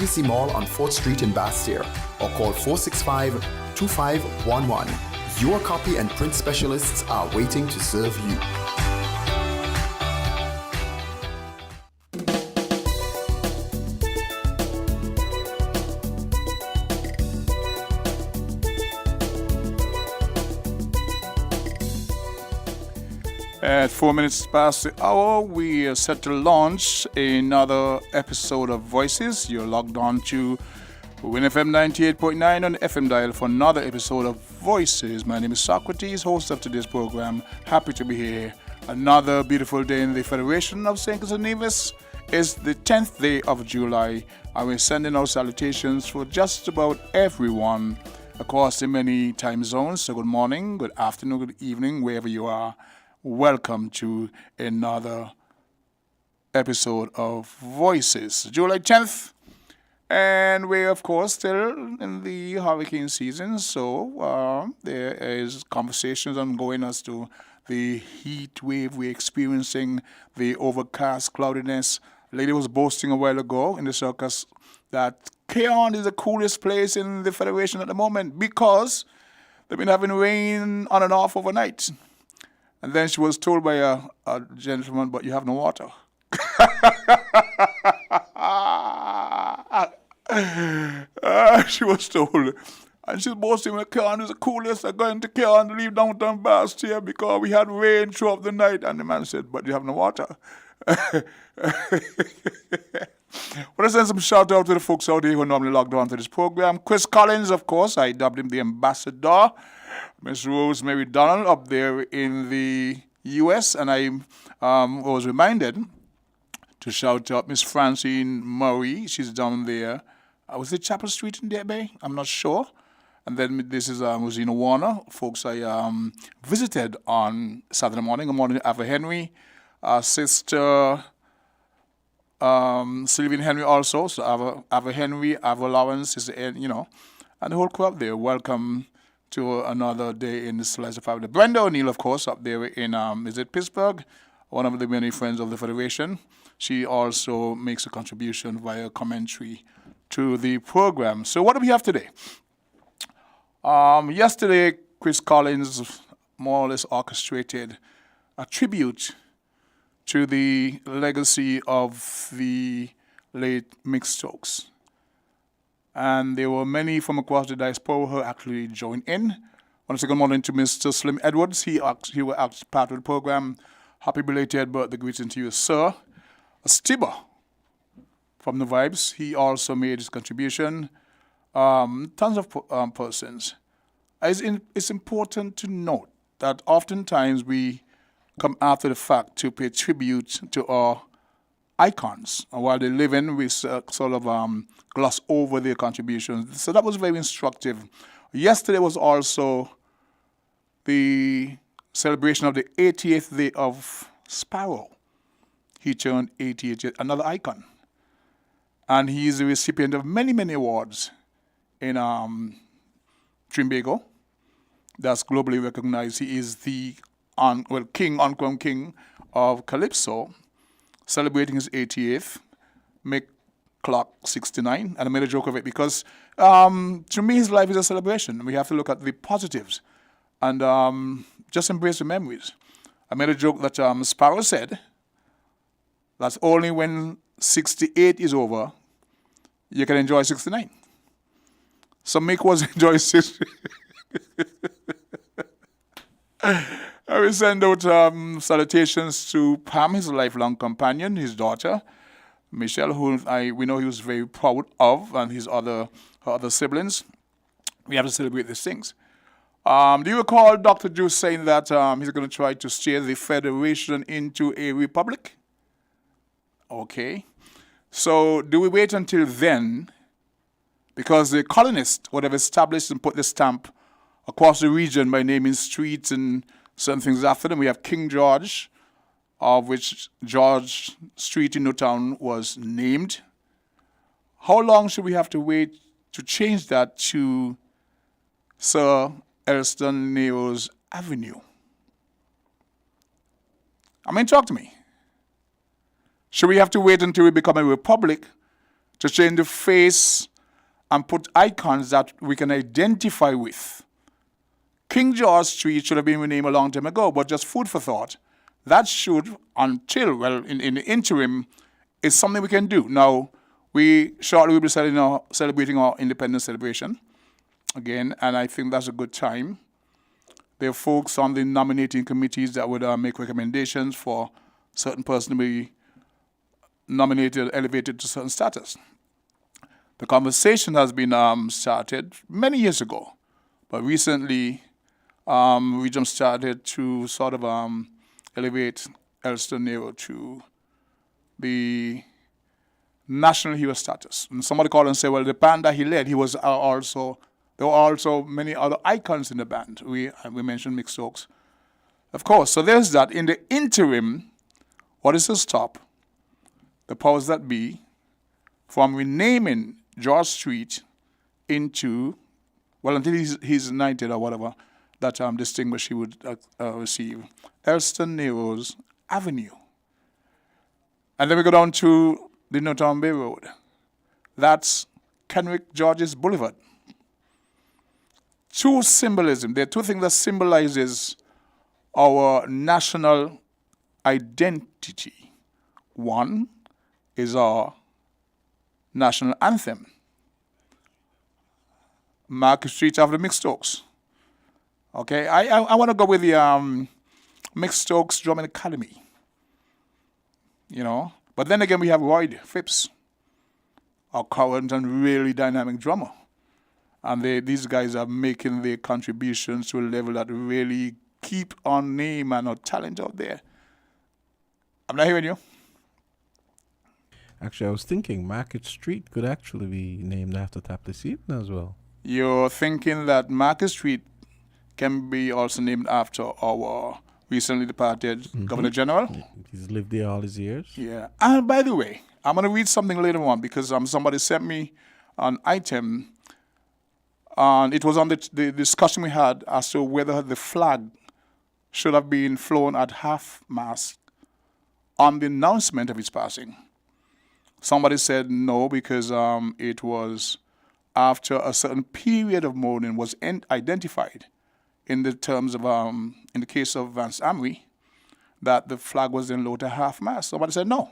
ABC Mall on 4th Street in Bastyr or call 465-2511. Your copy and print specialists are waiting to serve you. At 4 minutes past the hour, we are set to launch another episode of Voices. You're logged on to WINNFM 98.9 on the FM dial for another episode of Voices. My name is Socrates, host of today's program. Happy to be here. Another beautiful day in the Federation of St. Kitts and Nevis. It's the 10th day of July, and we're sending out salutations for just about everyone across the many time zones. So good morning, good afternoon, good evening, wherever you are. Welcome to another episode of Voices. July 10th, and we're, of course, still in the hurricane season, so there is conversations ongoing as to the heat wave we're experiencing, the overcast cloudiness. A lady was boasting a while ago in the circus that Keon is the coolest place in the Federation at the moment because they've been having rain on and off overnight. And then she was told by a gentleman, but you have no water. She was told. And she's boasting that Cairn is the coolest. I'm going to Cairn to leave downtown Bastyr because we had rain throughout the night. And the man said, but you have no water. I want to send some shout out to the folks out here who normally logged on to this program. Chris Collins, of course, I dubbed him the ambassador. Miss Rosemary Donald up there in the U.S. And I was reminded to shout out Miss Francine Murray. She's down there. Was it Chapel Street in there, Bay? I'm not sure. And then this is Rosina Warner. Folks I visited on Saturday morning. Good morning to Ava Henry. Sister Sylvian Henry also. So Ava Henry, Ava Lawrence, Sister Ed, and the whole crew up there. Welcome to another day in the Celestial Family. Brenda O'Neill, of course, up there in, is it Pittsburgh? One of the many friends of the Federation. She also makes a contribution via commentary to the program. So what do we have today? Yesterday, Chris Collins more or less orchestrated a tribute to the legacy of the late Mick Stokes. And there were many from across the diaspora who actually joined in. I want to say good morning to Mr. Slim Edwards. He was part of the program. Happy belated birthday greeting to you, sir. Stibber from the Vibes. He also made his contribution. Tons of persons. It's important to note that oftentimes we come after the fact to pay tribute to our icons. And while they're living, we sort of gloss over their contributions. So that was very instructive. Yesterday was also the celebration of the 80th day of Sparrow. He turned 88, another icon. And he is the recipient of many, many awards in Trinbago. That's globally recognized. He is the uncrowned king of Calypso, celebrating his 80th. Make clock 69. And I made a joke of it because to me his life is a celebration. We have to look at the positives and just embrace the memories. I made a joke that Sparrow said that's only when 68 is over you can enjoy 69. So Mick was enjoying 60. I will send out salutations to Pam, his lifelong companion, his daughter, Michelle, who we know he was very proud of, and her other siblings. We have to celebrate these things. Do you recall Dr. Drew saying that he's going to try to steer the Federation into a republic? Okay. So do we wait until then? Because the colonists would have established and put the stamp across the region by naming streets and certain things after them. We have King George, of which George Street in Newtown was named. How long should we have to wait to change that to Sir Elston Nero's Avenue? Talk to me. Should we have to wait until we become a republic to change the face and put icons that we can identify with. King George Street should have been renamed a long time ago, but just food for thought. That should, until, well, in the interim, is something we can do. Now, we shortly will be celebrating our independence celebration again, and I think that's a good time. There are folks on the nominating committees that would make recommendations for certain person to be nominated, elevated to certain status. The conversation has been started many years ago, but recently we just started to sort of elevate Elston Nero to the national hero status. And somebody called and said, well, the band that he led, there were also many other icons in the band. We mentioned Mick Stokes, of course. So there's that. In the interim, what is to stop the powers that be from renaming George Street into, well, until he's 90 or whatever, that distinguish he would receive, Elston Nero's Avenue. And then we go down to the Northern Bay Road. That's Kenrick George's Boulevard. Two symbolism. There are two things that symbolizes our national identity. One is our national anthem, Market Street of the Mick Stokes. Okay, I want to go with the Mick Stokes Drumming Academy. You know, but then again we have Royd Phipps, our current and really dynamic drummer, and these guys are making their contributions to a level that really keep our name and our talent out there. I'm not hearing you. Actually, I was thinking Market Street could actually be named after Tapley Seaton as well. You're thinking that Market Street can be also named after our recently departed Governor General? He's lived there all his years. Yeah. And by the way, I'm going to read something later on because somebody sent me an item, and it was on the discussion we had as to whether the flag should have been flown at half-mast on the announcement of his passing. Somebody said no because it was after a certain period of mourning was identified in the terms of, in the case of Vance Amory, that the flag was then lowered to half-mast. Somebody said no,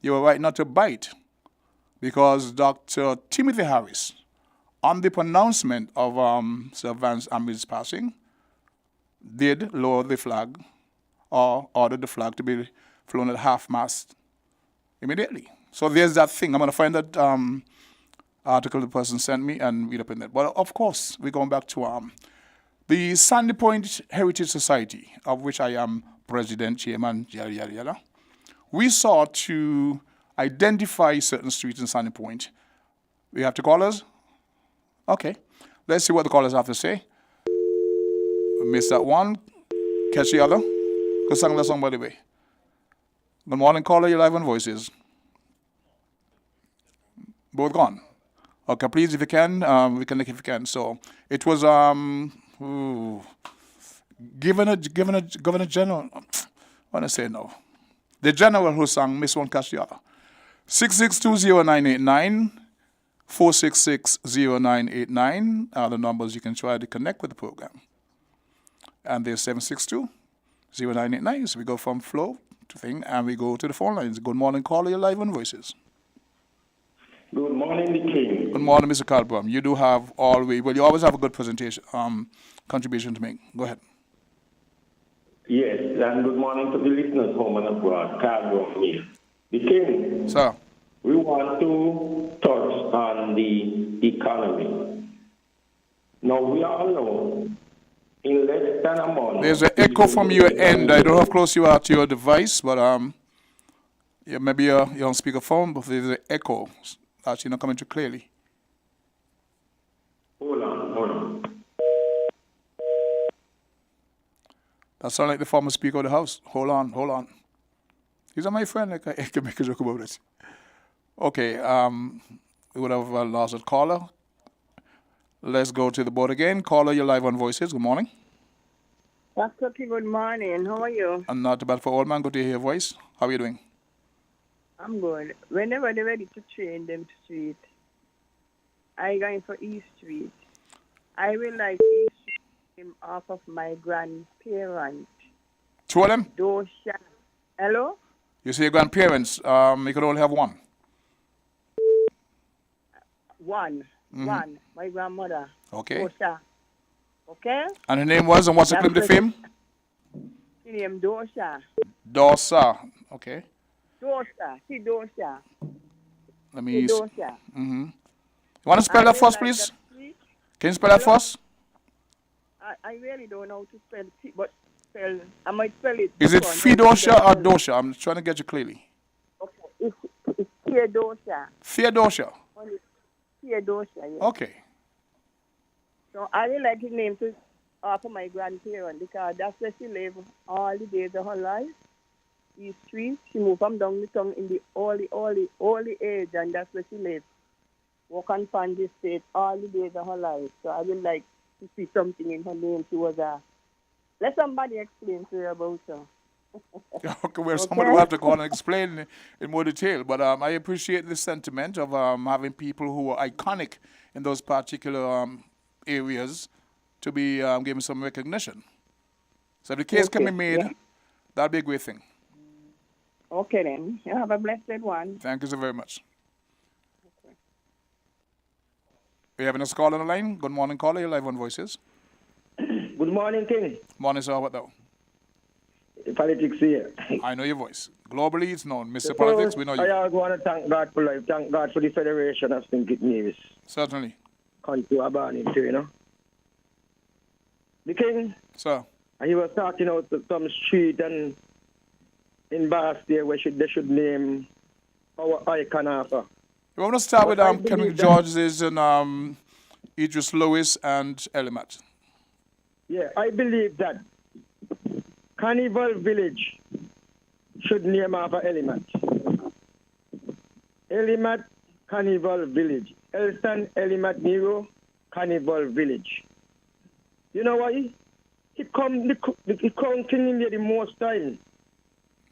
you were right not to bite, because Dr. Timothy Harris, on the pronouncement of Sir Vance Amory's passing, did lower the flag or ordered the flag to be flown at half-mast immediately. So there's that thing. I'm going to find that article the person sent me and read up in that. But of course, we're going back to the Sandy Point Heritage Society, of which I am president, chairman, yada, yada, yada. We sought to identify certain streets in Sandy Point. We have to call us? Okay. Let's see what the callers have to say. Miss that one. Catch the other. Go sing the song by the way. Good morning, caller. You're live on Voices. Both gone. Okay, please, if you can, we connect if you can. So it was Governor General. I want to say no. The general who sang Miss One Catch the Other. 6620989, 4660989 are the numbers you can try to connect with the program. And there's 7620989. So we go from flow to thing and we go to the phone lines. Good morning, caller. You're live on Voices. Good morning, the King. Good morning, Mr. Calbrum. You do have you always have a good presentation, contribution to make. Go ahead. Yes, and good morning to the listeners home and abroad. Calbrum here. The King. Sir. We want to touch on the economy. Now, we all know in less than a month... There's an echo from your end. I don't know how close you are to your device, but yeah, maybe you're on speakerphone, but there's an echo. Actually not coming through clearly. Hold on. That sounds like the former Speaker of the House. Hold on. He's my friend. I can make a joke about it. Okay, we would have lost a caller. Let's go to the board again. Caller, you're live on Voices. Good morning. Dr. P, good morning. How are you? I'm not too bad for old man. Good to hear your voice. How are you doing? I'm good. Whenever they're ready to train them street, I going for East Street. I will like East Street name off of my grandparents. Two of them? Dosha. Hello? You say your grandparents, you could only have one. One. One. My grandmother. Okay. Dosha. Okay? And her name was, and what's the claim to fame? She named Dosha. Dorsa. Okay. Dosha. She Dosha. Let She me. Dosha. You want to spell that for us, please? Can you spell that for us? I really don't know how to spell it, but I might spell it. Is it Fidosha or Dosha? I'm trying to get you clearly. Okay. It's Theodosia. Theodosia. Theodosia, yes. Okay. So I really like his name to offer my grandparents because that's where she lived all the days of her life. East Street. She moved from down the town in the early age, and that's where she lived. Walk on Pandy State all the days of her life. So I would like to see something in her name. She was a... Let somebody explain to her about her. Okay, well, somebody will have to call and explain in more detail. But I appreciate the sentiment of having people who are iconic in those particular areas to be given some recognition. So if the case can be made, that'll be a great thing. Okay, then. You have a blessed one. Thank you so very much. Okay. We have a caller on the line. Good morning, caller. You're live on Voices. Good morning, King. Morning, sir. What though? Politics here. I know your voice. Globally, it's known. Mr. Politics, we know you. I want to thank God for life. Thank God for the Federation of Think It News. Certainly. Country about him too, you know. The King. Sir. And he was talking out to some street and in Bass there where they should name our icon after. We want to start with Kendrick George's and Idris Lewis and Elimat. Yeah, I believe that Carnival Village should name after Elimat. Elimat Carnival Village. Elston Elimat Nero Carnival Village. You know why? He come King in there the most time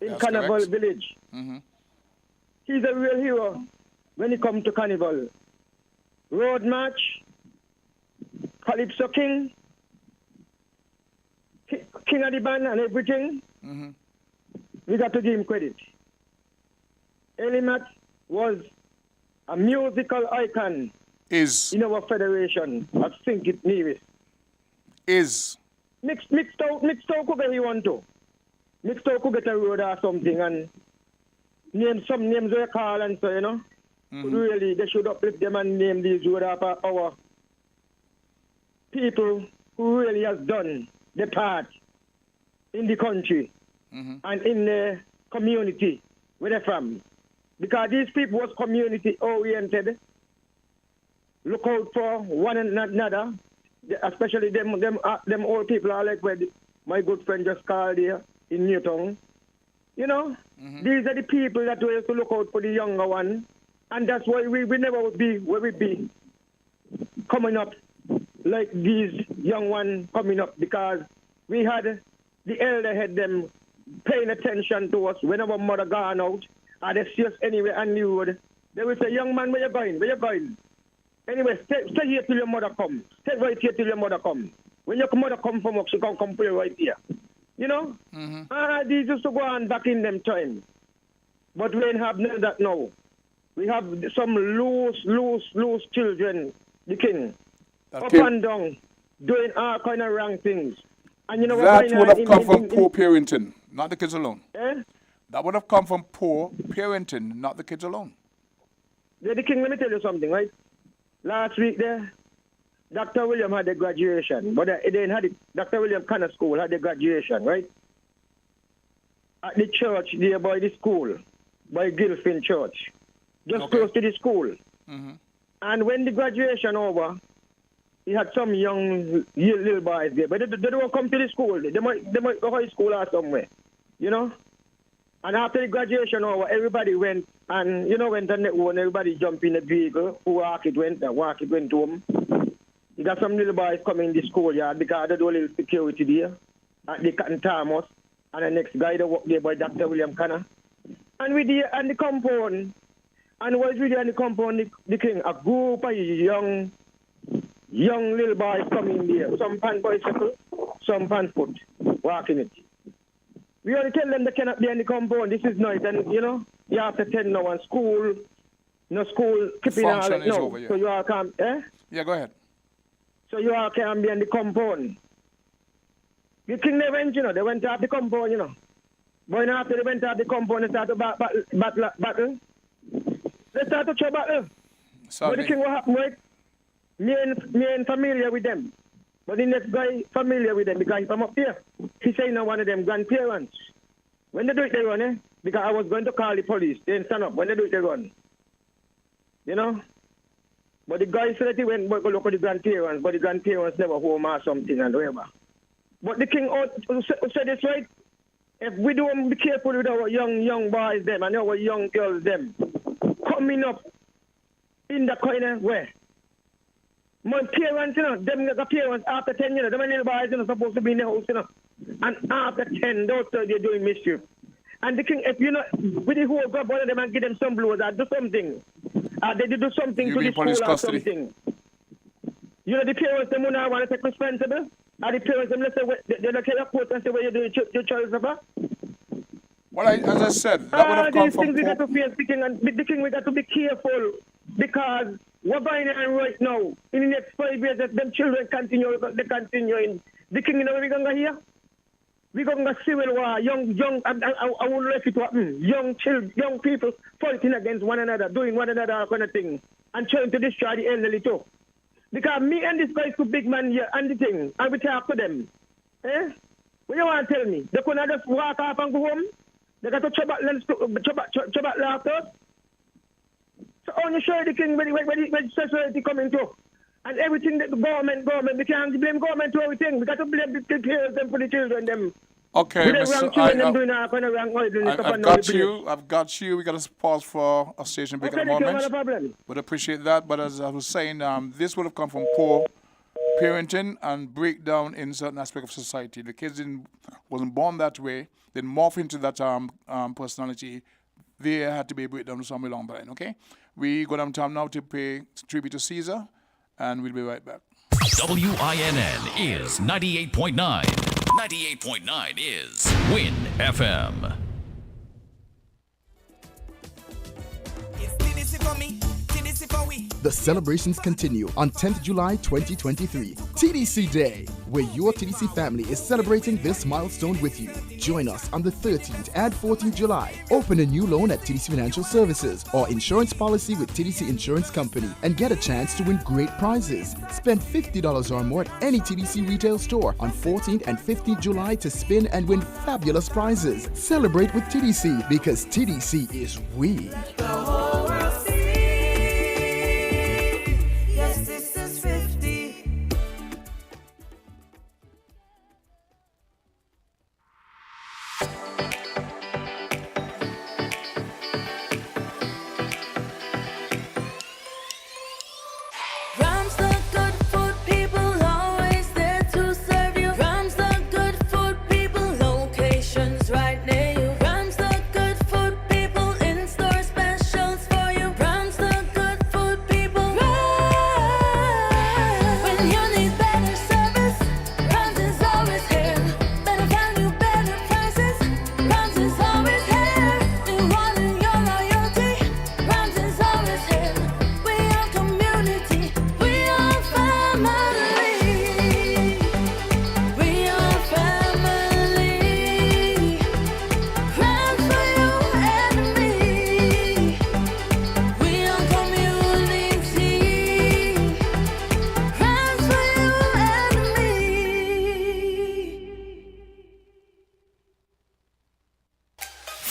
in That's Carnival correct. Village. Mm-hmm. He's a real hero when he comes to Carnival. Road March, Calypso King, King of the band and everything. Mm-hmm. We got to give him credit. Elimat was a musical icon in our federation. I think it nearest. Mixed out could get you want to. Mixed out could get a road or something and name some names they call and so, you know. Mm-hmm. Really, they should uplift them and name these road after our people who really has done the part in the country and in the community where they're from. Because these people was community oriented. Look out for one another. Especially them old people are like where my good friend just called here in Newtown. You know, these are the people that we have to look out for the younger one. And that's why we never would be where we be coming up like these young ones coming up, because we had the elder had them paying attention to us when our mother gone out and they see us anywhere on the road. They will say, young man, where you going? Where you going? Anyway, stay here till your mother comes. Stay right here till your mother comes. When your mother come from us, she can come play right here. You know? These used to go on back in them time. But we ain't have none of that now. We have some loose children, the King. Up and down, doing all kind of wrong things. And you know that would have come from poor parenting, not the kids alone. Eh? That would have come from poor parenting, not the kids alone. Yeah, the King, let me tell you something, right? Last week there, Dr. William had the graduation, but they didn't have it. Dr. William Connor School had the graduation, right? At the church there by the school, by Gilfin Church, just close to the school. And when the graduation over, he had some young little boys there, but they don't come to the school. They might go to high school or somewhere, you know. And after the graduation over, everybody went and went on their own. Everybody jumped in the vehicle. Who walk it went home. You got some little boys coming in the schoolyard because they do a little security there at the Cotton Thomas. And the next guy that worked there by Dr. William Connor. And we there on the compound, and was really on the compound, the king, a group of young little boys coming there. Some pan bicycle, some pan foot, walking it. We only tell them they cannot be on the compound. This is night, and you know, you have to 10 now, and school, no school, keeping all Function that is now. over, yeah. So you all can, Yeah, go ahead. So you all can be on the compound. The king they went, you know, they went off the compound, you know. But after they went off the compound, they started to battle. They started to battle. But the king what happened, right? Me ain't familiar with them. But the next guy familiar with them because if I'm up here, he say no one of them grandparents. When they do it, they run, eh? Because I was going to call the police. They didn't stand up. When they do it, they run. You know? But the guy said that he went to look at the grandparents, but the grandparents never home or something and whatever. But the king said this right. If we don't be careful with our young boys them and our young girls them coming up in the kind of way. My parents, you know, them the parents after 10 years, them little boys, you know, supposed to be in the house, you know. And after 10, those they're doing mischief. And the king, if you know, with the whole grab one of them and give them some blows or do something. They do something You to the mean school police or custody? something. You know, the parents, them now want to take responsible. And the parents, them, let's say, they don't care court and say, what you doing, your child suffer. Well, as I said, that would have come these from things we got to face the king, and the king, we got to be careful because we're going on right now. In the next 5 years, if them children continue, they continuing. The king, you know, what we're going to hear? We're going to civil war, I won't let it happen. Young people fighting against one another, doing one another kind of thing, and trying to destroy the elderly too. Because me and this guy is too big man here, and the thing, and we talk to them. What you want to tell me? They couldn't just walk off and go home? They got to chop after us? So only show the king when society coming to. And everything that the government, we can't blame government to everything. We got to blame the parents them for the children them. Okay, I've got you. We got to pause for a station break at the moment. No problem. But appreciate that. But as I was saying, this would have come from poor parenting and breakdown in certain aspects of society. The kids wasn't born that way. They morph into that personality. There had to be a breakdown somewhere along the line. Okay, we go down time now to pay tribute to Caesar, and we'll be right back. WINN is 98.9. 98.9 is Win FM. The celebrations continue on 10th July 2023, TDC Day, where your TDC family is celebrating this milestone with you. Join us on the 13th and 14th July. Open a new loan at TDC Financial Services or insurance policy with TDC Insurance Company and get a chance to win great prizes. Spend $50 or more at any TDC retail store on 14th and 15th July to spin and win fabulous prizes. Celebrate with TDC because TDC is we.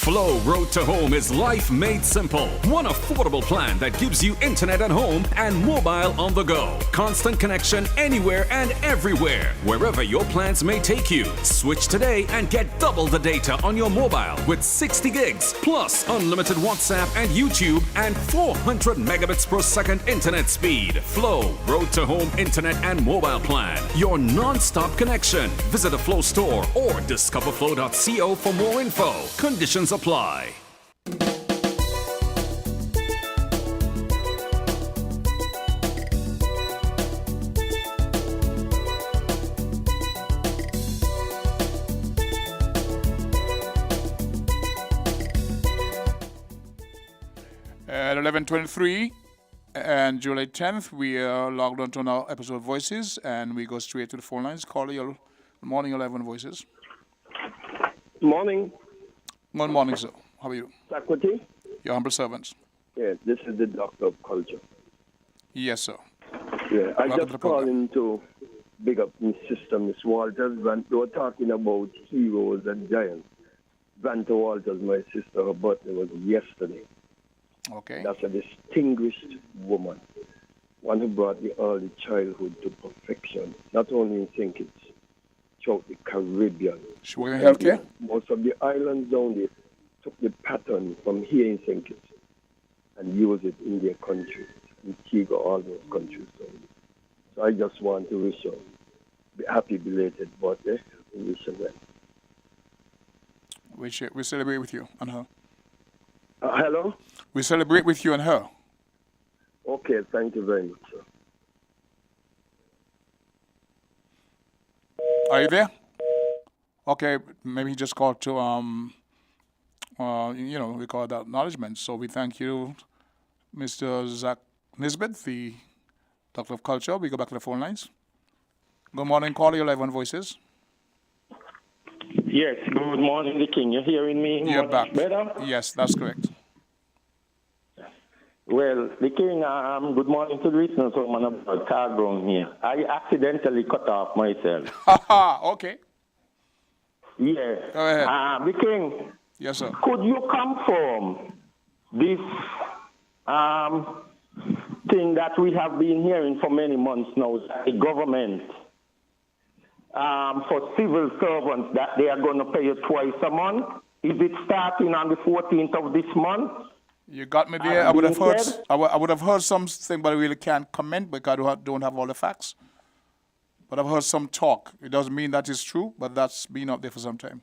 Flow Road to Home is life made simple. One affordable plan that gives you internet at home and mobile on the go. Constant connection anywhere and everywhere, wherever your plans may take you. Switch today and get double the data on your mobile with 60 gigs plus unlimited WhatsApp and YouTube and 400 megabits per second internet speed. Flow Road to Home internet and mobile plan. Your non-stop connection. Visit a Flow store or discoverflow.co for more info. Conditions apply. 11:23 and July 10th, we are logged on to our episode of Voices, and we go straight to the phone lines. Call your morning 11 Voices. Morning. Good morning, sir. How are you? Socrates? Your humble servants. Yeah, this is the doctor of culture. Yes, sir. Yeah, I Welcome to the just program. calling to big up Miss Sister, Miss Walters. They were talking about heroes and giants. Vanta Walters, my sister, her birthday was yesterday. Okay. That's a distinguished woman, one who brought the early childhood to perfection, not only in St. Kitts, throughout the Caribbean. She work in healthcare? Most of the islands down there took the pattern from here in St. Kitts and used it in their countries, Antigua, all those countries. So I just want to wish her a happy belated birthday and wish her well. We celebrate with you and her. Hello? We celebrate with you and her. Okay, thank you very much, sir. Are you there? Okay, maybe he just called to record that acknowledgement. So we thank you, Mr. Zach Nisbet, the Doctor of Culture. We go back to the phone lines. Good morning, caller. You're live on Voices. Yes, good morning, the King. You're hearing me? You're back. Better? Yes, that's correct. Well, the King, good morning to the listeners from another car ground here. I accidentally cut off myself. Okay. Yeah. Go ahead. The King. Yes, sir. Could you confirm this thing that we have been hearing for many months now, that the government, for civil servants, that they are going to pay you twice a month? Is it starting on the 14th of this month? You got me there. I would have heard something, but I really can't comment because I don't have all the facts. But I've heard some talk. It doesn't mean that is true, but that's been out there for some time.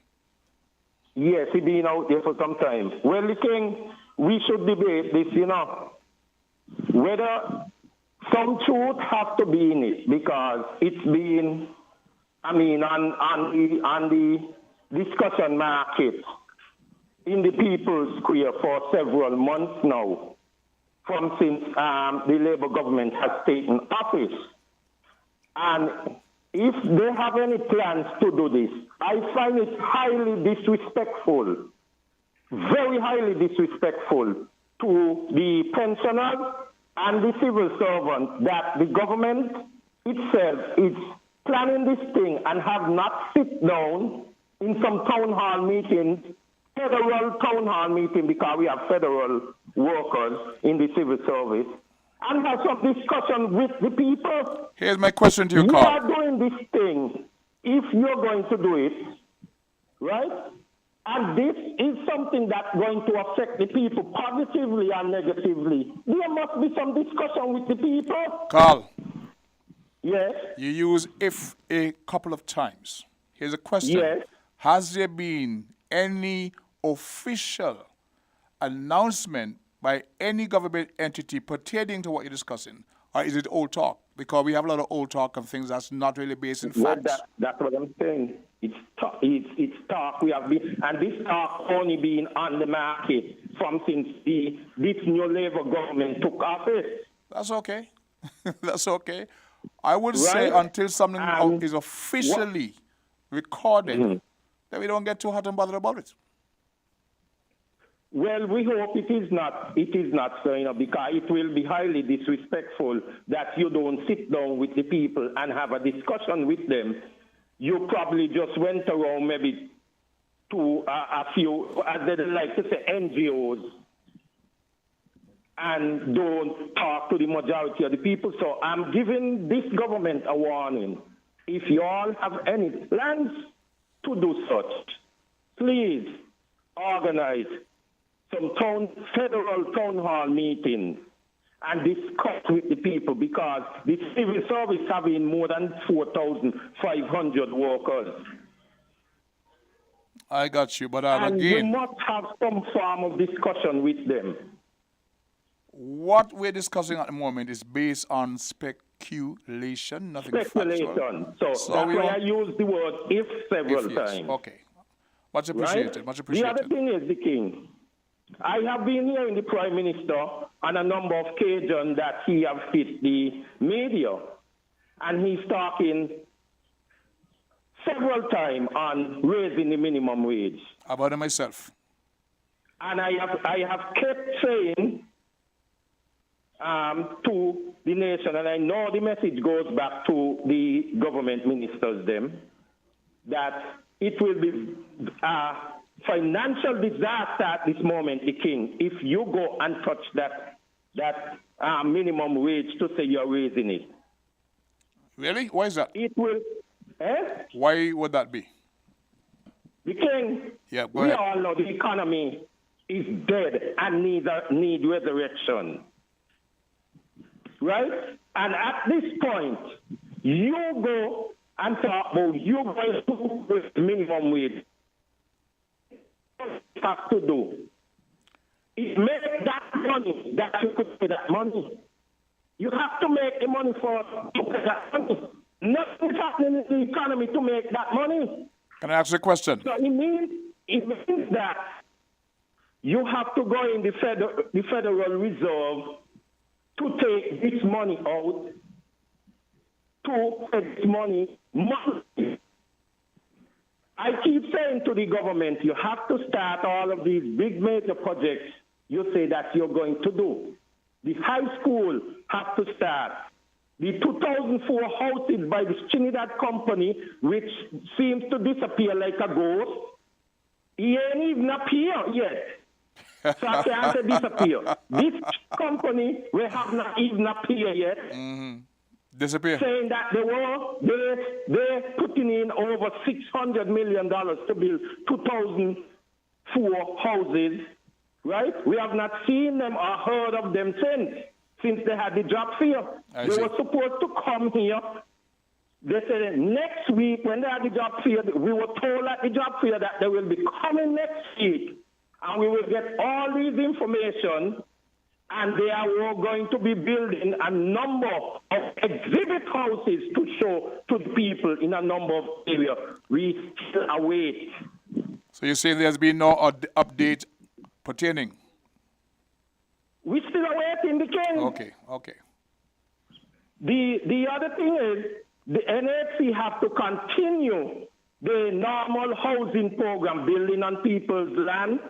Yes, it's been out there for some time. Well, the King, we should debate this, whether some truth has to be in it, because it's been, on the discussion market in the People's Square for several months now, since the Labour government has taken office. And if they have any plans to do this, I find it highly disrespectful, very highly disrespectful to the pensioners and the civil servants that the government itself is planning this thing and have not sit down in some town hall meetings, federal town hall meeting, because we have federal workers in the civil service, and have some discussion with the people. Here's my question to you, Carl. You are doing this thing if you're going to do it, right? And this is something that's going to affect the people positively and negatively. There must be some discussion with the people. Carl. Yes? You use if a couple of times. Here's a question. Yes? Has there been any official announcement by any government entity pertaining to what you're discussing? Or is it old talk? Because we have a lot of old talk and things that's not really based in Well, facts. that's what I'm saying. It's talk. We have been, and this talk only been on the market since this new Labour government took office. That's okay. That's okay. I would say until something is officially recorded, then we don't get too hot and bothered about it. Well, we hope it is not, so, because it will be highly disrespectful that you don't sit down with the people and have a discussion with them. You probably just went around maybe to a few, as they like to say, NGOs, and don't talk to the majority of the people. So I'm giving this government a warning. If you all have any plans to do such, please organize some federal town hall meeting and discuss with the people, because the civil service having more than 4,500 workers. I got you, but and again, you must have some form of discussion with them. What we're discussing at the moment is based on speculation, nothing Speculation. factual. So that's why I use the word if several yes. times. Okay. Much appreciated. Right? Much appreciated. The other thing is, the King, I have been hearing the Prime Minister on a number of occasions that he has hit the media, and he's talking several times on raising the minimum wage. About it myself. And I have kept saying to the nation, and I know the message goes back to the government ministers, them, that it will be a financial disaster at this moment, the king, if you go and touch that minimum wage to say you're raising it. Really? Why is that? It will. Why would that be? The king, yeah, we all know the economy is dead and need resurrection. Right? And at this point, you go and talk about you going to minimum wage. Have to do is make that money that you could pay that money. You have to make the money for that money. Nothing is happening in the economy to make that money. Can I ask you a question? So it means that you have to go in the Federal Reserve to take this money out, to take this money monthly. I keep saying to the government, you have to start all of these big major projects you say that you're going to do. The high school have to start. The 2004 houses by the Trinidad company, which seems to disappear like a ghost, he ain't even appear yet. So I can't disappear. This company will have not even appeared yet. Mm-hmm. Disappear. Saying that they're putting in over $600 million to build 2004 houses, right? We have not seen them or heard of them since they had the job fair. They were supposed to come here. They said next week when they had the job fair, we were told at the job fair that they will be coming next week and we will get all these information. And they are going to be building a number of exhibit houses to show to the people in a number of areas. We still await. So you say there's been no update pertaining? We still awaiting the king. Okay. The other thing is the NHC have to continue the normal housing program, building on people's land,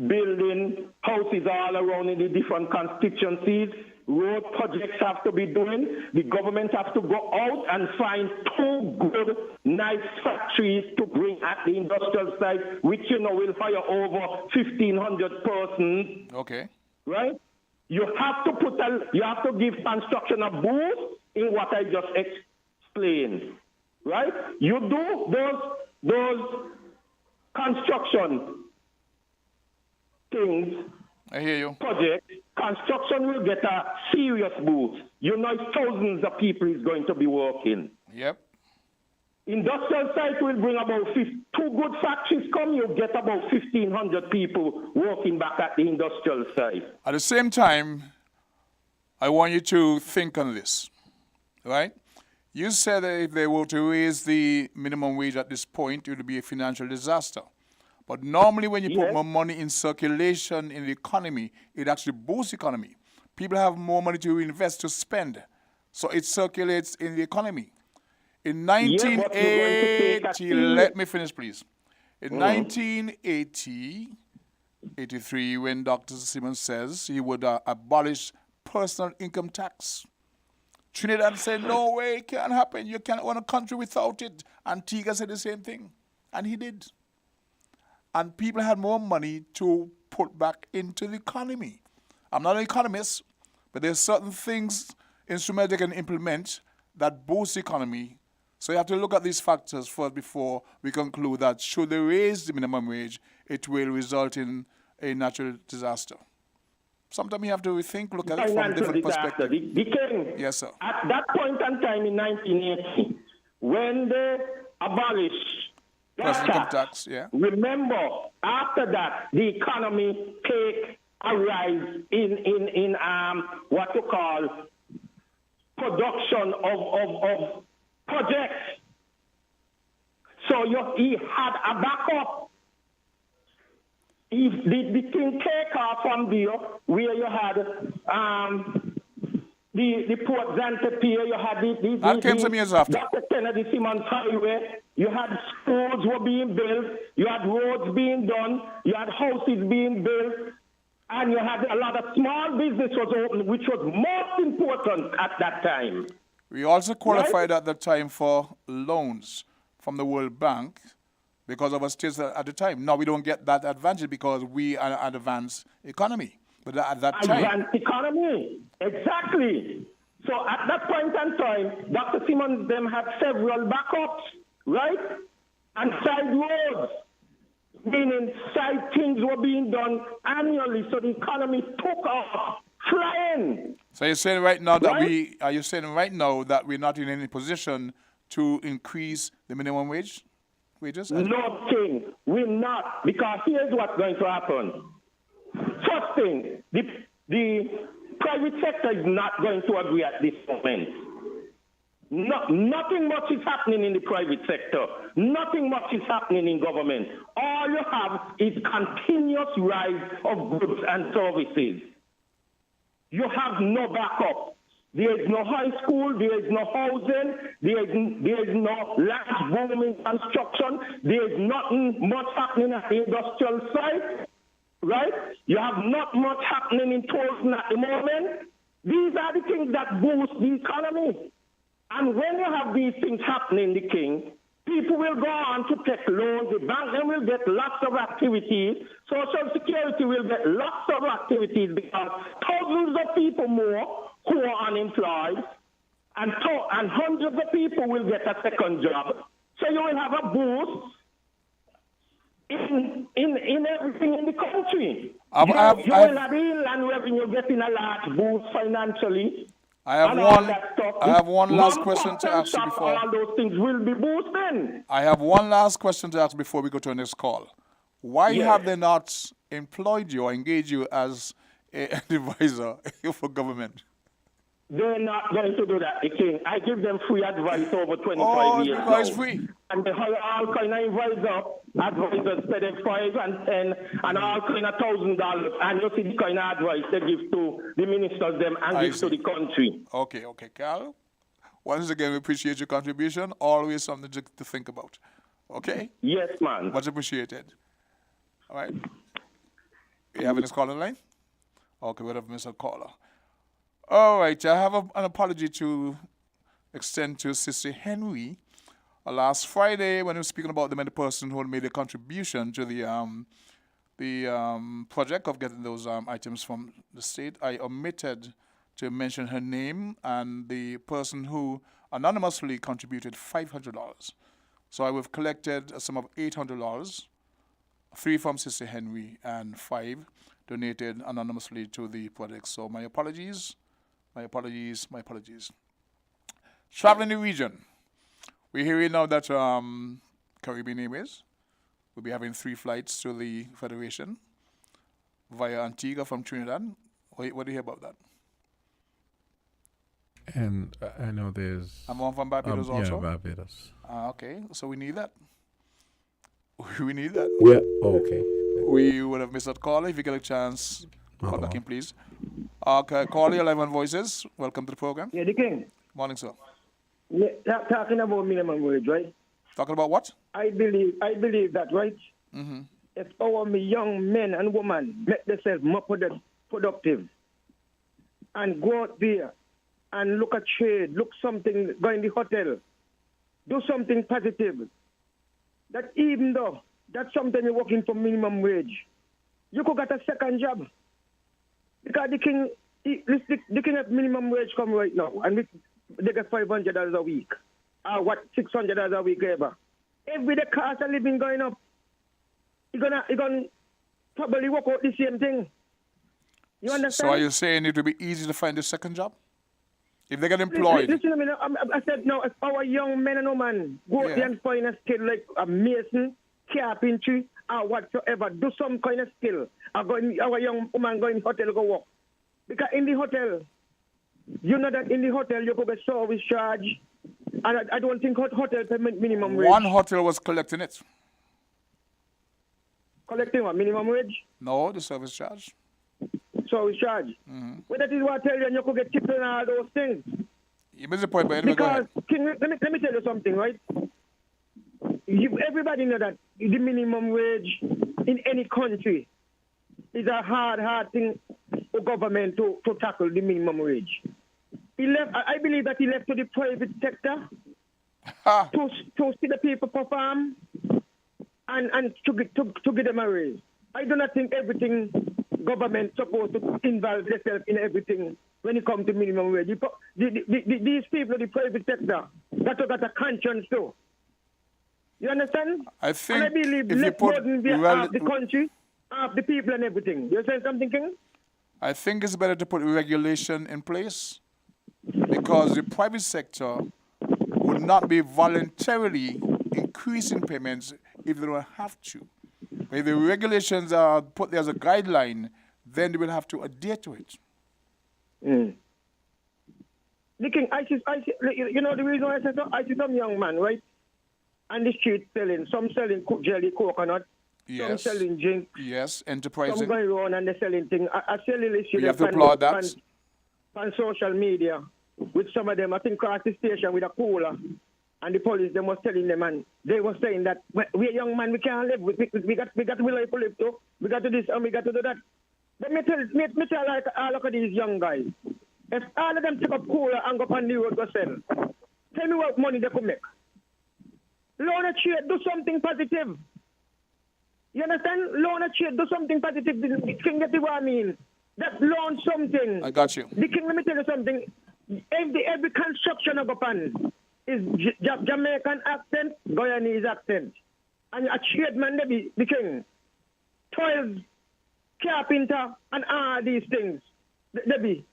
building houses all around in the different constituencies. Road projects have to be doing. The government have to go out and find 2 good, nice factories to bring at the industrial site, which will hire over 1,500 persons. Okay. Right? You have to give construction a boost in what I just explained. Right? You do those construction things, I hear you. Project, construction will get a serious boost. Thousands of people is going to be working. Yep. Industrial site will bring about 2 good factories come, you'll get about 1,500 people working back at the industrial site. At the same time, I want you to think on this, right? You said that if they were to raise the minimum wage at this point, it would be a financial disaster. But normally when you put more money in circulation in the economy, it actually boosts the economy. People have more money to invest, to spend. So it circulates in the economy. In 1980, let me finish, please. In 1983, when Dr. Simmons says he would abolish personal income tax, Trinidad said, no way, it can't happen. You can't run a country without it. Antigua said the same thing. And he did. And people had more money to put back into the economy. I'm not an economist, but there's certain things, instruments they can implement that boost the economy. So you have to look at these factors first before we conclude that should they raise the minimum wage, it will result in a natural disaster. Sometimes you have to rethink, look at it from a different perspective. Yes, sir. At that point in time in 1980, when they abolished personal income tax, yeah. Remember, after that, the economy take a rise in what you call production of projects. So he had a backup. if the thing take off from there, where you had the Port Xantape, you had that came some years after. Dr. Kennedy Simmons Highway, you had schools were being built, you had roads being done, you had houses being built, and you had a lot of small business was open, which was most important at that time. We also qualified at the time for loans from the World Bank because of our status at the time. Now we don't get that advantage because we are an advanced economy. But at that time... Advanced economy, exactly. So at that point in time, Dr. Simmons them had several backups, right? And side roads, meaning side things were being done annually, so the economy took off, flying. So you're saying right now that we're not in any position to increase the minimum wages? Nothing. We're not, because here's what's going to happen. First thing, the private sector is not going to agree at this moment. Nothing much is happening in the private sector. Nothing much is happening in government. All you have is continuous rise of goods and services. You have no backup. There is no high school, there is no housing, there is no large boom in construction, there is nothing much happening at the industrial site, right? You have not much happening in tourism at the moment. These are the things that boost the economy. And when you have these things happening, the king, people will go on to take loans, the bank then will get lots of activities, Social Security will get lots of activities because thousands of people more who are unemployed and hundreds of people will get a second job. So you will have a boost in everything in the country. You will have inland revenue getting a large boost financially. I have one last question to ask you before. All those things will be boosted. I have one last question to ask before we go to our next call. Why have they not employed you or engaged you as an advisor for government? They're not going to do that, the king. I give them free advice over 25 years now. It's free. And they hire all kind of advisors pay them $5 and $10 and all kind of $1,000. And you see the kind of advice they give to the ministers them and give to the country. Okay, Carl. Once again, we appreciate your contribution. Always something to think about. Okay? Yes, man. Much appreciated. All right. You have this call on the line? Okay, we'll have Mr. Caller. All right, I have an apology to extend to Sister Henry. Last Friday, when we were speaking about the many person who made a contribution to the project of getting those items from the state, I omitted to mention her name and the person who anonymously contributed $500. So I have collected a sum of $800, 3 from Sister Henry and 5 donated anonymously to the project. So my apologies. My apologies. Traveling the region. We're hearing now that Caribbean Airways will be having 3 flights to the Federation via Antigua from Trinidad. What do you hear about that? And I know there's... And one from Barbados also? Yeah, Barbados. Okay, so we need that. Yeah, okay. We would have missed that call. If you get a chance, call back in, please. Okay, call your live on Voices. Welcome to the program. Yeah, the king. Morning, sir. Yeah, talking about minimum wage, right? Talking about what? I believe that, right? Mm-hmm. If our young men and women make themselves more productive and go out there and look at trade, look something, go in the hotel, do something positive, that even though that's something you're working for minimum wage, you could get a second job. Because the king have minimum wage come right now, and they get $500 a week, or $600 a week ever. Every day cost of living going up. You're gonna probably work out the same thing. You understand? So are you saying it will be easy to find a second job if they get employed? Listen to me now. I said no. If our young men and women go out there and find a skill like a mason, carpentry, or whatsoever, do some kind of skill. Our young woman go in the hotel go work. Because in the hotel, you know that in the hotel you could get service charge. And I don't think hotel payment minimum wage. One hotel was collecting it. collecting what, minimum wage? No, the service charge. Service charge. Mm-hmm. Well, that is what I tell you, and you could get tips and all those things. You missed the point, but anyway, go Because, ahead. King, let me tell you something, right? Everybody know that the minimum wage in any country is a hard thing for government to tackle the minimum wage. I believe that he left to the private sector to see the people perform and to give them a raise. I do not think everything government supposed to involve themselves in everything when it comes to minimum wage. These people in the private sector got a conscience too. You understand? I think and I believe if you put half the country, half the people and everything. You saying something, King? I think it's better to put regulation in place because the private sector would not be voluntarily increasing payments if they don't have to. But if the regulations are put there as a guideline, then they will have to adhere to it. Mm. The King, you know the reason why I said so? I see some young man, right? On the street some selling jelly coconut, Yes. some selling drink, Yes, enterprising. some going around and they're selling things. I see a little issue We have to applaud that. on social media with some of them. I think across the station with a cooler, and the police them was telling them, and they were saying that we're young man, we can't live. We got to live to live too. We got to do this and we got to do that. But me tell like all of these young guys, if all of them take up cooler and go up on the road go sell, tell me what money they could make. Loan a trade, do something positive. You understand? Loan a trade, do something positive. The King, get what I mean? That loan something. I got you. The King, let me tell you something. Every construction of a pan is Jamaican accent, Guyanese accent. And a tradesman, the King. 12 carpenter and all these things. They be.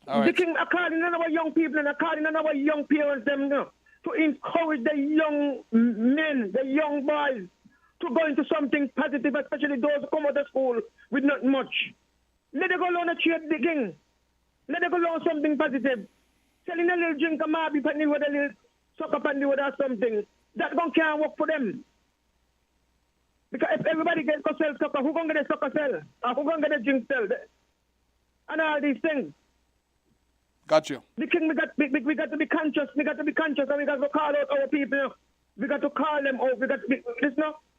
All right. The King, according to our young people and according to our young parents, them, you know, to encourage the young men, the young boys, to go into something positive, especially those who come out of school with not much. Let them go learn a trade, the King. Let them go learn something positive. Selling a little drink of Marby panny with a little soccer panny with or something, that gun can't work for them. Because if everybody gets to sell soccer, who gonna get a soccer sell? Or who gonna get a drink sell? And all these things. Got you. The King, we got to be conscious. We got to be conscious, and we got to call out our people. You know. We got to call them out.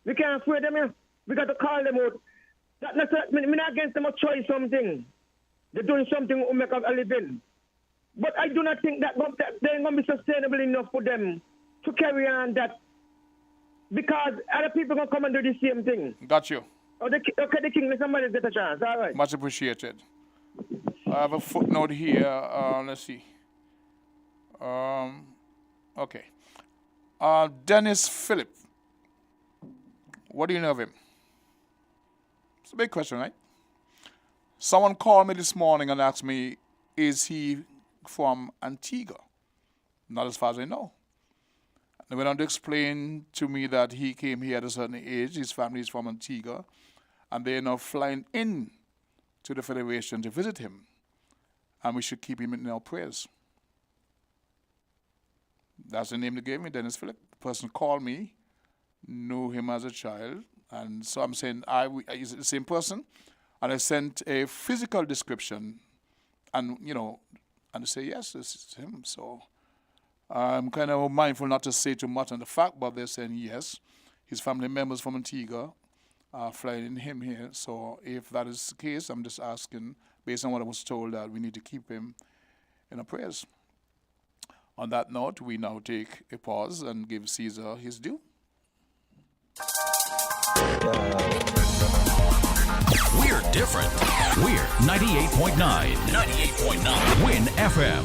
We can't afraid them. You know. We got to call them out. That's not. I'm not against them to try something. They're doing something to make a living. But I do not think that they're going to be sustainable enough for them to carry on that. Because other people going to come and do the same thing. Got you. Okay, the King, let somebody get a chance. All right. Much appreciated. I have a footnote here. Let's see. Okay. Dennis Phillip. What do you know of him? It's a big question, right? Someone called me this morning and asked me, is he from Antigua? Not as far as I know. They went on to explain to me that he came here at a certain age. His family is from Antigua. And they're now flying in to the Federation to visit him. And we should keep him in our prayers. That's the name they gave me, Dennis Phillip. The person called me, knew him as a child. And so I'm saying, is it the same person? And I sent a physical description. And, and they say, yes, this is him. So I'm kind of mindful not to say too much on the fact, but they're saying yes. His family members from Antigua are flying him here. So if that is the case, I'm just asking, based on what I was told, that we need to keep him in our prayers. On that note, we now take a pause and give Caesar his due. We're different. We're 98.9. 98.9. Win FM.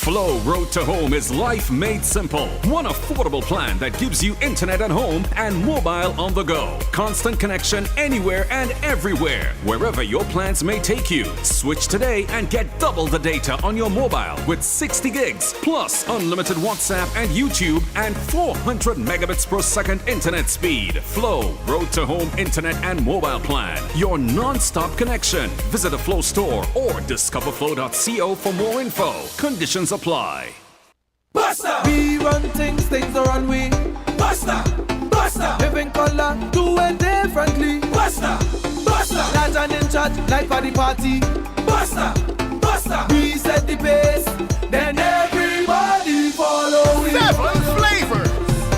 Flow Road to Home is life made simple. One affordable plan that gives you internet at home and mobile on the go. Constant connection anywhere and everywhere. Wherever your plans may take you. Switch today and get double the data on your mobile with 60 gigs plus unlimited WhatsApp and YouTube and 400 megabits per second internet speed. Flow Road to Home internet and mobile plan. Your non-stop connection. Visit a Flow store or discoverflow.co for more info. Conditions apply. Buster! We run things are on we. Buster! Buster. Living color, do it differently. Buster, Buster. Large and in charge, like for the party. Buster, Buster. We set the pace, then everybody follow it. 7 flavors,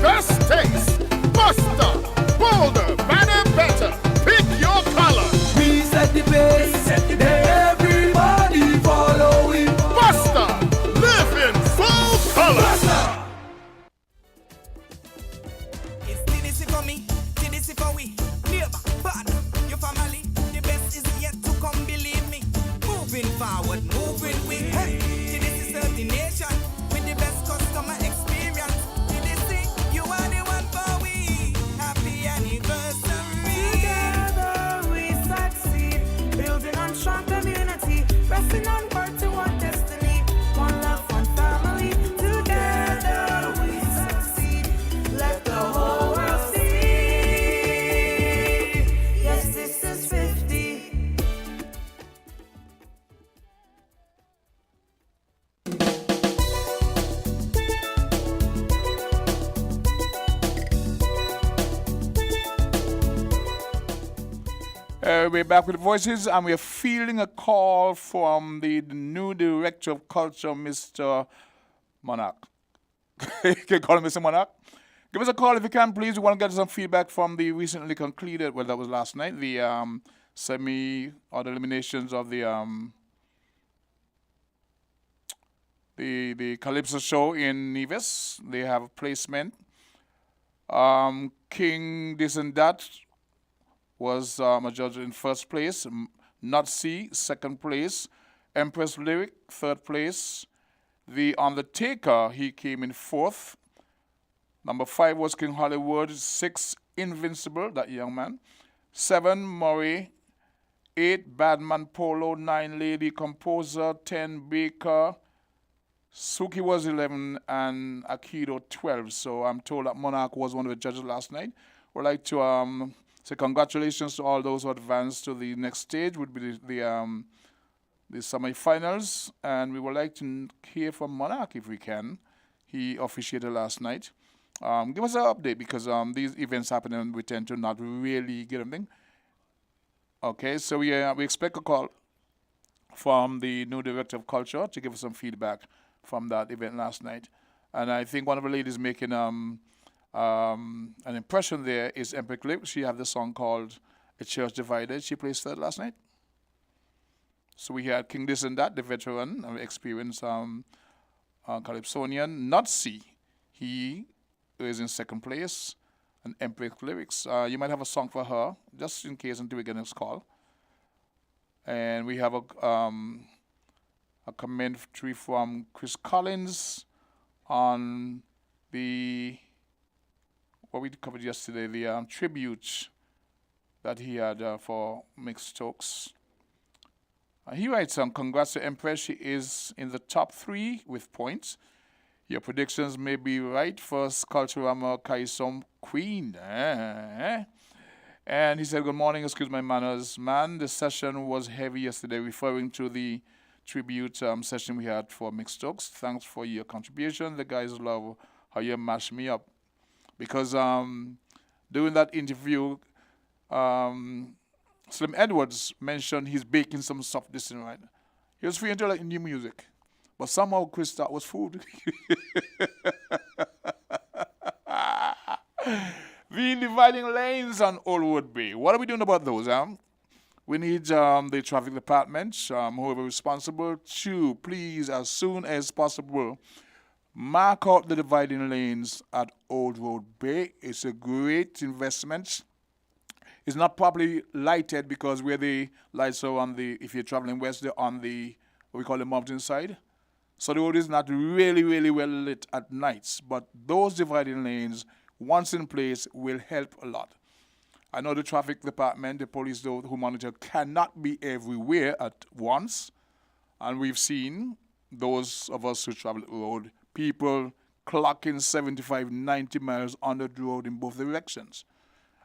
best taste. Buster, bolder, better, better. Pick your color. We set the pace, then everybody follow it. Buster, live in full color. Buster. It's TDC for me, TDC for we. Neighbor, partner, your family. The best is yet to come, believe me. Moving forward, moving with. Hey, TDC serve the nation with the best customer experience. TDC, you are the one for we. Happy anniversary. Together we succeed, building on strong community, pressing on forward to one destiny. One love, one family. Together we succeed. Let the whole world see. Yes, this is 50. We're back with Voices, and we're fielding a call from the new Director of Culture, Mr. Monarch. You can call him Mr. Monarch. Give us a call if you can, please. We want to get some feedback from the recently concluded, well, that was last night, the the eliminations of the Calypso show in Nevis. They have a placement. King this and that was a judge in first place. Not C, second place. Empress Lyric, third place. The Undertaker, he came in fourth. Number 5 was King Hollywood. 6, Invincible, that young man. 7, Murray. 8, Badman Polo. 9, Lady Composer. 10, Baker. Suki was 11 and Akido 12. So I'm told that Monarch was one of the judges last night. We'd like to say congratulations to all those who advanced to the next stage, would be the semi-finals. And we would like to hear from Monarch if we can. He officiated last night. Give us an update, because these events happen and we tend to not really get anything. Okay, so we expect a call from the new Director of Culture to give us some feedback from that event last night. And I think one of the ladies making an impression there is Empress Lip. She had the song called A Church Divided. She placed third last night. So we had King This and That, the veteran, experienced Calypsonian, not C. He is in second place, and Empress Lyrics. You might have a song for her, just in case until we get this call. And we have a commentary from Chris Collins on what we covered yesterday, the tribute that he had for Mick Stokes. He writes, congrats to Empress. She is in the top 3 with points. Your predictions may be right. First, Culturama Kaisom Queen. And he said, good morning, excuse my manners. Man, the session was heavy yesterday, referring to the tribute session we had for Mick Stokes. Thanks for your contribution. The guys love how you mash me up. Because during that interview, Slim Edwards mentioned he's baking some soft distance, right? He was free into like new music. But somehow Chris thought was food. The dividing lanes on Oldwood Bay. What are we doing about those? We need the traffic department, whoever responsible, to please, as soon as possible, mark out the dividing lanes at Old Road Bay. It's a great investment. It's not properly lighted because where the lights are on the, if you're traveling west, they're on the, what we call the mountain side. So the road is not really, really well lit at nights. But those dividing lanes, once in place, will help a lot. I know the traffic department, the police who monitor, cannot be everywhere at once. And we've seen those of us who travel the road, people clocking 75, 90 miles on the road in both directions.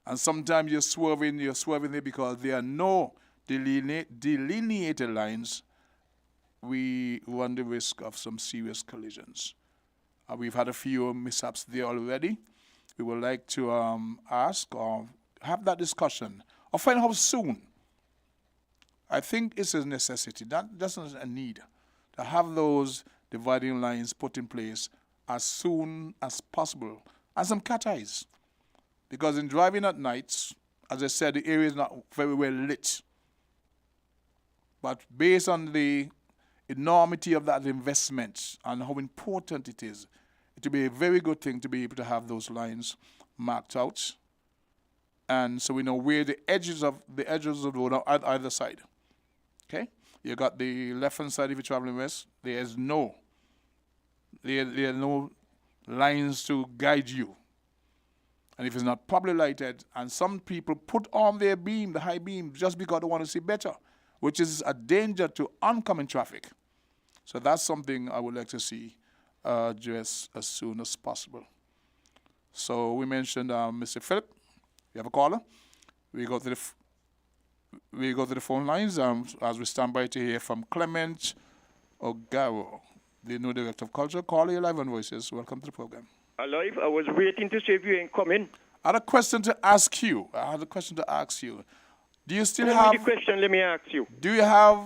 And sometimes you're swerving there because there are no delineated lines. We run the risk of some serious collisions. We've had a few mishaps there already. we would like to ask or have that discussion or find out how soon. I think it's a necessity. That's not a need to have those dividing lines put in place as soon as possible and some cat eyes. Because in driving at nights, as I said, the area is not very well lit. But based on the enormity of that investment and how important it is, it will be a very good thing to be able to have those lines marked out. And so we know where the edges of the road are at either side. Okay? You got the left-hand side if you're traveling west. There are no lines to guide you. And if it's not properly lighted, and some people put on their beam, the high beam, just because they want to see better, which is a danger to oncoming traffic. So that's something I would like to see addressed as soon as possible. So we mentioned Mr. Philip. We have a caller. We go to the phone lines as we stand by to hear from Clement Ogaro, the new Director of Culture. Caller, you're live on Voices. Welcome to the program. Alive, I was waiting to see if you ain't coming. I had a question to ask you. Do you still Tell have me the question, let me ask you. Do you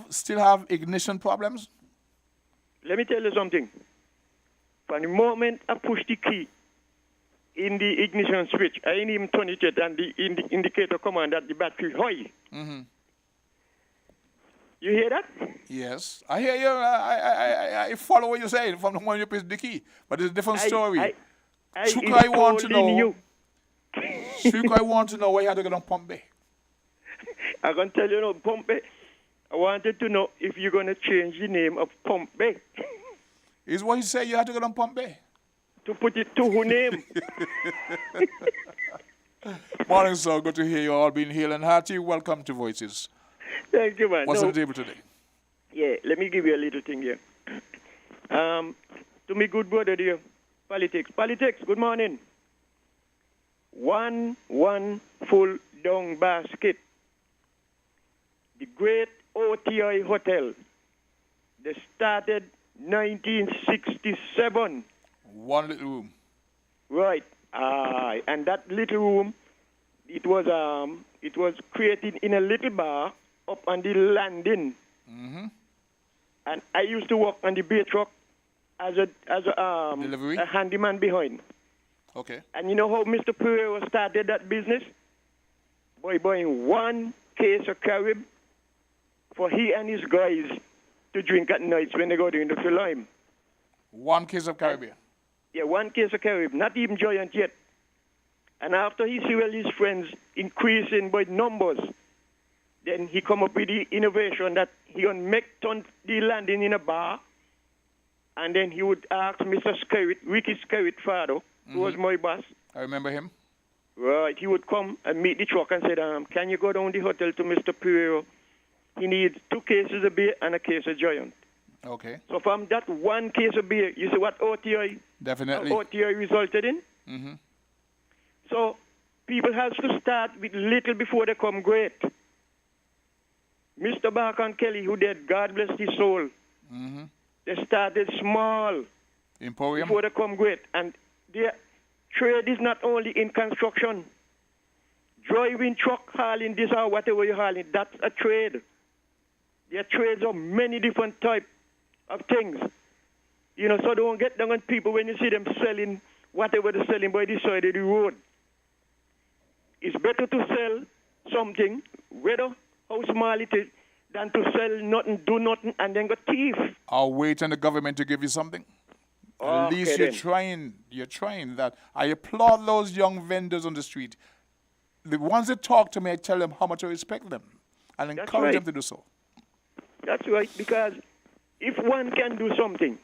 still have ignition problems? Let me tell you something. From the moment I push the key in the ignition switch, I ain't even turn it yet, and the indicator come on that the battery high. Mm-hmm. You hear that? Yes, I hear you. I follow what you're saying from the moment you press the key, but it's a different story. I want to know. Shuka, I want to know why you had to get on Pump Bay. I'm going to tell you, Pump Bay. I wanted to know if you're going to change the name of Pump Bay. Is what you say you had to get on Pump Bay? To put it to her name. Morning, sir. Good to hear you all being here and hearty. Welcome to Voices. Thank you, man. What's on the table today? Yeah, let me give you a little thing here. To me, good brother dear, politics, good morning. One full dung basket. The great OTI Hotel. They started 1967. One little room. Right. And that little room, it was created in a little bar up on the landing. Mm-hmm. And I used to work on the bay truck as a handyman behind. Okay. And you know how Mr. Pereira started that business? By buying one case of Carib for he and his guys to drink at nights when they go to Industrial Lime. One case of Caribbean? Yeah, one case of Carib, not even Giant yet. And after he see all his friends increasing by numbers, then he come up with the innovation that he going to turn the landing in a bar, and then he would ask Mr. Skerritt, Ricky Skerritt father, who was my boss. I remember him. Right, he would come and meet the truck and say, can you go down the hotel to Mr. Pereira? He needs 2 cases of beer and a case of Giant. Okay. So from that one case of beer, you see what OTI resulted in? Mm-hmm. So people have to start with little before they come great. Mr. Barker and Kelly, who did, God bless his soul, mm-hmm. they started small Emporium before they come great. And their trade is not only in construction. Driving, truck hauling, this or whatever you're hauling, that's a trade. There are trades of many different types of things. You know, so don't get down on people when you see them selling whatever they're selling by the side of the road. It's better to sell something, whether how small it is, than to sell nothing, do nothing, and then go thief. I'll wait on the government to give you something. At least you're trying. You're trying that. I applaud those young vendors on the street. The ones that talk to me, I tell them how much I respect them and encourage them to do so. That's right, because if one can do something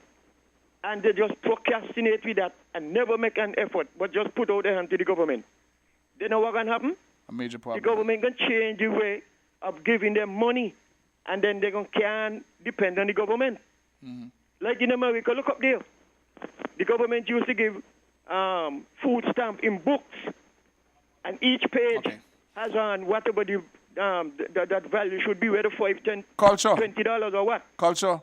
and they just procrastinate with that and never make an effort, but just put out their hand to the government, then know what can happen? A major problem. The government can change the way of giving them money, and then they can't depend on the government. Mm-hmm. Like in America, look up there. The government used to give food stamp in books, and each page has on whatever the that value should be, whether $5, $10, Culture. $20 or what. Culture.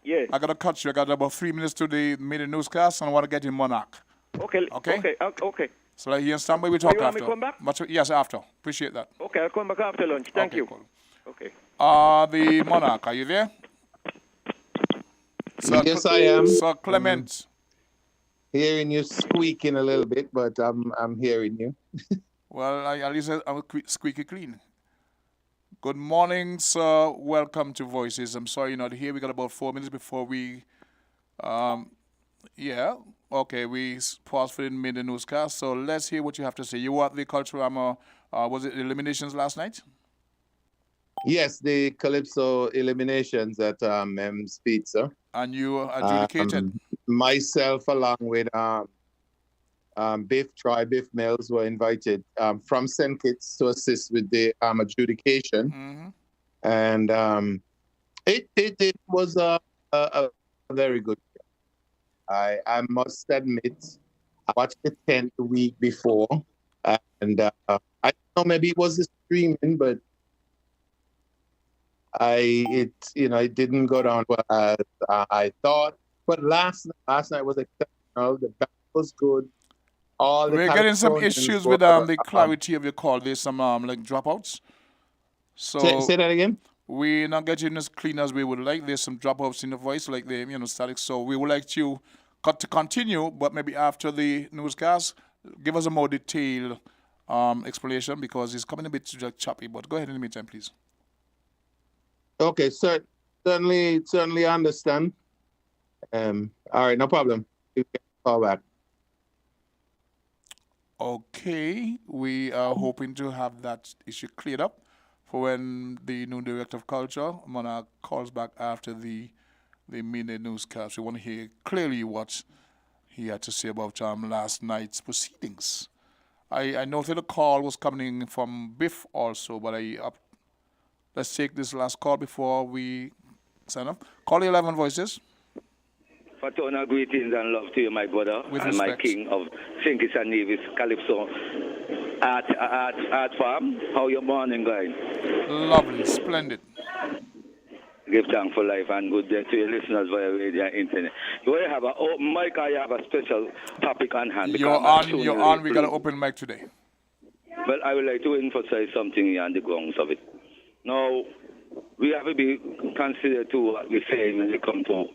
Yeah. I got to cut you. I got about 3 minutes to the media newscast, and I want to get in Monarch. Okay. So like, you stand by, we You talk want me after. to come back? Yes, after. Appreciate that. Okay, I'll come back after lunch. Thank Okay, you. cool. Okay. The monarch, are you there? Yes, I am. Sir Clement. Hearing you squeaking a little bit, but I'm hearing you. Well, at least I'm squeaky clean. Good morning, sir. Welcome to Voices. I'm sorry you're not here. We got about 4 minutes before we, we pause for the midday newscast. So let's hear what you have to say. You were at the Culturama, was it eliminations last night? Yes, the Calypso eliminations at M's Pizza. And you adjudicated? Myself, along with Biff Mills, were invited from St. Kitts to assist with the adjudication. Mm-hmm. And it was a very good show. I must admit, I watched the 10th week before, and I don't know, maybe it was the streaming, but it didn't go down well as I thought. But last night was exceptional. The band was good. We're getting some issues with the clarity of your call. There's some like dropouts. So say that again. We're not getting as clean as we would like. There's some dropouts in the voice, like the static. So we would like you to continue, but maybe after the newscast, give us a more detailed explanation because it's coming a bit choppy. But go ahead in the meantime, please. Okay, certainly understand. All right, no problem. You can call back. Okay, we are hoping to have that issue cleared up for when the new director of culture, Monarch, calls back after the midday newscast. We want to hear clearly what he had to say about last night's proceedings. I noted a call was coming from Biff also, but let's take this last call before we sign up. Call 11 Voices. Fraternal greetings and love to you, my brother, With and respect. my king of St. Kitts and Nevis, Calypso Art Farm. How your morning going? Lovely, splendid. Give thanks for life and good day to your listeners via radio and internet. You will have an open mic or you have a special topic on hand? You're on. We got an open mic today. Well, I would like to emphasize something here on the grounds of it. Now, we have to be considered to what we're saying when it comes to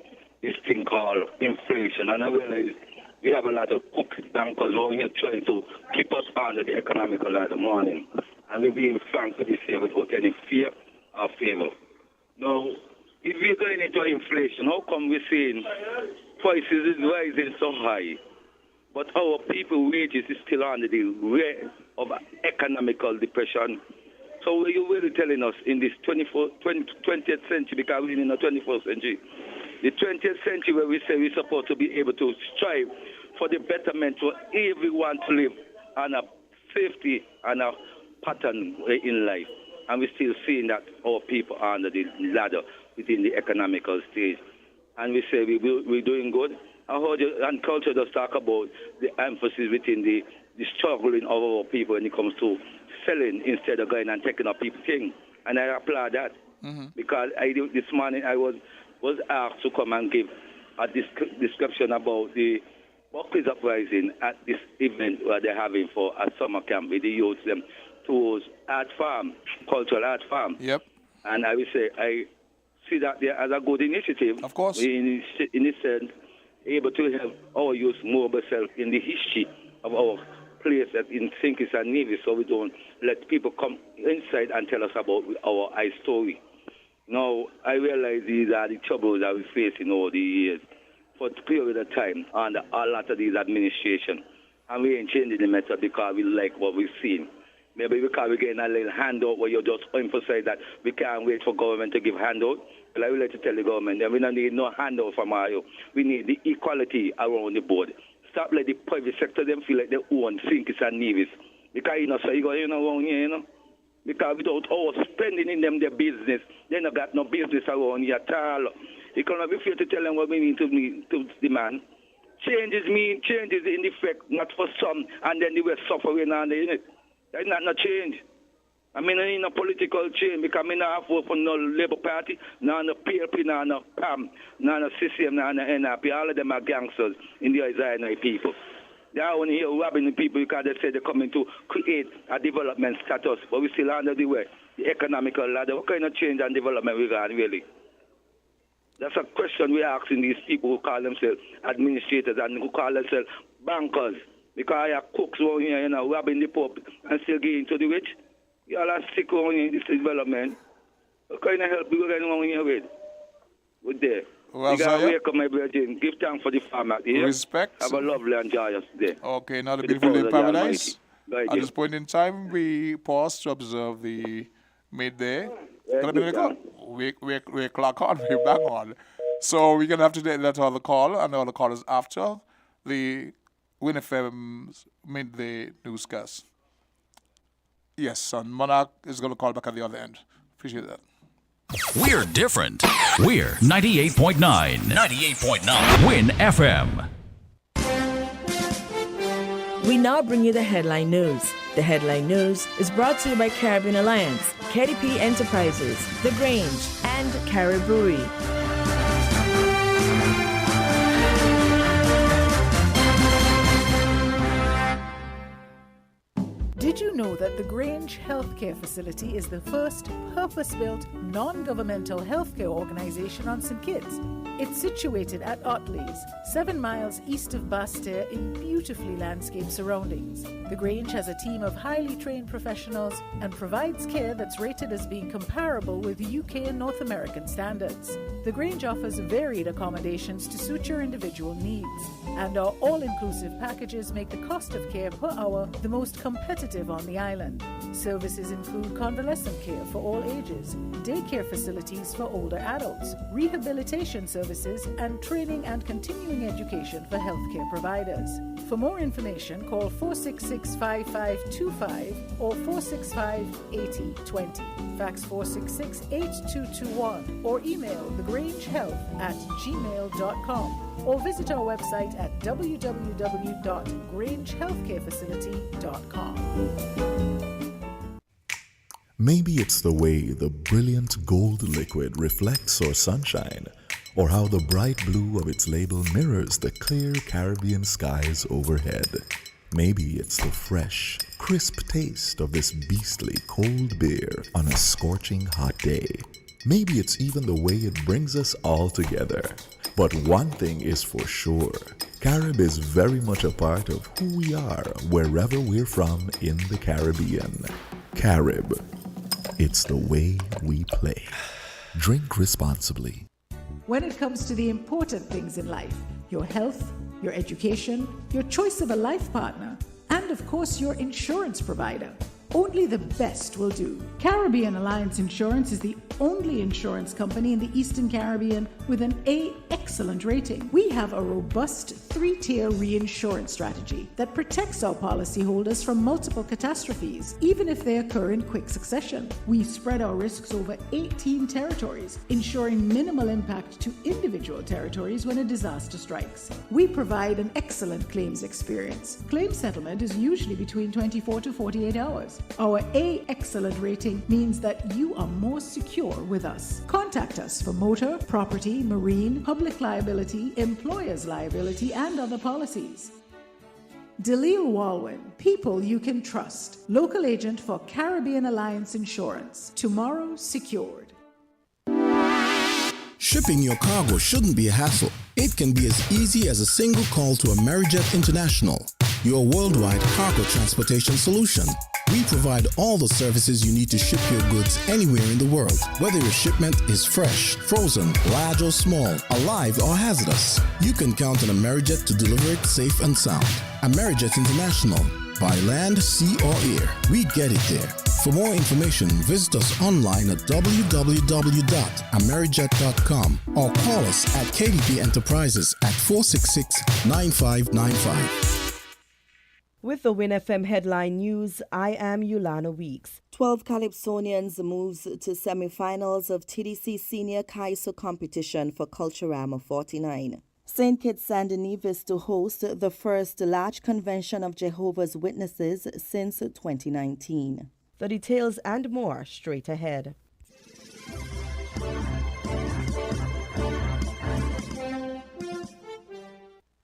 this thing called inflation. And I realize we have a lot of cookies because we're here trying to keep us under the economical ladder morning. And we're being frank to this here without any fear or favor. Now, if we're going into inflation, how come we're seeing prices is rising so high, but our people wages is still under the rate of economical depression? So what are you really telling us in this 20th century, because we're in the 21st century, the 20th century where we say we're supposed to be able to strive for the betterment for everyone to live on a safety and a pattern in life. And we're still seeing that our people are under the ladder within the economical stage. And we say we're doing good. I heard you, and culture does talk about the emphasis within the struggling of our people when it comes to selling instead of going and taking up people's things. And I applaud that. Because this morning I was asked to come and give a description about the Buckley's uprising at this event where they're having for a summer camp with the youth them towards art farm, cultural art farm. Yep. And I will say I see that there as a good initiative. Of course. In a sense, able to help our youth move ourselves in the history of our place in St. Kitts and Nevis, so we don't let people come inside and tell us about our high story. Now, I realize these are the troubles that we're facing over the years for a period of time under a lot of these administration. And we ain't changing the method because we like what we've seen. Maybe because we're getting a little handout where you just emphasize that we can't wait for government to give handout. Well, I would like to tell the government that we don't need no handout from you. We need the equality around the board. Stop let the private sector them feel like they own St. Kitts and Nevis. Because so you go around here, because without our spending in them their business, they not got no business around here at all. You cannot be fair to tell them what we need to demand. Changes in effect, not for some, and then they were suffering and in it. That's not no change. I mean, I need no political change because I not have for no Labour Party, no PLP, no PAM, no CCM, no NRP. All of them are gangsters in the eyes of people. They are only here robbing the people because they say they're coming to create a development status, but we still under the way, the economical ladder. What kind of change and development we got, really? That's a question we're asking these people who call themselves administrators and who call themselves bankers. Because I have cooks around here, you know, robbing the poor and still giving to the rich. You all are sick around here in this development. What kind of help we going around here with? With there. Well, you got to wake up, my brethren. Give thanks for the farmer. Yeah? Respect. Have a lovely and joyous day. Okay, now the With beautiful day the in power of the paradise. Almighty. At this point in time, we pause to observe the midday. Gonna be we clock on, we're back on. So we're gonna have to let all the call and all the callers after the Win FM's midday newscast. Yes, and Monarch is gonna call back at the other end. Appreciate that. We're different. We're 98.9. 98.9. Win FM. We now bring you the headline news. The headline news is brought to you by Caribbean Alliance, KDP Enterprises, The Grange, and Carib Brewery. Did you know that the Grange Healthcare Facility is the first purpose-built, non-governmental healthcare organization on St. Kitts? It's situated at Otley's, 7 miles east of Basseterre in beautifully landscaped surroundings. The Grange has a team of highly trained professionals and provides care that's rated as being comparable with UK and North American standards. The Grange offers varied accommodations to suit your individual needs, and our all-inclusive packages make the cost of care per hour the most competitive on the island. Services include convalescent care for all ages, daycare facilities for older adults, rehabilitation services, and training and continuing education for healthcare providers. For more information, call 466-5525 or 465-8020. Fax 466-8221 or email thegrangehealth@gmail.com or visit our website at www.grangehealthcarefacility.com. Maybe it's the way the brilliant gold liquid reflects our sunshine, or how the bright blue of its label mirrors the clear Caribbean skies overhead. Maybe it's the fresh, crisp taste of this beastly cold beer on a scorching hot day. Maybe it's even the way it brings us all together. But one thing is for sure, Carib is very much a part of who we are wherever we're from in the Caribbean. Carib. It's the way we play. Drink responsibly. When it comes to the important things in life, your health, your education, your choice of a life partner, and of course your insurance provider, only the best will do. Caribbean Alliance Insurance is the only insurance company in the Eastern Caribbean with an A excellent rating. We have a robust 3-tier reinsurance strategy that protects our policyholders from multiple catastrophes, even if they occur in quick succession. We spread our risks over 18 territories, ensuring minimal impact to individual territories when a disaster strikes. We provide an excellent claims experience. Claim settlement is usually between 24 to 48 hours. Our A excellent rating means that you are more secure with us. Contact us for motor, property, marine, public liability, employer's liability, and other policies. Dalil Walwyn, people you can trust. Local agent for Caribbean Alliance Insurance. Tomorrow secured. Shipping your cargo shouldn't be a hassle. It can be as easy as a single call to Amerijet International, your worldwide cargo transportation solution. We provide all the services you need to ship your goods anywhere in the world, whether your shipment is fresh, frozen, large or small, alive or hazardous. You can count on Amerijet to deliver it safe and sound. Amerijet International, by land, sea or air, we get it there. For more information, visit us online at www.amerijet.com or call us at KDP Enterprises at 466-9595. With the Win FM headline news, I am Yulana Weeks. 12 Calypsonians moves to semi-finals of TDC Senior Kaiso competition for Culturama 49. St. Kitts Saint Denis is to host the first large convention of Jehovah's Witnesses since 2019. The details and more straight ahead.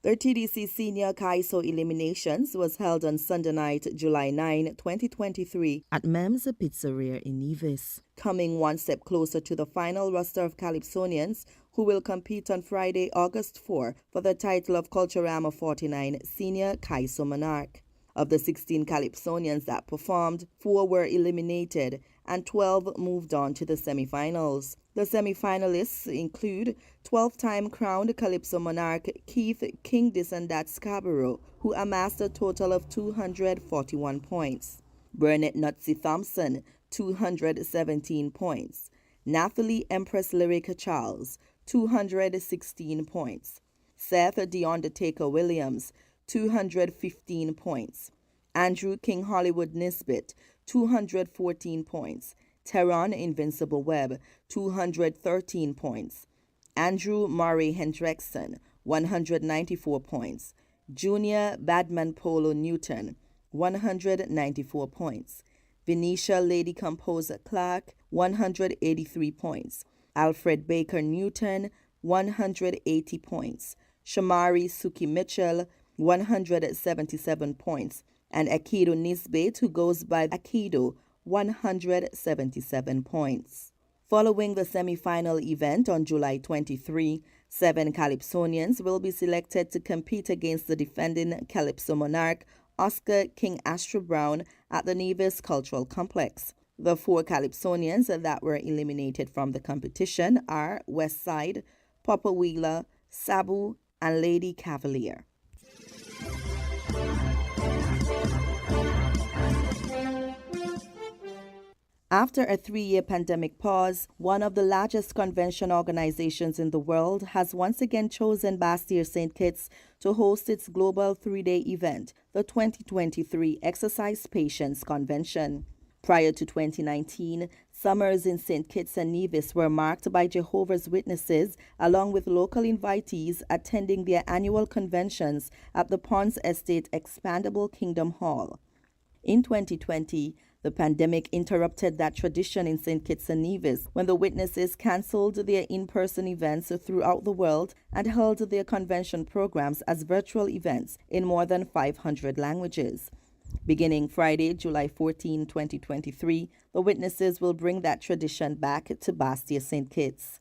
The TDC Senior Kaiso Eliminations was held on Sunday night, July 9, 2023, at Mem's Pizzeria in Nevis. Coming one step closer to the final roster of Calypsonians who will compete on Friday, August 4 for the title of Culturama 49 Senior Kaiso Monarch. Of the 16 Calypsonians that performed, 4 were eliminated and 12 moved on to the semifinals. The semifinalists include 12-time crowned Calypso monarch Keith King This and That Scarborough, who amassed a total of 241 points. Burnett Nutsy Thompson, 217 points. Nathalie Empress Lyrica Charles, 216 points. Seth The Undertaker Williams, 215 points. Andrew King Hollywood Nisbet, 214 points. Teron Invincible Webb, 213 points. Andrew Murray Hendrickson, 194 points. Junior Badman Polo Newton, 194 points. Venetia Lady Composer Clark, 183 points. Alfred Baker Newton, 180 points. Shamari Suki Mitchell, 177 points, and Akido Nisbet, who goes by Akido, 177 points. Following the semi-final event on July 23, 7 Calypsonians will be selected to compete against the defending Calypso monarch Oscar King Astro Brown at the Nevis Cultural Complex. The 4 Calypsonians that were eliminated from the competition are Westside, Papa Wheeler, Sabu, and Lady Cavalier. After a 3-year pandemic pause, one of the largest convention organizations in the world has once again chosen Bastille St. Kitts to host its global 3-day event, the 2023 Exercise Patience Convention. Prior to 2019, summers in St. Kitts and Nevis were marked by Jehovah's Witnesses along with local invitees attending their annual conventions at the Ponds Estate Expandable Kingdom Hall. In 2020, the pandemic interrupted that tradition in St. Kitts and Nevis when the witnesses cancelled their in-person events throughout the world and held their convention programs as virtual events in more than 500 languages. Beginning Friday, July 14, 2023, the witnesses will bring that tradition back to Bastille St. Kitts.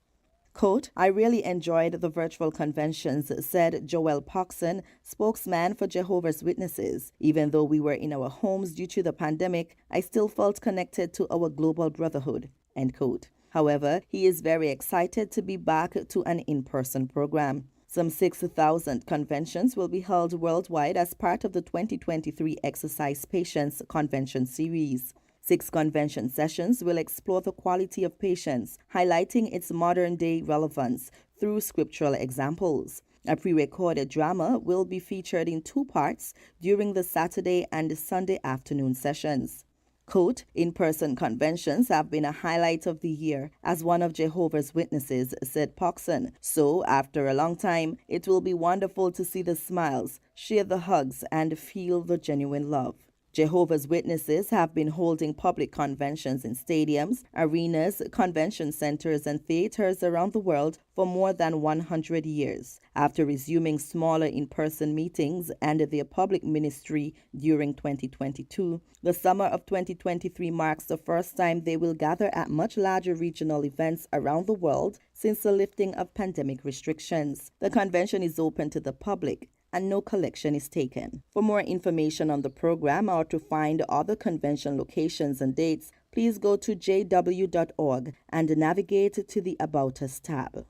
Quote, "I really enjoyed the virtual conventions," said Joel Poxon, spokesman for Jehovah's Witnesses. "Even though we were in our homes due to the pandemic, I still felt connected to our global brotherhood." End quote. However, he is very excited to be back to an in-person program. Some 6,000 conventions will be held worldwide as part of the 2023 Exercise Patience Convention Series. 6 convention sessions will explore the quality of patience, highlighting its modern-day relevance through scriptural examples. A pre-recorded drama will be featured in 2 parts during the Saturday and Sunday afternoon sessions. Quote, "In-person conventions have been a highlight of the year, as one of Jehovah's Witnesses," said Poxon. "So, after a long time, it will be wonderful to see the smiles, share the hugs, and feel the genuine love." Jehovah's Witnesses have been holding public conventions in stadiums, arenas, convention centers, and theaters around the world for more than 100 years. After resuming smaller in-person meetings and their public ministry during 2022, the summer of 2023 marks the first time they will gather at much larger regional events around the world since the lifting of pandemic restrictions. The convention is open to the public, and no collection is taken. For more information on the program or to find other convention locations and dates, please go to jw.org and navigate to the About Us tab.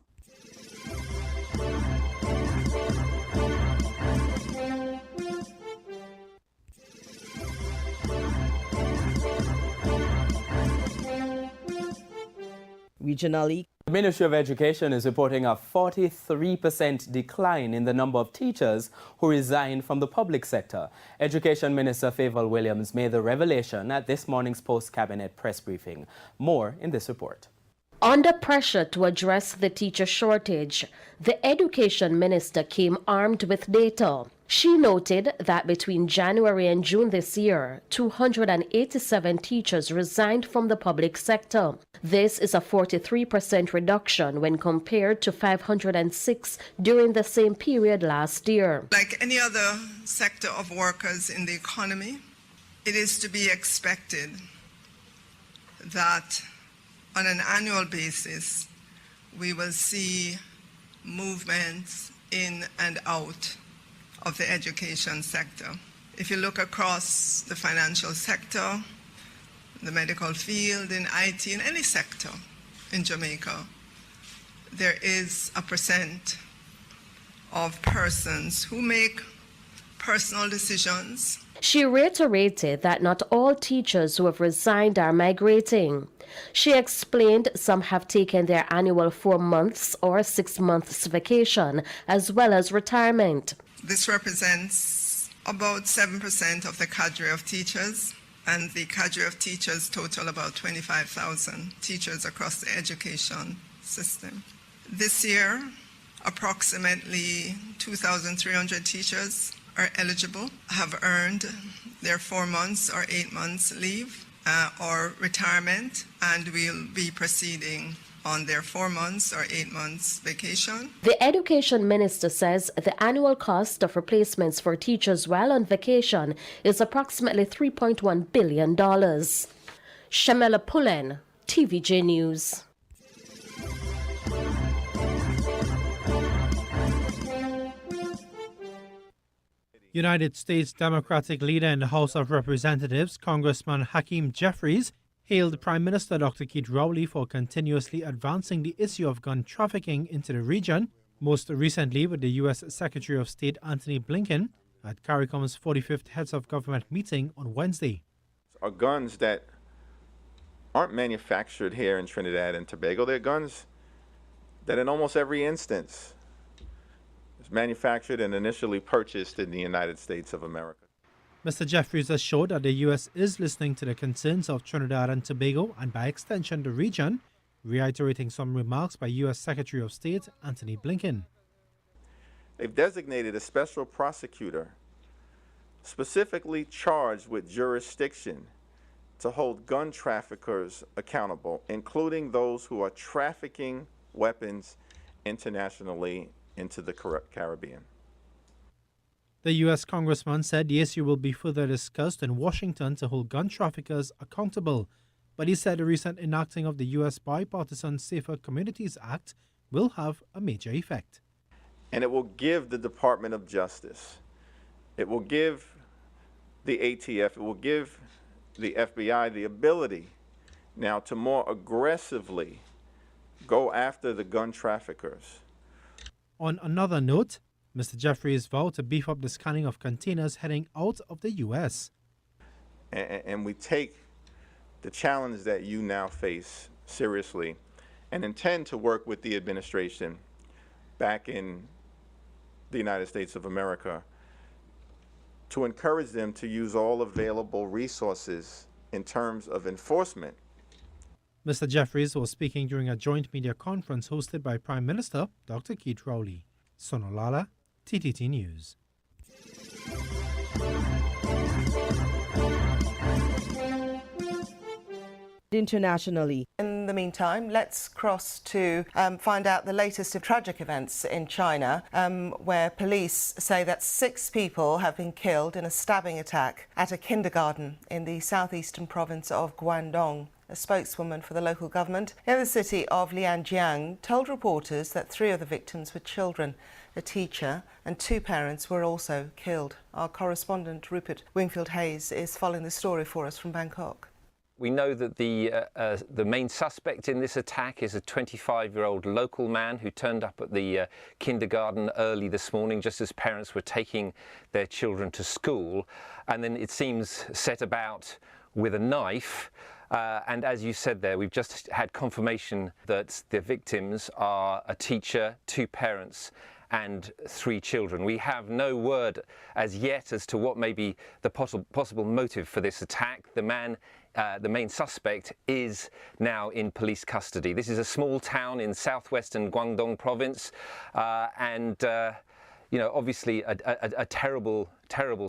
Regionally, the Ministry of Education is reporting a 43% decline in the number of teachers who resigned from the public sector. Education Minister Favour Williams made the revelation at this morning's post-cabinet press briefing. More in this report. Under pressure to address the teacher shortage, the Education Minister came armed with data. She noted that between January and June this year, 287 teachers resigned from the public sector. This is a 43% reduction when compared to 506 during the same period last year. Like any other sector of workers in the economy, it is to be expected that on an annual basis, we will see movements in and out of the education sector. If you look across the financial sector, the medical field, in IT, in any sector in Jamaica, there is a percent of persons who make personal decisions. She reiterated that not all teachers who have resigned are migrating. She explained some have taken their annual 4 months or 6 months vacation, as well as retirement. This represents about 7% of the cadre of teachers, and the cadre of teachers total about 25,000 teachers across the education system. This year, approximately 2,300 teachers are eligible, have earned their 4 months or 8 months leave or retirement, and will be proceeding on their 4 months or 8 months vacation. The education minister says the annual cost of replacements for teachers while on vacation is approximately $3.1 billion. Shamela Pullen, TVJ News. United States Democratic leader in the House of Representatives, Congressman Hakeem Jeffries, hailed Prime Minister Dr. Keith Rowley for continuously advancing the issue of gun trafficking into the region, most recently with the U.S. Secretary of State Antony Blinken at CARICOM's 45th Heads of Government meeting on Wednesday. Are guns that aren't manufactured here in Trinidad and Tobago. They're guns that in almost every instance is manufactured and initially purchased in the United States of America. Mr. Jeffries assured that the U.S. is listening to the concerns of Trinidad and Tobago and by extension the region, reiterating some remarks by U.S. Secretary of State Antony Blinken. They've designated a special prosecutor specifically charged with jurisdiction to hold gun traffickers accountable, including those who are trafficking weapons internationally into the Caribbean. The U.S. congressman said the issue will be further discussed in Washington to hold gun traffickers accountable, but he said the recent enacting of the U.S. Bipartisan Safer Communities Act will have a major effect. And it will give the Department of Justice, it will give the ATF, it will give the FBI the ability now to more aggressively go after the gun traffickers. On another note, Mr. Jeffries vowed to beef up the scanning of containers heading out of the U.S. And we take the challenge that you now face seriously and intend to work with the administration back in the United States of America to encourage them to use all available resources in terms of enforcement. Mr. Jeffries was speaking during a joint media conference hosted by Prime Minister Dr. Keith Rowley. Sonolala, TTT News. Internationally. In the meantime, let's cross to find out the latest of tragic events in China, where police say that 6 people have been killed in a stabbing attack at a kindergarten in the southeastern province of Guangdong. A spokeswoman for the local government in the city of Lianjiang told reporters that 3 of the victims were children. A teacher and 2 parents were also killed. Our correspondent Rupert Wingfield-Hayes is following the story for us from Bangkok. We know that the main suspect in this attack is a 25-year-old local man who turned up at the kindergarten early this morning just as parents were taking their children to school, and then it seems set about with a knife. And as you said there, we've just had confirmation that the victims are a teacher, 2 parents and 3 children. We have no word as yet as to what may be the possible motive for this attack. The man, the main suspect, is now in police custody. This is a small town in southwestern Guangdong province, and obviously a terrible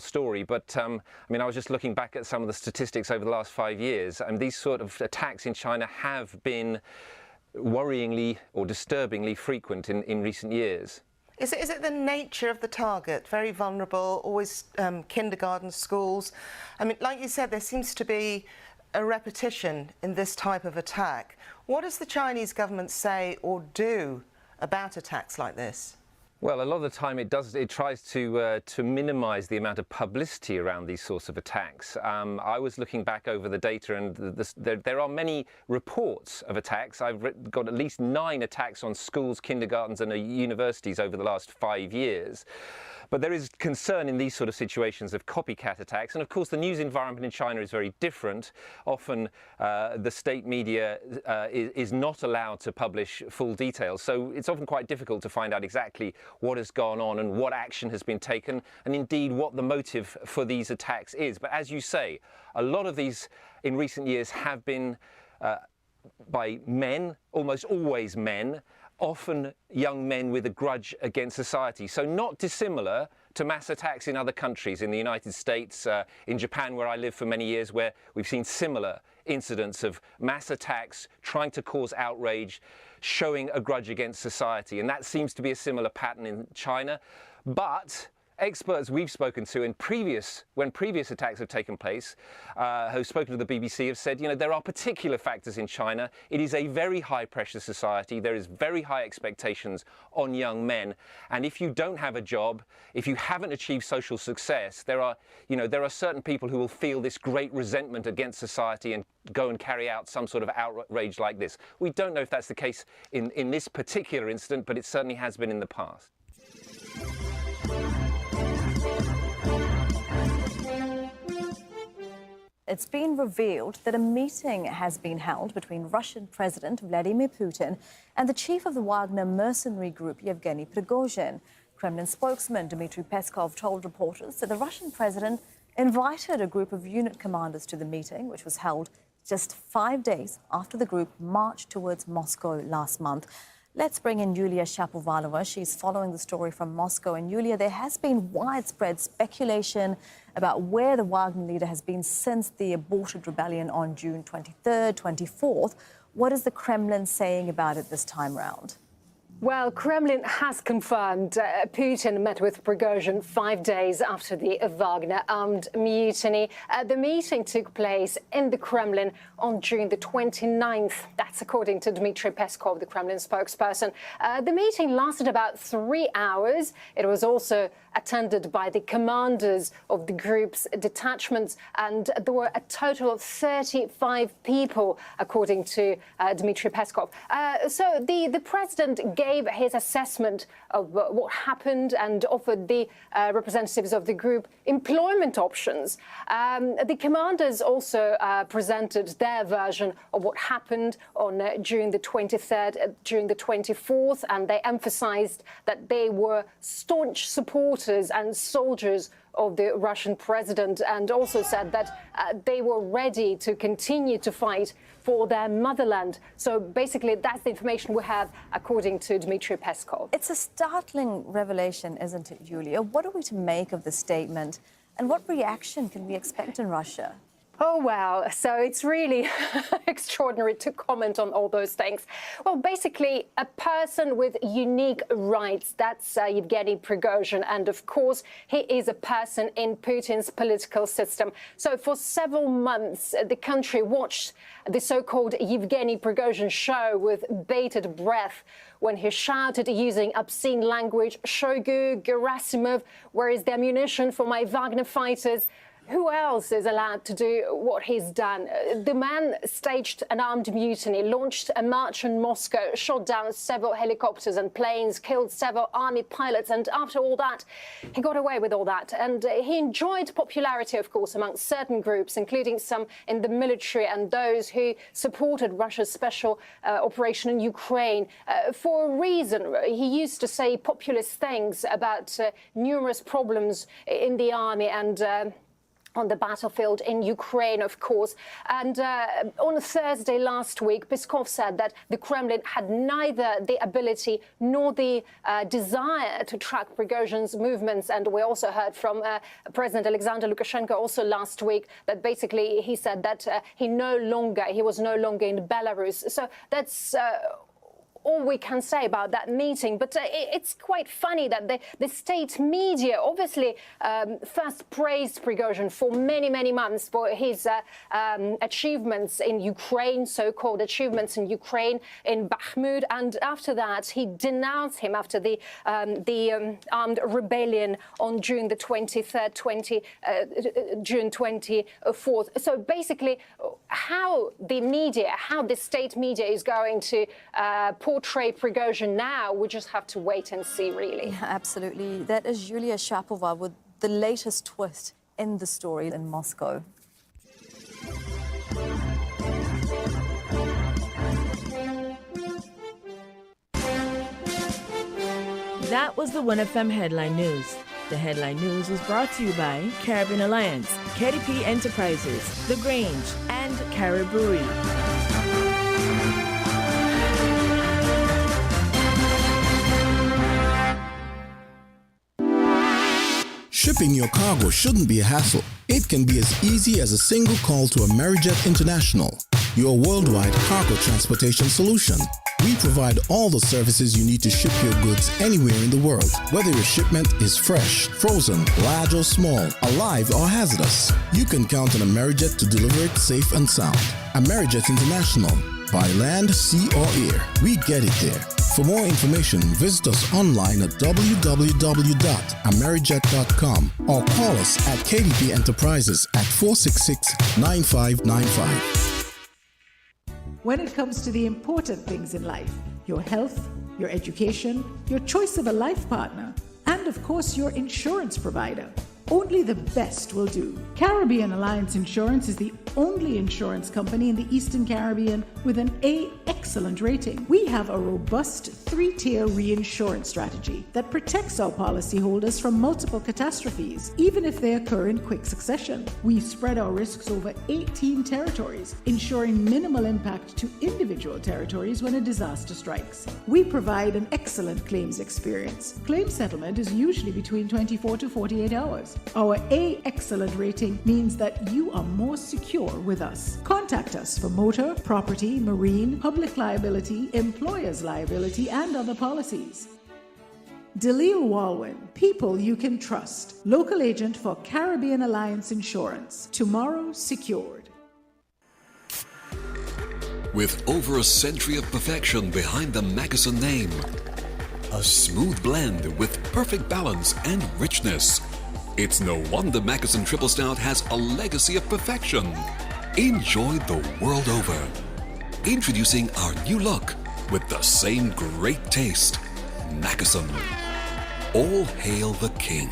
story. But I mean, I was just looking back at some of the statistics over the last 5 years, and these sort of attacks in China have been worryingly or disturbingly frequent in recent years. Is it the nature of the target? Very vulnerable, always kindergarten, schools. I mean, like you said, there seems to be a repetition in this type of attack. What does the Chinese government say or do about attacks like this? Well, a lot of the time it tries to minimise the amount of publicity around these sorts of attacks. I was looking back over the data, and there are many reports of attacks. I've got at least 9 attacks on schools, kindergartens and universities over the last 5 years. But there is concern in these sort of situations of copycat attacks. And of course, the news environment in China is very different. Often the state media is not allowed to publish full details. So it's often quite difficult to find out exactly what has gone on and what action has been taken, and indeed what the motive for these attacks is. But as you say, a lot of these in recent years have been by men, almost always men, often young men with a grudge against society. So not dissimilar to mass attacks in other countries, in the United States, in Japan, where I lived for many years, where we've seen similar incidents of mass attacks trying to cause outrage, showing a grudge against society. And that seems to be a similar pattern in China. But experts we've spoken to when previous attacks have taken place, who've spoken to the BBC, have said, there are particular factors in China. It is a very high pressure society. There is very high expectations on young men. And if you don't have a job, if you haven't achieved social success, there are certain people who will feel this great resentment against society and go and carry out some sort of outrage like this. We don't know if that's the case in this particular incident, but it certainly has been in the past. It's been revealed that a meeting has been held between Russian President Vladimir Putin and the chief of the Wagner mercenary group, Yevgeny Prigozhin. Kremlin spokesman Dmitry Peskov told reporters that the Russian president invited a group of unit commanders to the meeting, which was held just 5 days after the group marched towards Moscow last month. Let's bring in Yulia Shapovalova. She's following the story from Moscow. And Yulia, there has been widespread speculation about where the Wagner leader has been since the aborted rebellion on June 23rd, 24th. What is the Kremlin saying about it this time round? Well, Kremlin has confirmed Putin met with Prigozhin 5 days after the Wagner armed mutiny. The meeting took place in the Kremlin on June the 29th. That's according to Dmitry Peskov, the Kremlin spokesperson. The meeting lasted about 3 hours. It was also attended by the commanders of the group's detachments, and there were a total of 35 people, according to Dmitry Peskov. So the president gave his assessment of what happened and offered the representatives of the group employment options. The commanders also presented their version of what happened on June the 23rd, June the 24th, and they emphasized that they were staunch supporters and soldiers of the Russian president, and also said that they were ready to continue to fight for their motherland. So basically, that's the information we have, according to Dmitry Peskov. It's a startling revelation, isn't it, Julia? What are we to make of this statement, and what reaction can we expect in Russia? Oh, wow. So it's really extraordinary to comment on all those things. Well, basically, a person with unique rights, that's Yevgeny Prigozhin. And of course, he is a person in Putin's political system. So for several months, the country watched the so-called Yevgeny Prigozhin show with bated breath when he shouted using obscene language, "Shoigu, Gerasimov, where is the ammunition for my Wagner fighters?" Who else is allowed to do what he's done? The man staged an armed mutiny, launched a march on Moscow, shot down several helicopters and planes, killed several army pilots, and after all that, he got away with all that. And he enjoyed popularity, of course, among certain groups, including some in the military and those who supported Russia's special operation in Ukraine. For a reason, he used to say populist things about numerous problems in the army, and on the battlefield in Ukraine, of course. And on Thursday last week, Peskov said that the Kremlin had neither the ability nor the desire to track Prigozhin's movements. And we also heard from President Alexander Lukashenko also last week that basically he said that he was no longer in Belarus. So that's all we can say about that meeting. But it's quite funny that the state media obviously first praised Prigozhin for many, many months for his achievements in Ukraine, so-called achievements in Ukraine, in Bakhmut. And after that, he denounced him after the armed rebellion on June the 23rd, June 24th. So basically, how the state media is going to portray Prigozhin now, we just have to wait and see, really. Yeah, absolutely. That is Yulia Shapova with the latest twist in the story in Moscow. That was the WINNFM Headline News. The Headline News was brought to you by Caribbean Alliance, KDP Enterprises, The Grange, and Carib Brewery. Shipping your cargo shouldn't be a hassle. It can be as easy as a single call to Amerijet International, your worldwide cargo transportation solution. We provide all the services you need to ship your goods anywhere in the world, whether your shipment is fresh, frozen, large or small, alive or hazardous. You can count on Amerijet to deliver it safe and sound. Amerijet International, by land, sea or air, we get it there. For more information, visit us online at www.amerijet.com or call us at KDP Enterprises at 466-9595. When it comes to the important things in life, your health, your education, your choice of a life partner, and of course your insurance provider, only the best will do. Caribbean Alliance Insurance is the only insurance company in the Eastern Caribbean with an A excellent rating. We have a robust 3-tier reinsurance strategy that protects our policyholders from multiple catastrophes, even if they occur in quick succession. We spread our risks over 18 territories, ensuring minimal impact to individual territories when a disaster strikes. We provide an excellent claims experience. Claim settlement is usually between 24 to 48 hours. Our A excellent rating means that you are more secure with us. Contact us for motor, property, marine, public liability, employer's liability, and other policies. Dalil Walwyn, people you can trust. Local agent for Caribbean Alliance Insurance. Tomorrow secured. With over a century of perfection behind the Mackeson name, a smooth blend with perfect balance and richness. It's no wonder Mackeson Triple Stout has a legacy of perfection. Enjoy the world over. Introducing our new look with the same great taste. Mackeson. All hail the king.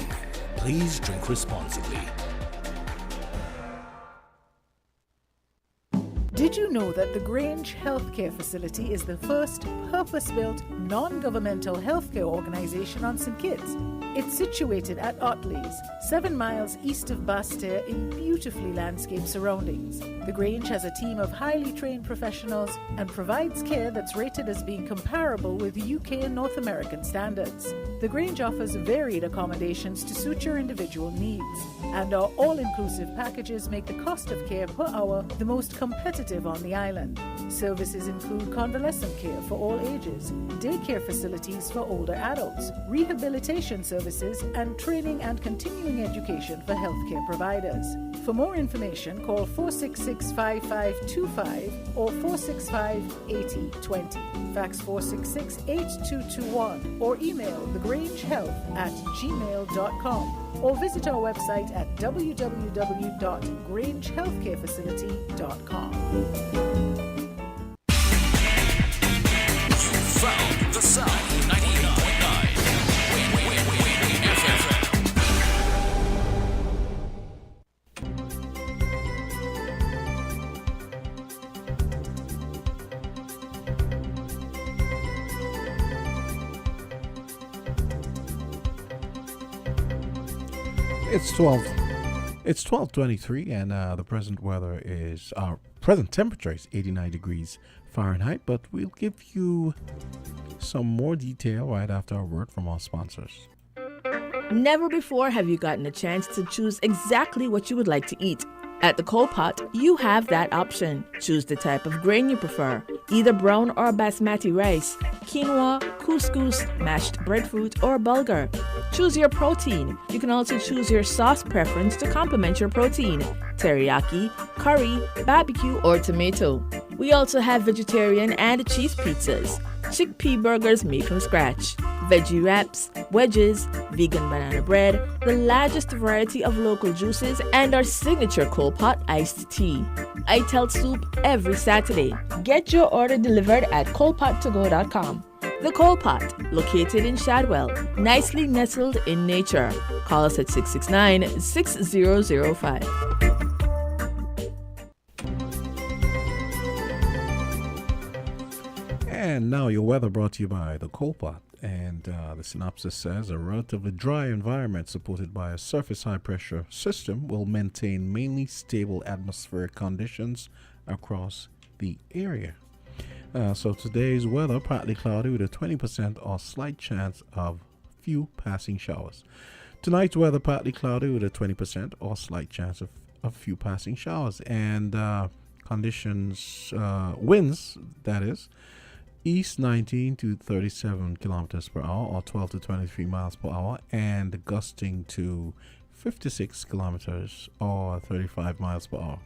Please drink responsibly. Did you know that the Grange Healthcare Facility is the first purpose-built, non-governmental healthcare organization on St. Kitts? It's situated at Otley's, 7 miles east of Basseterre in beautifully landscaped surroundings. The Grange has a team of highly trained professionals and provides care that's rated as being comparable with UK and North American standards. The Grange offers varied accommodations to suit your individual needs, and our all-inclusive packages make the cost of care per hour the most competitive on the island. Services include convalescent care for all ages, daycare facilities for older adults, rehabilitation services, and training and continuing education for healthcare providers. For more information, call 466-5525 or 465-8020. Fax 466-8221 or email thegrangehealth@gmail.com or visit our website at www.grangehealthcarefacility.com. Found the sound 98.9 FM. It's 12. It's 12:23, and the present weather is our present temperature is 89 degrees Fahrenheit. But we'll give you some more detail right after a word from our sponsors. Never before have you gotten a chance to choose exactly what you would like to eat. At the Coal Pot, you have that option. Choose the type of grain you prefer, either brown or basmati rice, quinoa, couscous, mashed breadfruit, or bulgur. Choose your protein. You can also choose your sauce preference to complement your protein, teriyaki, curry, barbecue, or tomato. We also have vegetarian and cheese pizzas, chickpea burgers made from scratch, veggie wraps, wedges, vegan banana bread, the largest variety of local juices, and our signature Coal Pot iced tea. I tell soup every Saturday. Get your order delivered at coalpottogo.com. The Coal Pot, located in Shadwell, nicely nestled in nature. Call us at 669-6005. And now your weather brought to you by the Coal Pot. And the synopsis says a relatively dry environment supported by a surface high-pressure system will maintain mainly stable atmospheric conditions across the area. So today's weather, partly cloudy with a 20% or slight chance of few passing showers. Tonight's weather, partly cloudy with a 20% or slight chance of a few passing showers. And conditions, winds, that is, east 19 to 37 kilometers per hour or 12 to 23 miles per hour, and gusting to 56 kilometers or 35 miles per hour.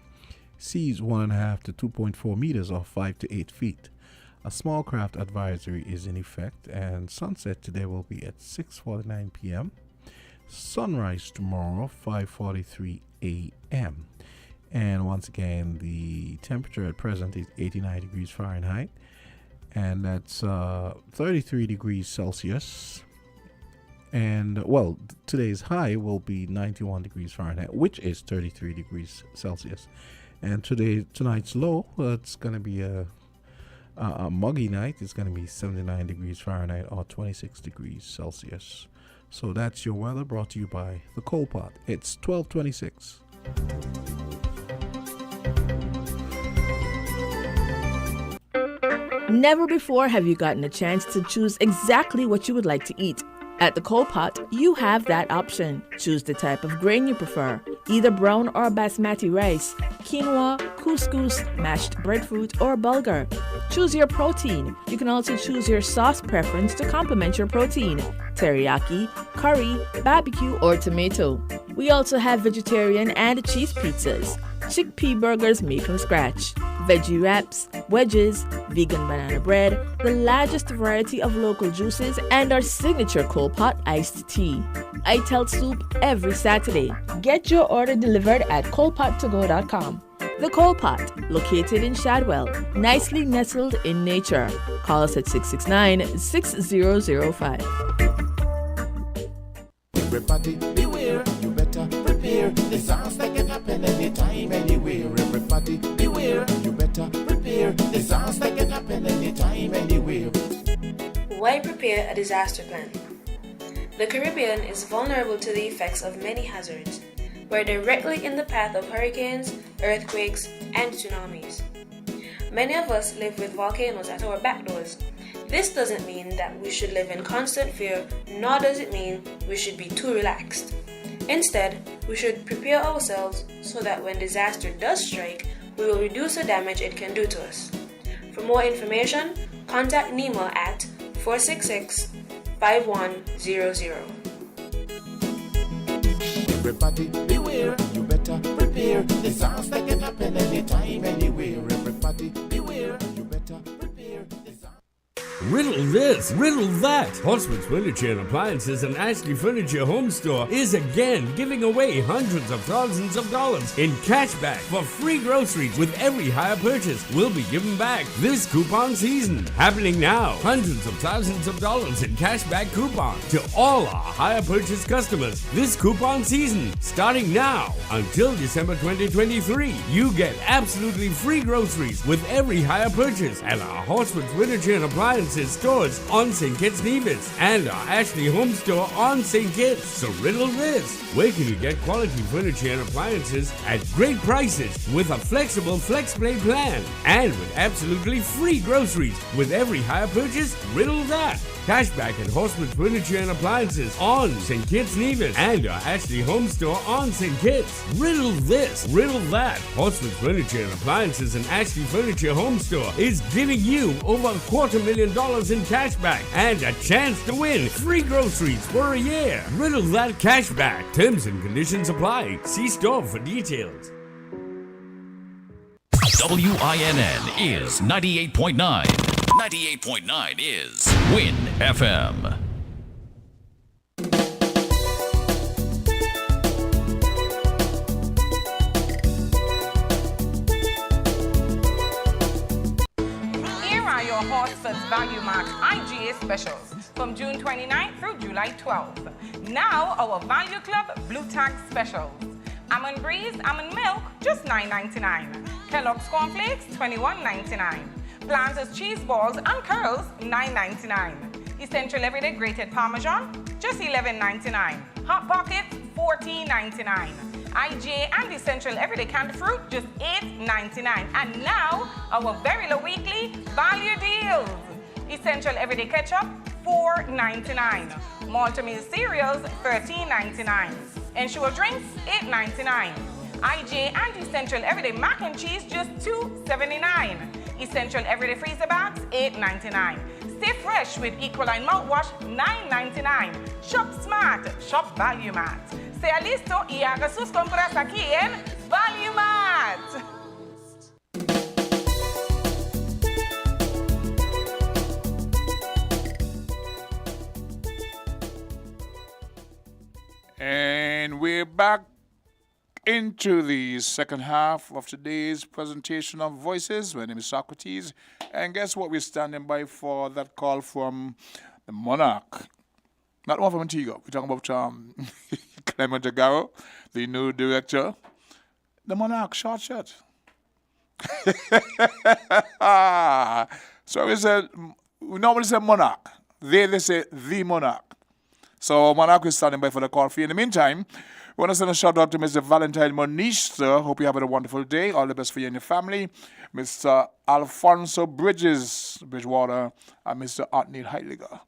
Seas 1.5 to 2.4 meters or 5 to 8 feet. A small craft advisory is in effect, and sunset today will be at 6:49 p.m. Sunrise tomorrow 5:43 a.m. And once again, the temperature at present is 89 degrees Fahrenheit. And that's 33 degrees Celsius. And, well, today's high will be 91 degrees Fahrenheit, which is 33 degrees Celsius. And tonight's low, it's going to be a muggy night. It's going to be 79 degrees Fahrenheit or 26 degrees Celsius. So that's your weather brought to you by the Coal Pot. It's 12:26. Never before have you gotten a chance to choose exactly what you would like to eat. At the Coal Pot, you have that option. Choose the type of grain you prefer, either brown or basmati rice, quinoa, couscous, mashed breadfruit, or bulgur. Choose your protein. You can also choose your sauce preference to complement your protein, teriyaki, curry, barbecue, or tomato. We also have vegetarian and cheese pizzas, chickpea burgers made from scratch, veggie wraps, wedges, vegan banana bread, the largest variety of local juices, and our signature Coal Pot iced tea. I tell soup every Saturday. Get your order delivered at coalpottogo.com. The Coal Pot, located in Shadwell, nicely nestled in nature. Call us at 669-6005. Everybody beware, you better prepare. Disaster can happen anytime, anywhere. Everybody beware, you better prepare. Disaster can happen anytime, anywhere. Why prepare a disaster plan? The Caribbean is vulnerable to the effects of many hazards. We're directly in the path of hurricanes, earthquakes, and tsunamis. Many of us live with volcanoes at our back doors. This doesn't mean that we should live in constant fear, nor does it mean we should be too relaxed. Instead, we should prepare ourselves so that when disaster does strike, we will reduce the damage it can do to us. For more information, contact NEMA at 466-5100. Everybody beware, you better prepare. Disaster can happen anytime, anywhere. Everybody beware, you better prepare. Riddle this, riddle that. Horseman's Furniture and Appliances and Ashley Furniture Home Store is again giving away hundreds of thousands of dollars in cashback for free groceries with every hire purchase. We'll be giving back this coupon season. Happening now. Hundreds of thousands of dollars in cashback coupon to all our hire purchase customers this coupon season. Starting now until December 2023. You get absolutely free groceries with every hire purchase at our Horseman's Furniture and Appliances Appliances stores on St. Kitts Nevis and our Ashley Home Store on St. Kitts. So riddle this. Where can you get quality furniture and appliances at great prices with a flexible FlexPlay plan and with absolutely free groceries with every hire purchase? Riddle that. Cashback at Horseman's Furniture and Appliances on St. Kitts Nevis and our Ashley Home Store on St. Kitts. Riddle this, riddle that. Horseman's Furniture and Appliances and Ashley Furniture Home Store is giving you over $250,000 in cashback and a chance to win free groceries for a year. Riddle that cashback. Terms and conditions apply. See store for details. WINN is 98.9. 98.9 is Win FM. Here are your Horsford's Value Mart IGA specials from June 29th through July 12th. Now our Value Club Blue Tag specials. Almond Breeze, almond milk, just $9.99. Kellogg's Cornflakes, $21.99. Planters cheese balls and curls, $9.99. Essential Everyday Grated Parmesan, just $11.99. Hot Pockets, $14.99. IGA and Essential Everyday Canned Fruit, just $8.99. And now, our very low weekly value deals. Essential Everyday Ketchup, $4.99. Malta-Meal cereals, $13.99. Ensure drinks, $8.99. IGA and Essential Everyday Mac and Cheese, just $2.79. Essential Everyday Freezer Bags, $8.99. Stay fresh with Equaline Mouthwash, $9.99. Shop smart, shop Value Mart. Sea listo y haga sus compras aquí en Value Mart. And we're back into the second half of today's presentation of Voices. My name is Socrates. And guess what? We're standing by for that call from the Monarch. Not one from Antigua. We're talking about Clement Agaro, the new director. The Monarch, short. So we normally say Monarch. They say the Monarch. So Monarch is standing by for the call for you. In the meantime, we want to send a shout out to Mr. Valentine Monish, sir. Hope you're having a wonderful day. All the best for you and your family. Mr. Alfonso Bridgewater, and Mr. Otney Heidliger,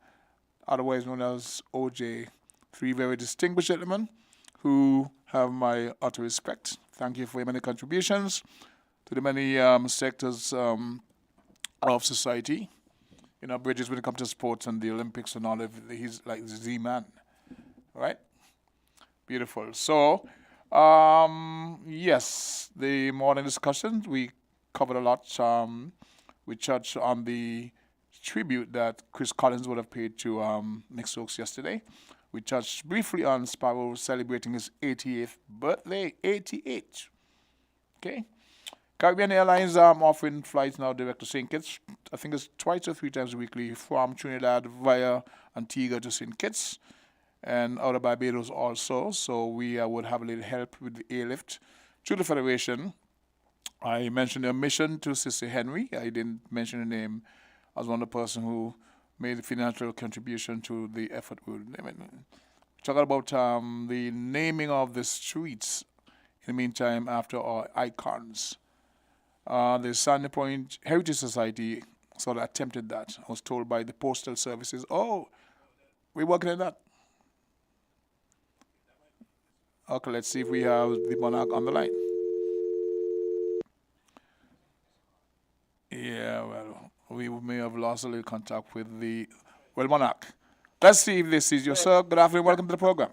otherwise known as OJ. Three very distinguished gentlemen who have my utter respect. Thank you for your many contributions to the many sectors of society. You know, Bridges, when it comes to sports and the Olympics and all of it, he's like the Z-man, right? Beautiful. So, yes, the morning discussion, we covered a lot. We touched on the tribute that Chris Collins would have paid to Nick Stokes yesterday. We touched briefly on Sparrow celebrating his 88th birthday, 88. Okay. Caribbean Airlines offering flights now direct to St. Kitts. I think it's twice or three times weekly from Trinidad via Antigua to St. Kitts and out of Barbados also. So we would have a little help with the airlift through the Federation. I mentioned a mission to Sister Henry. I didn't mention her name as one of the person who made the financial contribution to the effort. Talking about the naming of the streets in the meantime after our icons. The Sandy Point Heritage Society sort of attempted that. I was told by the postal services, oh, we're working on that. Okay, let's see if we have the Monarch on the line. Yeah, well, we may have lost a little contact with the, Monarch. Let's see if this is you, sir. Good afternoon. Welcome to the program.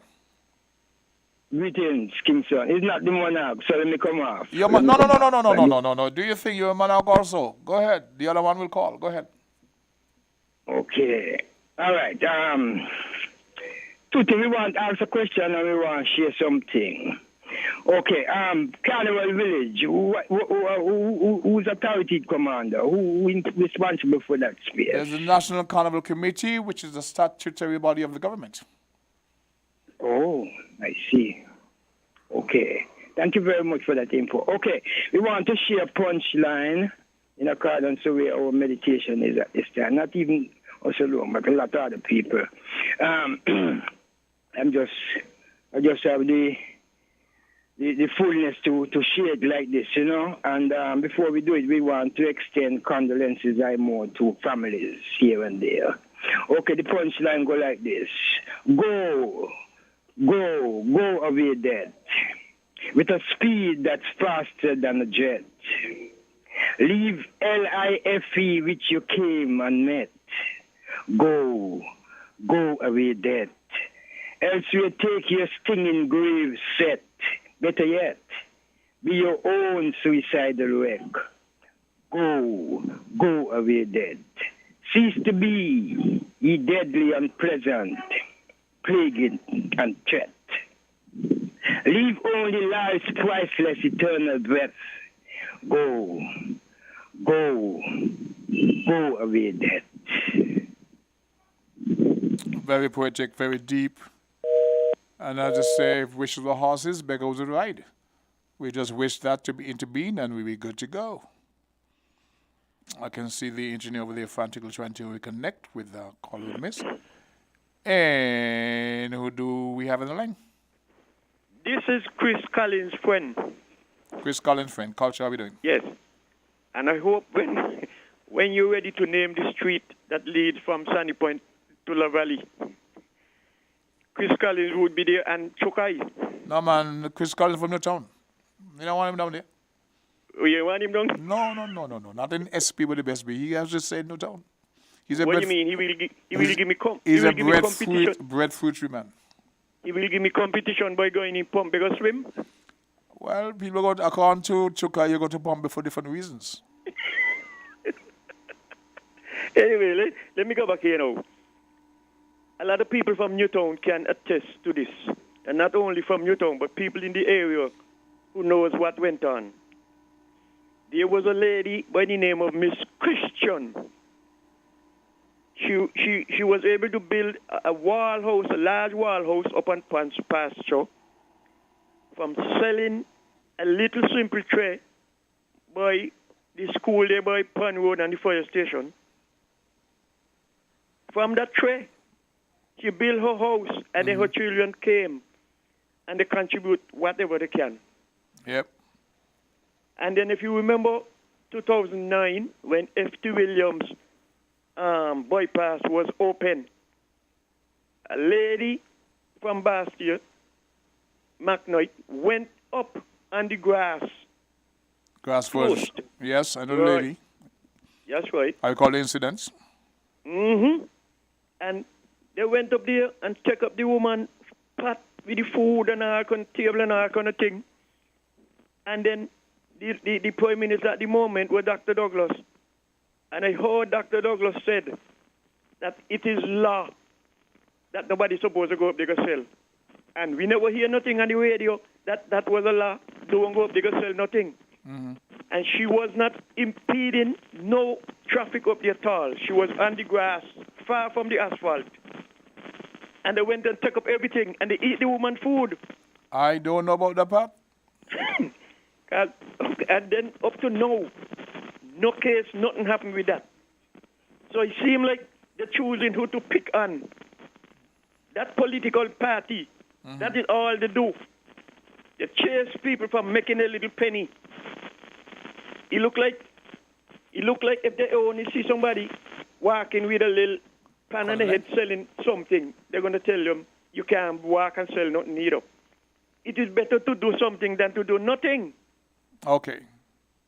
Greetings, Kingston. It's not the Monarch, so let me come off. No. Do you think you're a Monarch also? Go ahead. The other one will call. Go ahead. Okay. All right. Two things. We want to ask a question and we want to share something. Okay. Carnival Village. Who's authority commander? Who is responsible for that space? There's the National Carnival Committee, which is the statutory body of the government. Oh, I see. Okay. Thank you very much for that info. Okay. We want to share a punchline in accordance to where our meditation is at this time. Not even us alone, but a lot of other people. I just have the fullness to share it like this, you know. And before we do it, we want to extend condolences to families here and there. Okay, the punchline go like this. Go away death, with a speed that's faster than a jet. Leave LIFE which you came and met. Go away death. Else we'll take your stinging grave set. Better yet, be your own suicidal wreck. Go away dead. Cease to be, ye deadly unpleasant, plaguing and threat. Leave only life's priceless eternal breath. Go away dead. Very poetic, very deep. And I just say, if wish of the horses, beggars would ride. We just wish that to be intervened and we'll be good to go. I can see the engineer over there frantically trying to reconnect with the caller we missed. And who do we have in the line? This is Chris Collins' friend. Chris Collins' friend. Culture, how are we doing? Yes. And I hope when you're ready to name the street that leads from Sandy Point to La Valley, Chris Collins would be there and Chokai. No, man. Chris Collins from the town. You don't want him down there? Oh, you want him down? No. Not in SP with the best be. He has just said no town. He's a what do you mean? He will give me He's a breadfruit man. He will give me competition by going in pump because swim? Well, people go to, according to Chuka, you go to pump for different reasons. Anyway, let me go back here now. A lot of people from Newtown can attest to this. And not only from Newtown, but people in the area who knows what went on. There was a lady by the name of Miss Christian. She was able to build a large wall house up on pasture from selling a little simple tray by the school there by Pan Road and the fire station. From that tray, she built her house and then her children came and they contribute whatever they can. Yep. And then if you remember 2009 when F.T. Williams bypass was open, a lady from Bastia, McKnight, went up on the grass. Grass was, yes, I know the lady. That's right. I call the incidents. Mm-hmm. And they went up there and checked up the woman pot with the food and all kind of table and all kind of thing. And then the Prime Minister at the moment was Dr. Douglas. And I heard Dr. Douglas said that it is law that nobody's supposed to go up there and sell. And we never hear nothing on the radio that was a law. Don't go up there and sell nothing. Mm-hmm. And she was not impeding no traffic up there at all. She was on the grass, far from the asphalt. And they went and took up everything, and they eat the woman food. I don't know about that part. And then up to now, no case, nothing happened with that. So it seemed like they're choosing who to pick on. That political party, that is all they do. They chase people from making a little penny. It look like if they only see somebody walking with a little pan on the head selling something, they're going to tell them, you can't walk and sell nothing either. It is better to do something than to do nothing. Okay.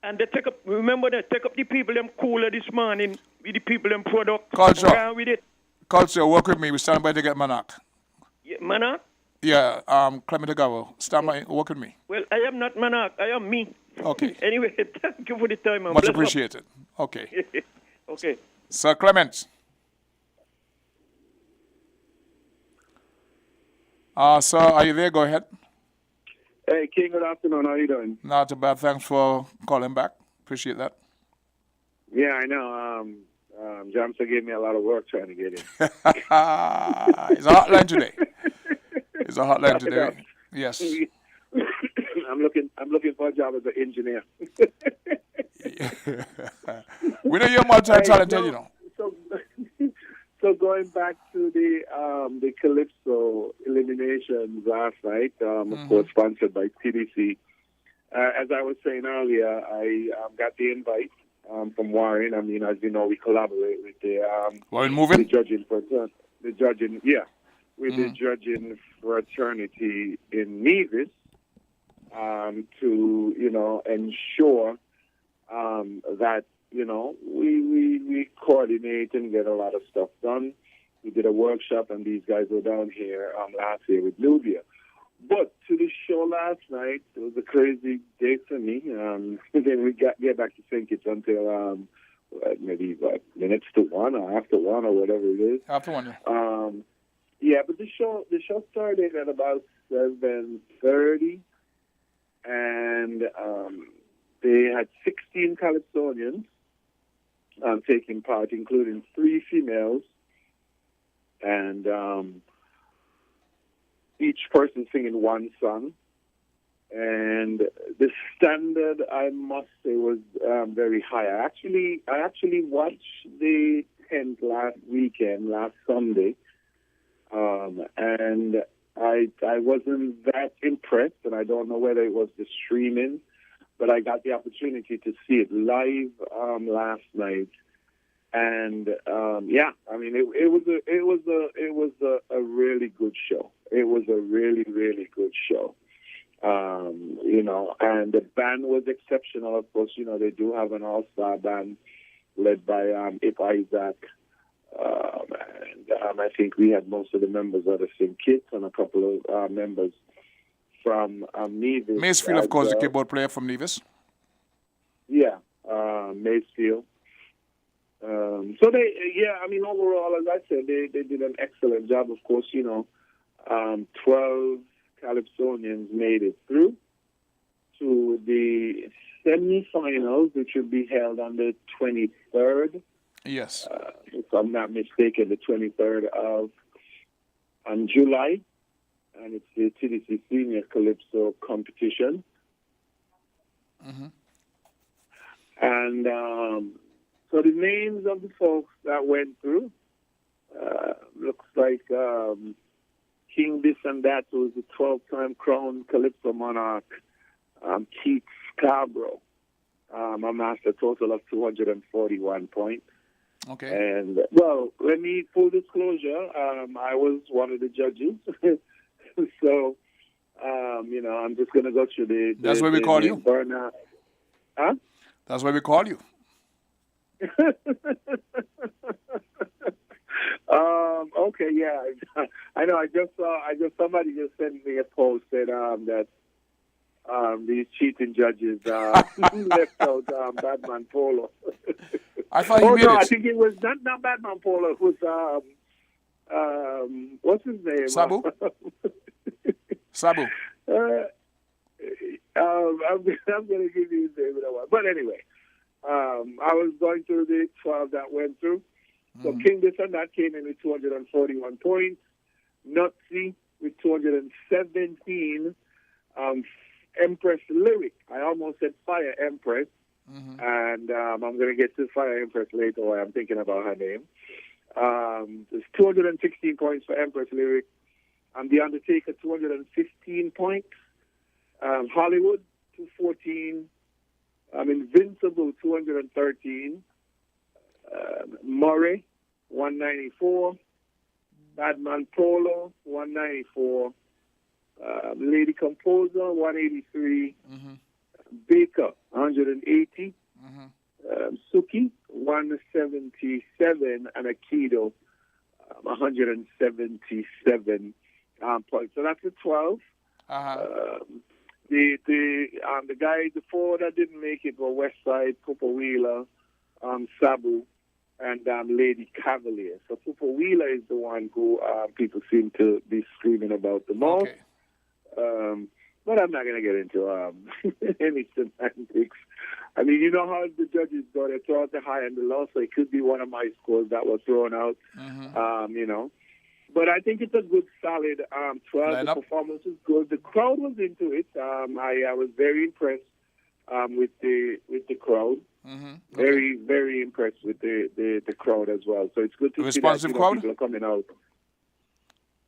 And they take up the people them cooler this morning with the people them product. Culture. With it. Culture, work with me. We stand by to get Manak. Yeah, Manak? Yeah, Clement Agavo. Stand by, work with me. Well, I am not Manak. I am me. Okay. Anyway, thank you for the time. Much appreciated. Okay. Okay. Sir Clement. Sir, are you there? Go ahead. Hey, King, good afternoon. How are you doing? Not too bad. Thanks for calling back. Appreciate that. Yeah, I know. Jamsa gave me a lot of work trying to get in. It's a hotline today. It's a hotline today. Yes. I'm looking for a job as an engineer. We know you're multi-talented, you know. So going back to the Calypso eliminations last night, of course, sponsored by TDC. As I was saying earlier, I got the invite from Warren. I mean, as you know, we collaborate with the Warren Moving? the judging fraternity in Nevis to ensure that we coordinate and get a lot of stuff done. We did a workshop, and these guys were down here last year with Nubia. But to the show last night, it was a crazy day for me. Then we get back to think it's until maybe minutes to 1 or after 1 or whatever it is. After 1, yeah. But the show started at about 7:30, and they had 16 Calypsonians taking part, including 3 females, and each person singing one song. And the standard, I must say, was very high. I actually watched the 10th last Sunday, and I wasn't that impressed, and I don't know whether it was the streaming, but I got the opportunity to see it live last night, and I mean it was a really good show. It was a really, really good show. And the band was exceptional. Of course, they do have an all-star band led by Ip Isaac. And I think we had most of the members of the St. Kitts and a couple of members from Nevis. Macefield, of course, the keyboard player from Nevis. Yeah, Macefield. So overall, as I said, they did an excellent job. Of course, 12 Calypsonians made it through to the semi-finals, which will be held on the 23rd. Yes. If I'm not mistaken, the 23rd of July. And it's the TDC Senior Calypso competition. And so the names of the folks that went through looks like King This and That, who was the 12-time crowned Calypso monarch, Keith Scarborough, amassed a total of 241 points. Okay. And, well, let me, full disclosure, I was one of the judges. So, I'm just going to go through the... That's why we call you. Burnout. Huh? That's why we call you. Okay, yeah. I know. I just somebody just sent me a post that these cheating judges left out Batman Polo. I thought you made it. I think it was not Batman Polo. It was what's his name? Sabu. Sabu. I'm going to give you his name in a while. But anyway, I was going through the 12 that went through. So King This and That came in with 241 points. Nutsy with 217. Empress Lyric. I almost said Fire Empress. And I'm going to get to Fire Empress later while I'm thinking about her name. There's 216 points for Empress Lyric. The Undertaker, 215 points. Hollywood, 214. Invincible, 213. Murray, 194. Badman Polo, 194. Lady Composer, 183. Baker, 180. Suki, 177. And Aikido, 177 points. So that's the 12. The guys, the 4 that didn't make it were Westside, Papa Wheeler, Sabu, and Lady Cavalier. So Papa Wheeler is the one who people seem to be screaming about the most. Okay. But I'm not going to get into any semantics. I mean, you know how the judges go, they throw out the high and the low, so it could be one of my scores that was thrown out, But I think it's a good, solid 12. The performance was good. The crowd was into it. I was very impressed with the crowd. Very, very impressed with the crowd as well. So it's good to see that crowd? people are coming out.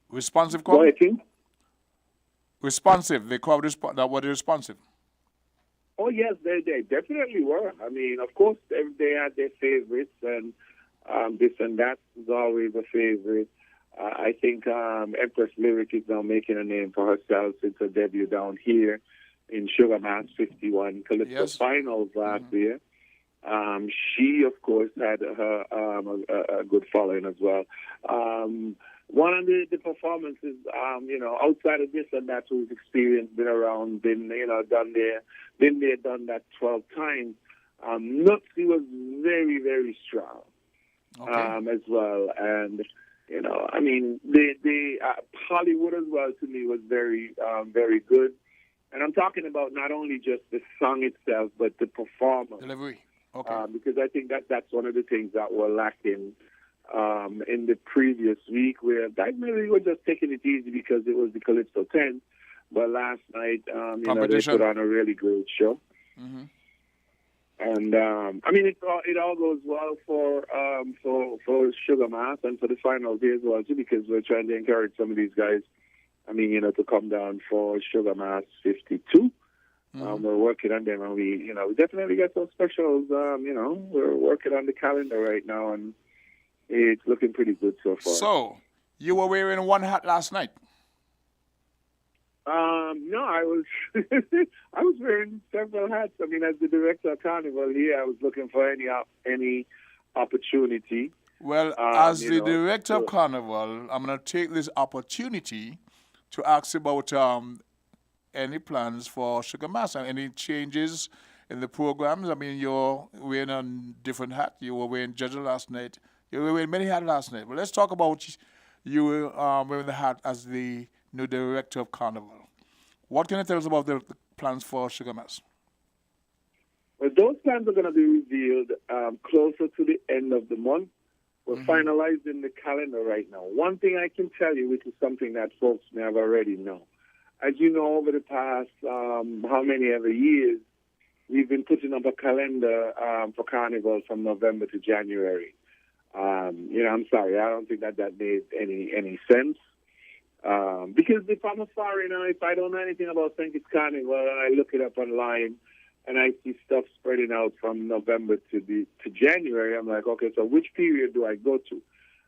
Responsive crowd? Go ahead, King. Responsive. The crowd that were responsive. Oh, yes, they definitely were. I mean, of course, they had their favorites, and this and that is always a favorite. I think Empress Lyric is now making a name for herself since her debut down here in Sugar Mass 51 Calypso Finals last year. She, of course, had her a good following as well. One of the performances, outside of this and that, who's experienced, been around, done that 12 times. Nutsy was very, very strong as well. And, I mean, the Hollywood as well to me was very, very good. And I'm talking about not only just the song itself, but the performance. Delivery. Okay. Because I think that's one of the things that were lacking in the previous week, where maybe were just taking it easy because it was the Calypso 10. But last night, they put on a really great show. Mm-hmm. And I mean, it all goes well for Sugar Mass and for the final day as well too, because we're trying to encourage some of these guys. I mean, to come down for Sugar Mass 52. We're working on them, and we definitely got some specials. We're working on the calendar right now, and it's looking pretty good so far. So, you were wearing one hat last night? No, I was I was wearing several hats. I mean, as the director of Carnival here, I was looking for any opportunity. Well, as the director of Carnival, I'm going to take this opportunity to ask about any plans for Sugar Mass and any changes in the programs. I mean, you're wearing a different hat. You were wearing judge last night. You were wearing many hats last night. But let's talk about you wearing the hat as the new director of Carnival. What can you tell us about the plans for Sugar Mass? Well, those plans are going to be revealed closer to the end of the month. We're finalizing the calendar right now. One thing I can tell you, which is something that folks may have already known. As you know, over the past how many ever years, we've been putting up a calendar for Carnival from November to January. I'm sorry, I don't think that made any sense. Because if I'm a foreigner, if I don't know anything about St. Kitts Carnival, and I look it up online, and I see stuff spreading out from November to January, I'm like, okay, so which period do I go to?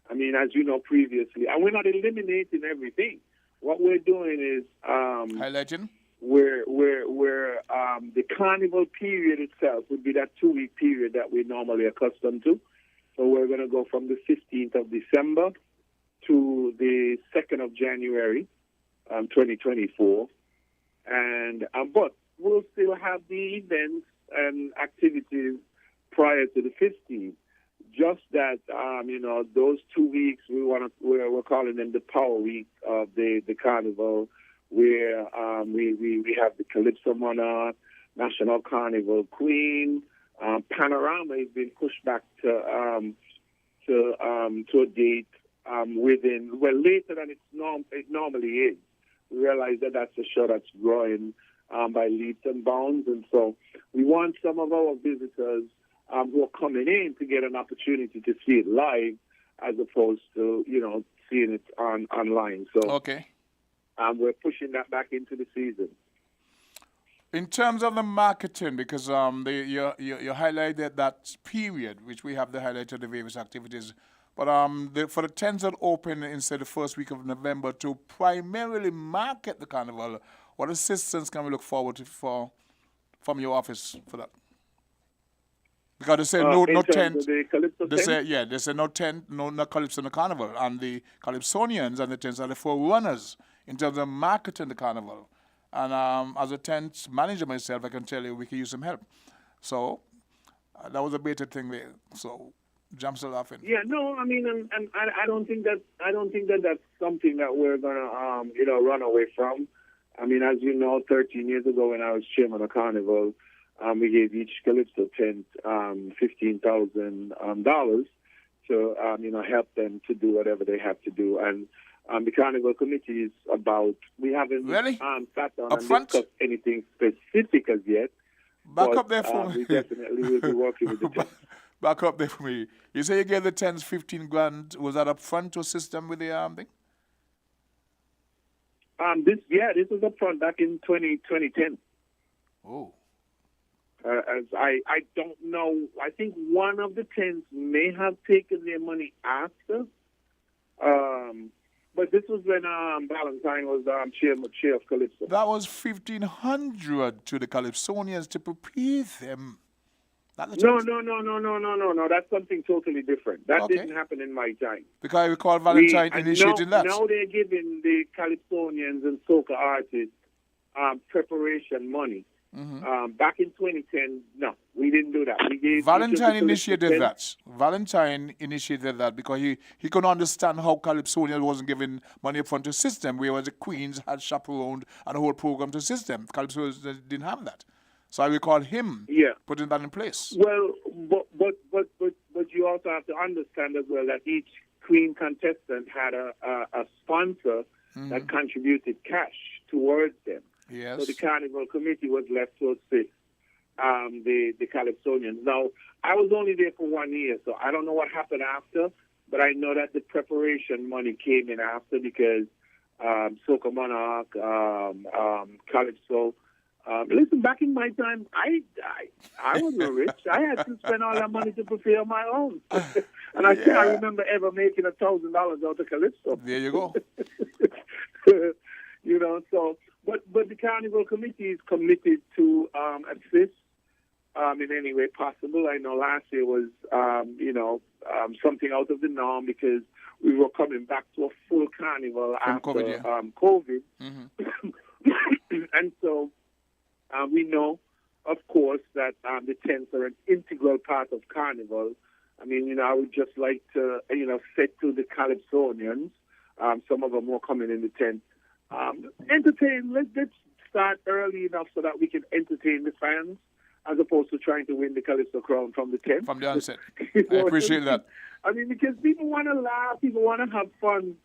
I mean, as you know previously, and we're not eliminating everything. What we're doing is highlighting. We're the Carnival period itself would be that 2-week period that we're normally accustomed to. So we're going to go from the 15th of December to the 2nd of January, 2024, and but we'll still have the events and activities prior to the 15th. Just that, those 2 weeks we're calling them the Power Week of the Carnival, where we have the Calypso Monarch, National Carnival Queen, Panorama has been pushed back to a date later than it normally is. We realize that that's a show that's growing by leaps and bounds, and so we want some of our visitors who are coming in to get an opportunity to see it live, as opposed to seeing it online. So we're pushing that back into the season. In terms of the marketing, because you highlighted that period, which we have highlighted the various activities, but for the tents that open instead the first week of November to primarily market the Carnival, what assistance can we look forward to from your office for that? Because they say no tent. They say no tent, no Calypso in the Carnival, and the Calypsonians and the tents are the forerunners in terms of marketing the Carnival. And as a tent manager myself, I can tell you we can use some help. So that was a better thing there. So jump still laughing. Yeah, no, I mean, and I don't think that that's something that we're gonna run away from. I mean, as you know, 13 years ago when I was chairman of Carnival, we gave each Calypso tent $15,000 to help them to do whatever they have to do. And the Carnival Committee is we haven't sat down and discussed anything specific as yet, Back up there for me. We definitely will be working with the tents. Back up there for me. You say you gave the tents 15 grand. Was that up front or system with the thing? This was up front back in 2010. Oh. As I don't know. I think one of the tents may have taken their money after. But this was when Valentine was chair of Calypso. That was 1,500 to the Calypsonians to prepare them. No. That's something totally different. That didn't happen in my time. Because I recall Valentine initiating that. Now they're giving the Calypsonians and soca artists preparation money. Mm-hmm. Back in 2010, no, we didn't do that. Valentine initiated that. Valentine initiated that because he couldn't understand how Calypsonians wasn't giving money up front to system, whereas the Queens had chaperoned and the whole program to system. Calypsonians didn't have that. So I recall him putting that in place. Well, but you also have to understand as well that each Queen contestant had a sponsor that contributed cash towards them. Yes. So the Carnival Committee was left to assist the Calypsonians. Now, I was only there for 1 year, so I don't know what happened after, but I know that the preparation money came in after because Soca Monarch, Calypso. Listen, back in my time, I wasn't rich. I had to spend all that money to prepare my own. And I can't remember ever making $1,000 out of Calypso. There you go. You know, so... But the Carnival Committee is committed to assist in any way possible. I know last year was, something out of the norm because we were coming back to a full carnival after COVID. Mm-hmm. And so we know, of course, that the tents are an integral part of carnival. I mean, I would just like to, say to the Calypsonians, some of them were coming in the tent, entertain. Let's start early enough so that we can entertain the fans, as opposed to trying to win the Calypso crown from the tent. From the onset, I appreciate that. I mean, because people want to laugh, people want to have fun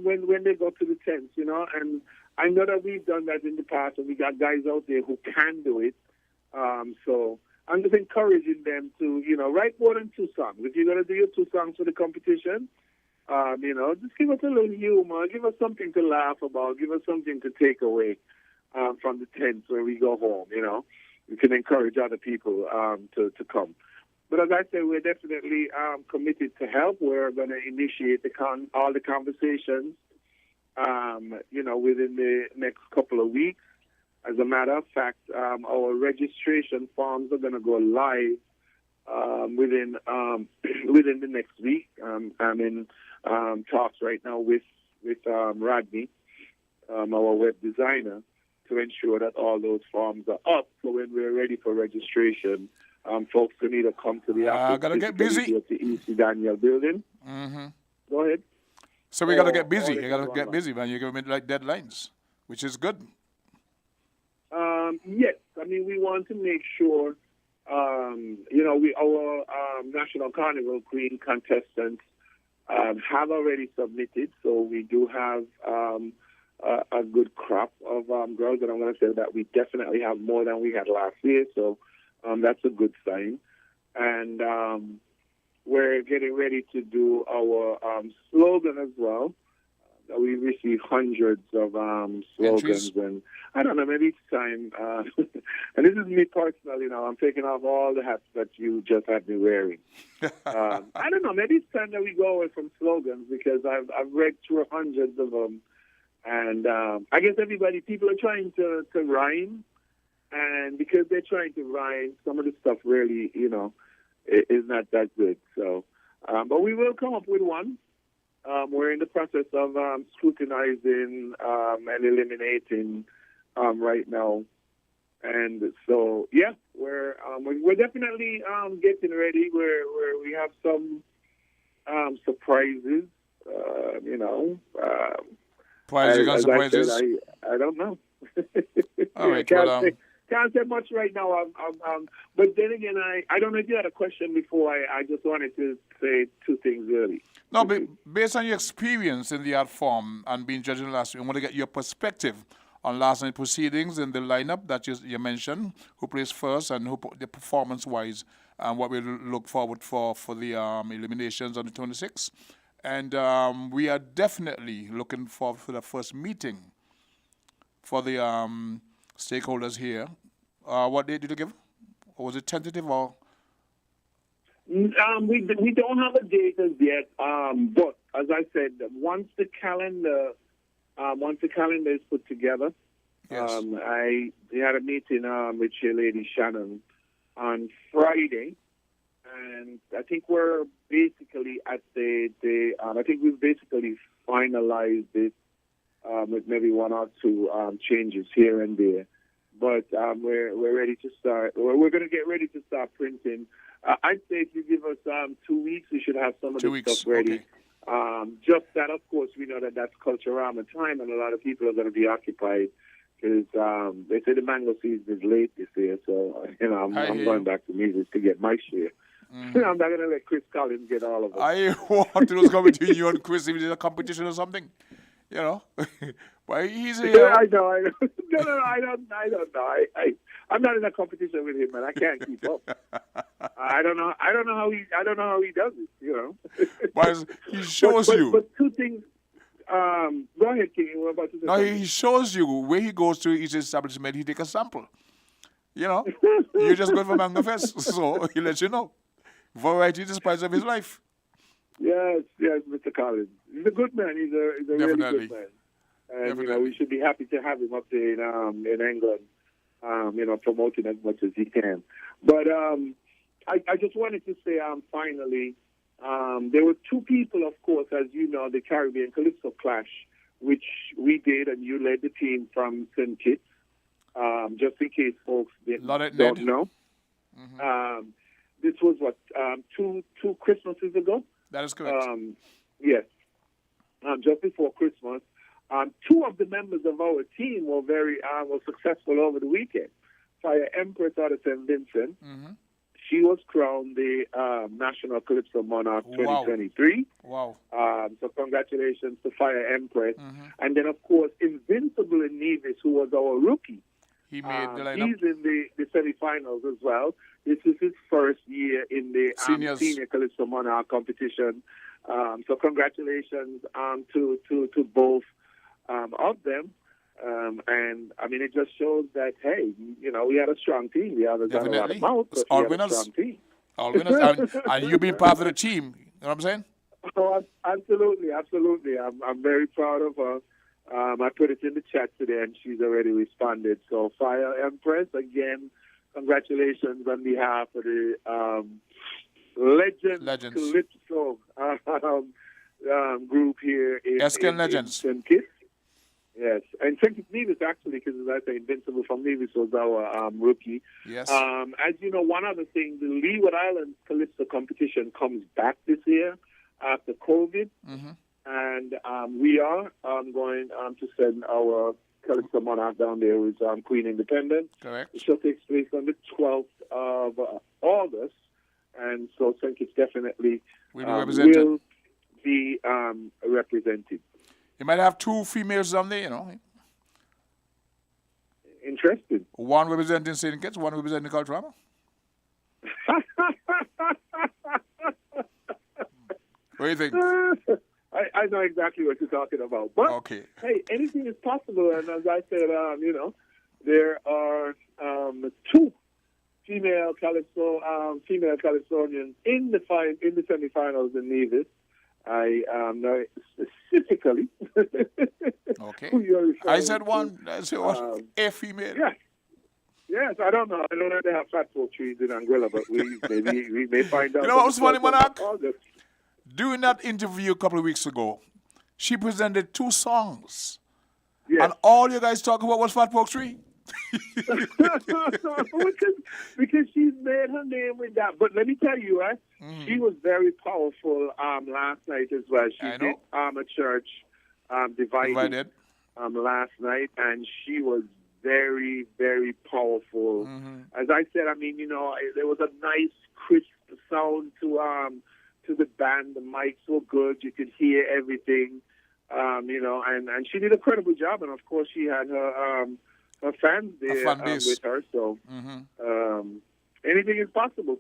when they go to the tents, And I know that we've done that in the past, and we got guys out there who can do it. So I'm just encouraging them to, write more than 2 songs. If you're going to do your 2 songs for the competition. Just give us a little humor, give us something to laugh about, give us something to take away from the tents when we go home, We can encourage other people to come. But as I said, we're definitely committed to help. We're going to initiate all the conversations, within the next couple of weeks. As a matter of fact, our registration forms are going to go live within the next week. I'm in talks right now with Rodney, our web designer, to ensure that all those forms are up. So when we're ready for registration, folks can either come to the office. Gotta get busy. At the EC Daniel building. Mm-hmm. Go ahead. So we gotta get busy. You gotta get busy, man. You're giving me like deadlines, which is good. Yes, I mean we want to make sure. Our National Carnival Queen contestants have already submitted, so we do have a good crop of girls, and I'm going to say that we definitely have more than we had last year, so that's a good sign. And we're getting ready to do our slogan as well. We receive hundreds of slogans, and I don't know, maybe each time, and this is me personally, I'm taking off all the hats that you just had me wearing. I don't know, maybe it's time that we go away from slogans because I've read through hundreds of them, and I guess people are trying to rhyme, and because they're trying to rhyme, some of the stuff really, is not that good. So, but we will come up with one. We're in the process of scrutinizing and eliminating right now, and so we're definitely getting ready. We have some surprises, Prizes and surprises. I don't know. All right, can't say much right now. But then again, I don't know if you had a question before. I just wanted to say 2 things early. No, but based on your experience in the art form and being judged in the last year, I want to get your perspective on last night proceedings in the lineup that you mentioned, who plays first and who the performance-wise, and what we look forward for the eliminations on the 26th. And we are definitely looking forward for the first meeting for the stakeholders here. What date did you give? Or was it tentative or? We don't have a date as yet, but as I said, once the calendar is put together, yes. We had a meeting with your lady Shannon on Friday, and I think we're basically at I think we've basically finalized it with maybe one or two changes here and there. But we're ready to start. We're going to get ready to start printing. I'd say if you give us 2 weeks, we should have some of the stuff ready. Okay. Just that, of course, we know that that's Culturama time, and a lot of people are going to be occupied because they say the mango season is late this year. So I'm going back to music to get my share. Mm-hmm. I'm not going to let Chris Collins get all of it. I want to know what's coming between you and Chris if there's a competition or something. You know, why he's here? Yeah, I know. No, I don't know. I'm not in a competition with him, man. I can't keep up. I don't know how he does it. You know. But he shows you. But two things. Go ahead, King. What about to say? No, he shows you where he goes to each establishment. He take a sample. You know, you just go for Mango Fest, so he lets you know. Variety is the spice of his life. Yes, Mr. Collins. He's a good man. He's a really good man. And we should be happy to have him up there in England, promoting as much as he can. But I just wanted to say finally, there were two people, of course, as you know, the Caribbean Calypso Clash, which we did, and you led the team from St. Kitts, just in case folks don't know. Mm-hmm. This was, two Christmases ago? That is correct. Yes. Just before Christmas. Two of the members of our team were successful over the weekend. Fire Empress out of St. Vincent. Mm-hmm. She was crowned the National Calypso Monarch 2023. Wow. So congratulations to Fire Empress. Mm-hmm. And then, of course, Invincible in Nevis, who was our rookie. He made the lineup. He's in the semifinals as well. This is his first year in the Senior Calypso Monarch competition. So congratulations to both of them. And I mean, it just shows that, hey, we had a strong team. We haven't got a lot of mouth, but we had a strong team. All winners. and you being part of the team. You know what I'm saying? Oh, absolutely. I'm very proud of her. I put it in the chat today, and she's already responded. So, Fire Empress, again, congratulations on behalf of the Legends. Calypso group here in Legends. St. Kitts. Yes, and St. Kitts Nevis, actually, because as I say, Invincible from Nevis was our rookie. Yes. As you know, one other thing, the Leeward Islands Calypso competition comes back this year after COVID. Mm-hmm. And we are going to send our Calypso Monarch down there with Queen Independent. Correct. The show takes place on the 12th of August. And so St. Kitts definitely will be represented. You might have two females down there, Interested. One representing St. Kitts, one representing Culturama. What do you think? I know exactly what you're talking about. But, okay. Hey, anything is possible. And as I said, there are two female Calypsonians in the semifinals in Nevis. I know specifically okay. who you're referring I said one. I said one. A female. Yes, I don't know. I don't know if they have fat folk trees in Anguilla, but we may find out. You know what was funny, Monarch? During that interview a couple of weeks ago, she presented two songs. Yes. And all you guys talk about was Fat Folk Tree. because she's made her name with that. But let me tell you, she was very powerful last night as well. She did a church divided last night, and she was very, very powerful. Mm-hmm. As I said, I mean, there was a nice, crisp sound to the band. The mics were good. You could hear everything. and she did a credible job, and of course she had her fans there with her. So anything is possible.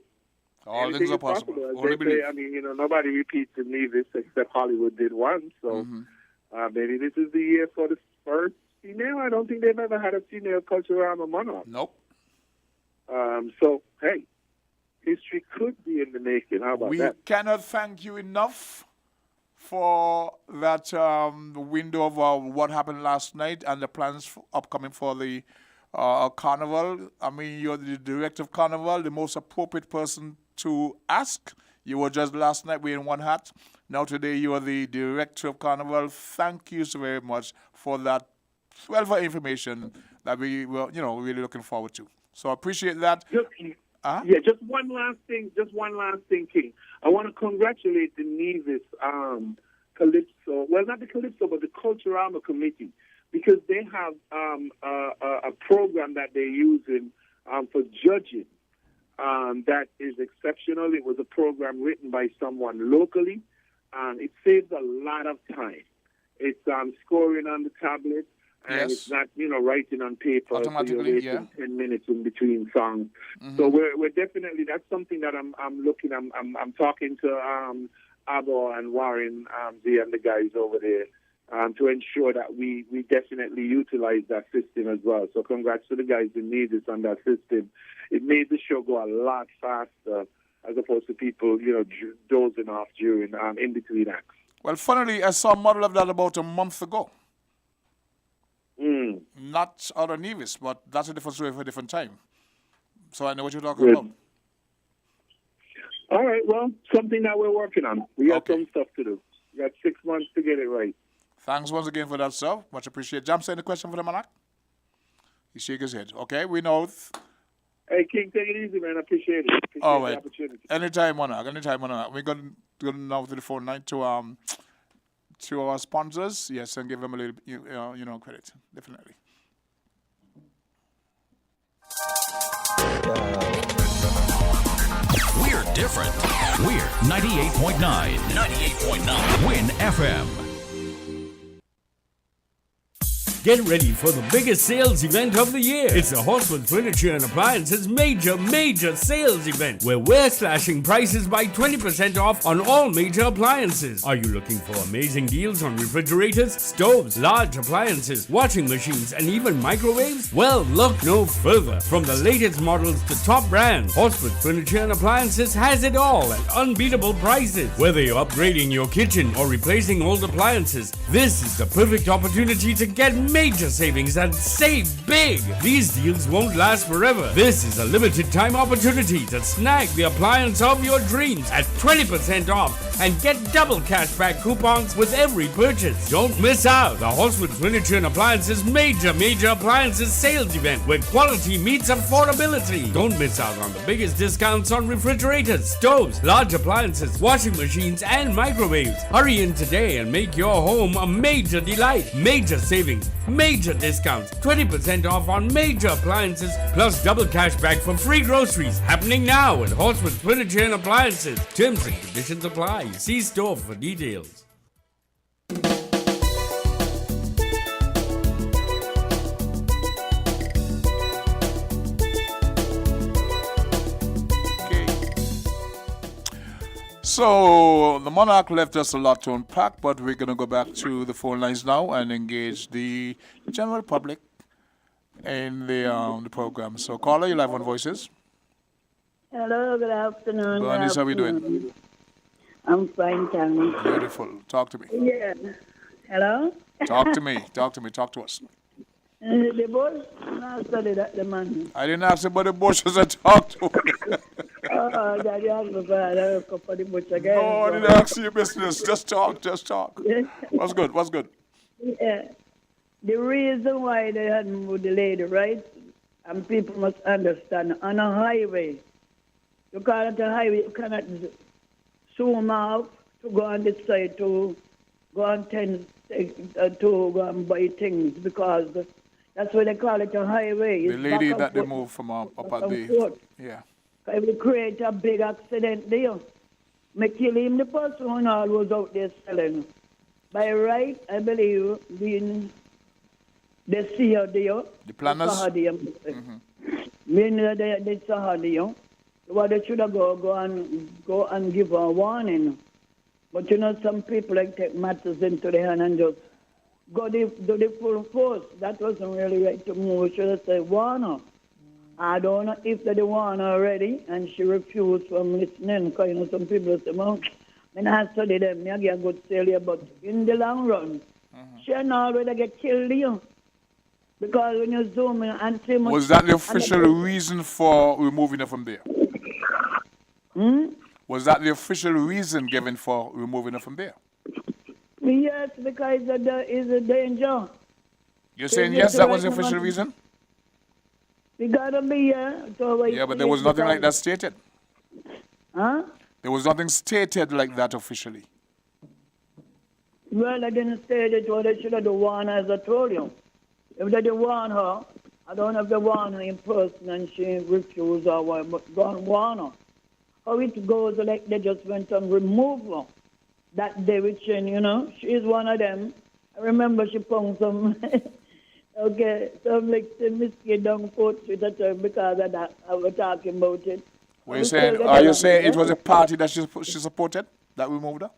All things are possible. As Only they believe. say, I mean, nobody repeats in Nevis except Hollywood did once. So maybe this is the year for the first female. I don't think they've ever had a female Culturama monarch. Nope. So, hey, history could be in the making. How about that? We cannot thank you enough for that window of what happened last night and the plans upcoming for the carnival. I mean, you're the director of carnival, the most appropriate person to ask. You were just last night wearing one hat. Now today you are the director of carnival. Thank you so very much for that wealth of information that we were, really looking forward to. So I appreciate that. Yeah, just one last thing, King. I want to congratulate the Nevis Calypso, well, not the Calypso, but the Culturama Committee, because they have a program that they're using for judging that is exceptional. It was a program written by someone locally. It saves a lot of time. It's scoring on the tablet. And it's not, writing on paper. Automatically, so you're waiting 10 minutes in between songs. So we're definitely, that's something that I'm talking to Abo and Warren and the guys over there to ensure that we definitely utilize that system as well. So congrats to the guys who need this on that system. It made the show go a lot faster as opposed to people, dozing off during, in between acts. Well, funnily, I saw a model of that about a month ago. Not out of Nevis, but that's a different story for a different time. So I know what you're talking about. All right, well, something that we're working on. We got some stuff to do. We got 6 months to get it right. Thanks once again for that, sir. Much appreciated. Jam, any question for the monarch? He shake his head. Okay, we know. Hey, King, take it easy, man. I appreciate it. Appreciate All the right. opportunity. Anytime, monarch. We're going to go now to the phone line to our sponsors. Yes, and give them a little, credit. Definitely. We're different. We're 98.9. 98.9. Win FM. Get ready for the biggest sales event of the year. It's the Horsewood Furniture and Appliances major sales event where we're slashing prices by 20% off on all major appliances. Are you looking for amazing deals on refrigerators, stoves, large appliances, washing machines, and even microwaves? Well, look no further. From the latest models to top brands, Horsewood Furniture and Appliances has it all at unbeatable prices. Whether you're upgrading your kitchen or replacing old appliances, this is the perfect opportunity to get major savings and save big. These deals won't last forever. This is a limited time opportunity to snag the appliance of your dreams at 20% off and get double cashback coupons with every purchase. Don't miss out. The Horsewood Furniture and Appliances major appliances sales event where quality meets affordability. Don't miss out on the biggest discounts on refrigerators, stoves, large appliances, washing machines, and microwaves. Hurry in today and make your home a major delight. Major savings, major discounts, 20% off on major appliances, plus double cash back for free groceries. Happening now at Horsewood Furniture and Appliances. Terms and conditions apply. See store for details. So the monarch left us a lot to unpack, but we're going to go back to the phone lines now and engage the general public in the program. So caller, you live on Voices. Hello, good afternoon. Bernice, how are we doing? I'm fine, thanks. Beautiful. Talk to me. Yeah. Hello? Talk to me. Talk to us. The boss, I studied at the man. I didn't ask about the bushes. I talked to me. Oh, Daddy asked me for the bush again. No, I didn't ask you your business. Just talk. Yeah. What's good? Yeah. The reason why they hadn't moved the lady, right? And people must understand, on a highway, you cannot a highway, you cannot zoom out to go on this side to go on to go and buy things, because that's what they call it, a highway. The lady that they moved from up at the... Yeah. It will create a big accident there. May kill him, the person who all was out there selling. by right, I believe, being the CRDO, the planners, being the CRDO, what they should have go and give a warning. But you know, some people like take matters into their hand and just do the full force. That wasn't really right to move. Should have said warn her. I don't know if they warn her already, and she refused from listening. Because you know, some people say, "Well, when I study them, I get a good failure." But in the long run, she not already get killed here. Because when you zoom in and see much... Was that the official reason for removing her from there? Was that the official reason given for removing her from there? Yes, because it's a danger. You're saying yes, that was the official reason? We gotta be here. Yeah, but there was nothing like that stated. Huh? There was nothing stated like that officially. Well, I didn't say that. What they should have done warn her, as I told you. If they didn't warn her, I don't know if they warn her in person and she refused or what, but go and warn her. How it goes, like they just went and removed her. That David Chen, you know, she's one of them. I remember she found some, some like the whiskey down Fort Street at her because of that. I was talking about it. Are you saying it was a party that she supported that removed her?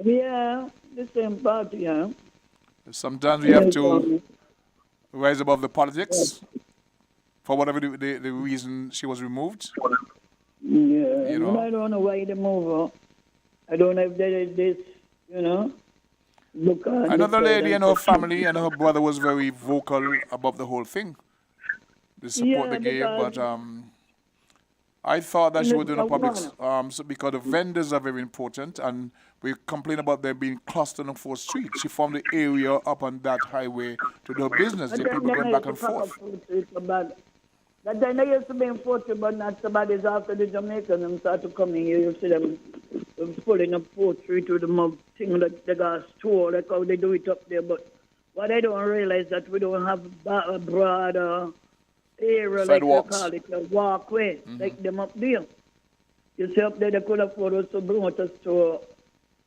Yeah, the same party, yeah. Sometimes we have to rise above the politics for whatever the reason she was removed. Yeah, you know. I don't know why they move her. I don't know if there is this, you know. Another lady and her family and her brother was very vocal about the whole thing. The support they gave, but I thought that she would do in the public because the vendors are very important, and we complain about them being clustered on 4th Street. She found the area up on that highway to do business. The people going back and forth. That time they used to be in Fort Street, but not so bad as after the Jamaicans them start to come in here. You see them pulling up 4th Street with the mob thing like they got a store, like how they do it up there. But what I don't realize that we don't have a broad area, sidewalks, like they call it, a walkway, like them up there. You see up there, they could afford us to bring us to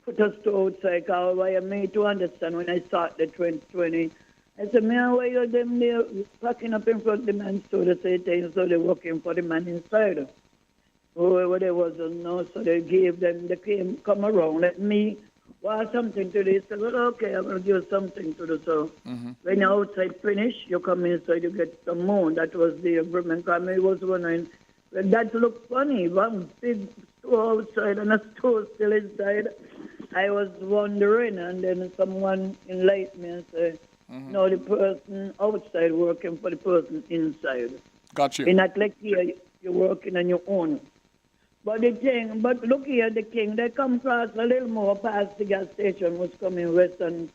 put us to outside. Because I made to understand when I started the 2020. I said, man, why are them there packing up in front of the man's store to say things, so they're working for the man inside? Whoever there was, no, so they gave them, they come around, let me want something to this. I said, well, okay, I'm going to give something to this. So when you're outside finish, you come inside, you get some more. That was the agreement. I was wondering, well, that looked funny, one big store outside and a store still inside. I was wondering, and then someone enlightened me and said, no, the person outside working for the person inside. Got you. You're not like here, you're working on your own. But look here, the king, they come across a little more past the gas station was coming west, and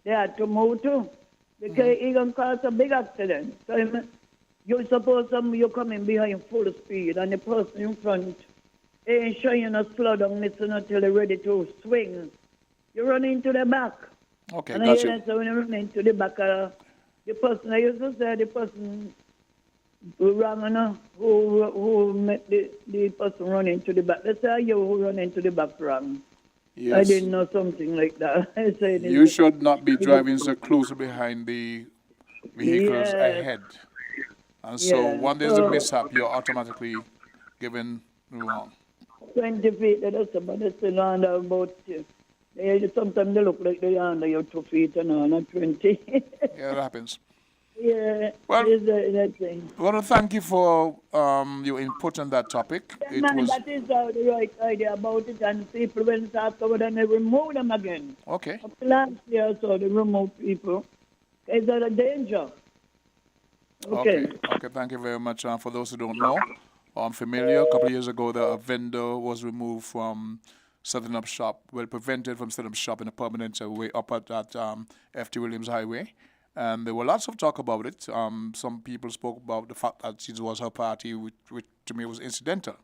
they had to move too. Because it can cause a big accident. So you suppose you're coming behind full speed, and the person in front ain't showing you no slow down, listen until they're ready to swing. You run into the back. Okay, and got you. So when you run into the back, the person, I used to say, the person who ran, who met the person run into the back. Let's say you who run into the back wrong. Yes. I didn't know something like that. I said, you should not be driving so close behind the vehicles ahead. And so when there's a mishap, you're automatically given wrong. 20 feet, that's about it's still under about... sometimes they look like they're under your 2 feet and all, not 20. Yeah, that happens. Yeah, well, that thing. I want to thank you for your input on that topic. That is the right idea about it, and people went afterward and they remove them again. Okay. Up to last year, so they remove people. Is that a danger? Okay, thank you very much. For those who don't know, I'm familiar. A couple of years ago, a vendor was removed from setting up shop, prevented from setting up shop in a permanent way up at that F.T. Williams Highway. And there were lots of talk about it. Some people spoke about the fact that it was her party, which to me was incidental.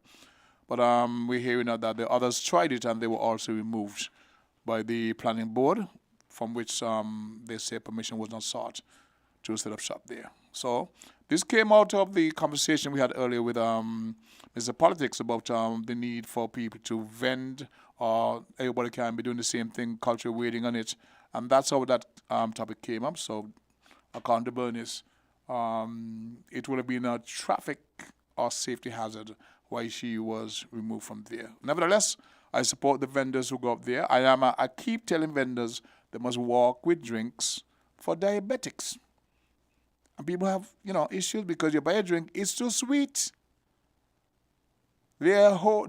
But we're hearing now that the others tried it and they were also removed by the planning board, from which they say permission was not sought to set up shop there. So this came out of the conversation we had earlier with Mr. Politics about the need for people to vend, or everybody can be doing the same thing, culture waiting on it, And that's how that topic came up. So, according to Bernice, it would have been a traffic or safety hazard why she was removed from there. Nevertheless, I support the vendors who go up there. I keep telling vendors they must walk with drinks for diabetics. And people have, issues because you buy a drink, it's too sweet. There's a whole,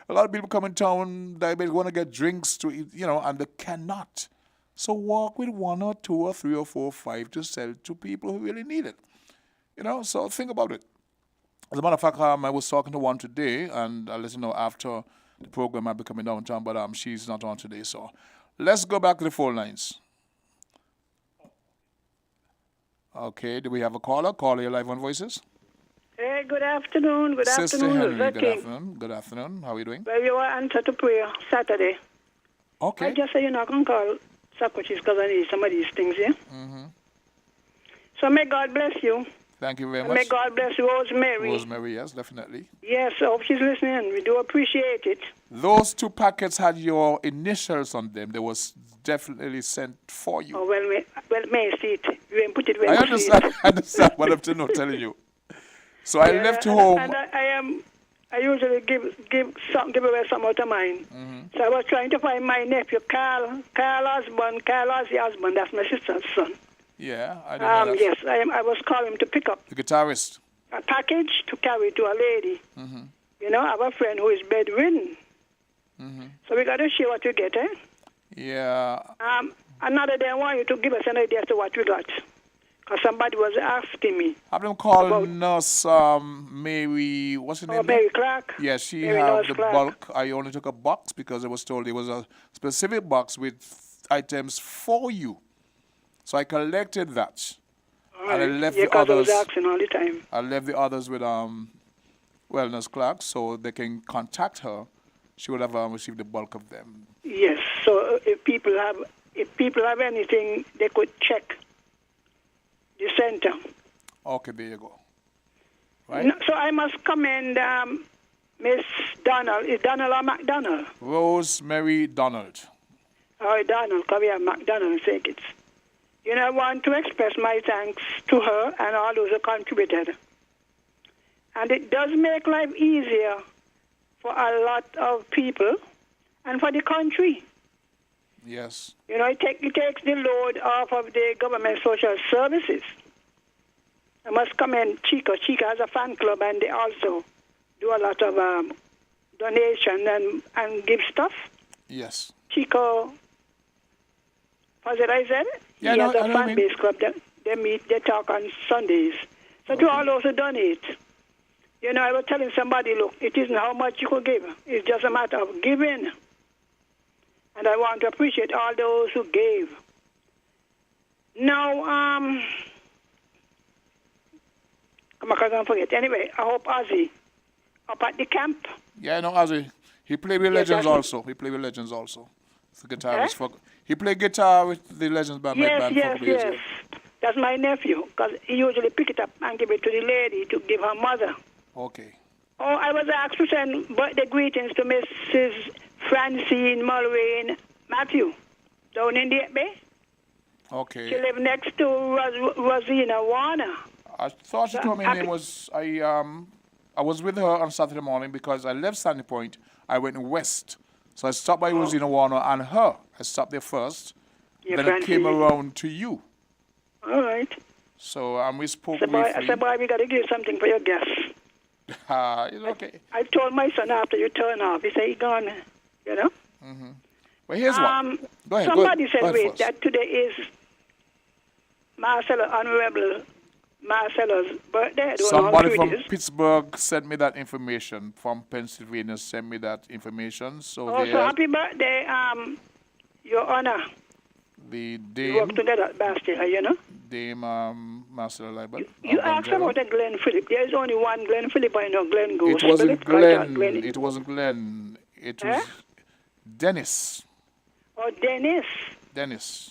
a lot of people come in town, diabetics want to get drinks to eat, and they cannot. So walk with 1 or 2 or 3 or 4 or 5 to sell to people who really need it. So think about it. As a matter of fact, I was talking to one today, and I'll let you know after the program I'll be coming downtown, but she's not on today. So let's go back to the phone lines. Okay, do we have a caller? Caller, you're live on Voices. Hey, good afternoon. Good Sister afternoon. Henry, good Okay. afternoon. Good afternoon. How are you doing? Well, you were answered to prayer Saturday. Okay. I just say you're not going to call Socrates because I need some of these things, yeah? Mm-hmm. So may God bless you. Thank you very And much. may God bless Rosemary. Rosemary, yes, definitely. Yes, I hope she's listening. We do appreciate it. Those 2 packets had your initials on them. They was definitely sent for you. Oh, well, may I see it. You ain't put it where I you see it. understand what I'm not telling you. So I left home. And I usually give away some out of mine. Mm-hmm. So I was trying to find my nephew, Carl Ozzy Osborne. That's my sister's son. Yeah, I don't know that. Yes, I was calling him to pick up The guitarist. a package to carry to a lady. Mm-hmm. I have a friend who is bedridden. Mm-hmm. So we got to share what we get, eh? Yeah. Another day I want you to give us an idea as to what we got. Because somebody was asking me. Have them call Nurse Mary, what's her name? Mary Clark. Yeah, she Mary had Nurse the Clark. bulk. I only took a box because I was told there was a specific box with items for you. So I collected that. All And I right. left Yeah, the 'cause I others. was asking all the time. I left the others with Nurse Clark so they can contact her. She would have received the bulk of them. Yes. So if people have anything, they could check the center. Okay, there you go. Right? No, so I must commend Miss Donald. Is Donald or McDonald? Rosemary Donald. Oh, Donald, because we have McDonald tickets. I want to express my thanks to her and all those who contributed. And it does make life easier for a lot of people and for the country. Yes. It takes the load off of the government social services. I must commend Chica. Chica has a fan club and they also do a lot of donation and give stuff. Yes. Chico, was it I said? Yeah, he no, has I a know what you fan base club. They meet, they talk on Sundays. So to all those who donate, I was telling somebody, look, it isn't how much you could give. It's just a matter of giving. And I want to appreciate all those who gave. Now, I'm not going to forget. Anyway, I hope Ozzy up at the camp. Yeah, I know Ozzy. He played with Legends also. He played with Legends also. The guitarist for. He played guitar with the Legends band. Yes. That's my nephew, because he usually pick it up and give it to the lady to give her mother. Okay. Oh, I was asked to send birthday greetings to Mrs. Francine Mulwayne Matthew down in the Bay. Okay. She lived next to Rosina Warner. I thought she told me her name was. I was with her on Saturday morning because I left Sandy Point. I went west. So I stopped by Rosina Warner and her. I stopped there first. Yeah, then I came around to you. All right. So we spoke I briefly. said, boy, we got to give something for your guests. It's okay. I told my son after you turn off, he said, he gone, Mm-hmm. Well, here's one. Go ahead. Somebody said, go ahead wait, first. that today is Honorable Marcelo's birthday. I don't know how Somebody true from it is. Pittsburgh sent me that information. From Pennsylvania sent me that information. So Oh, so happy birthday, Your Honor. The We work Dame, together at Bastille, Dame Marcel Libel. You asked about a Glenn Phillip. There is only one Glenn Phillip. I know Glenn goes. It wasn't Phillip, Glenn. It wasn't Glenn. It was Dennis. Oh, Dennis. Dennis.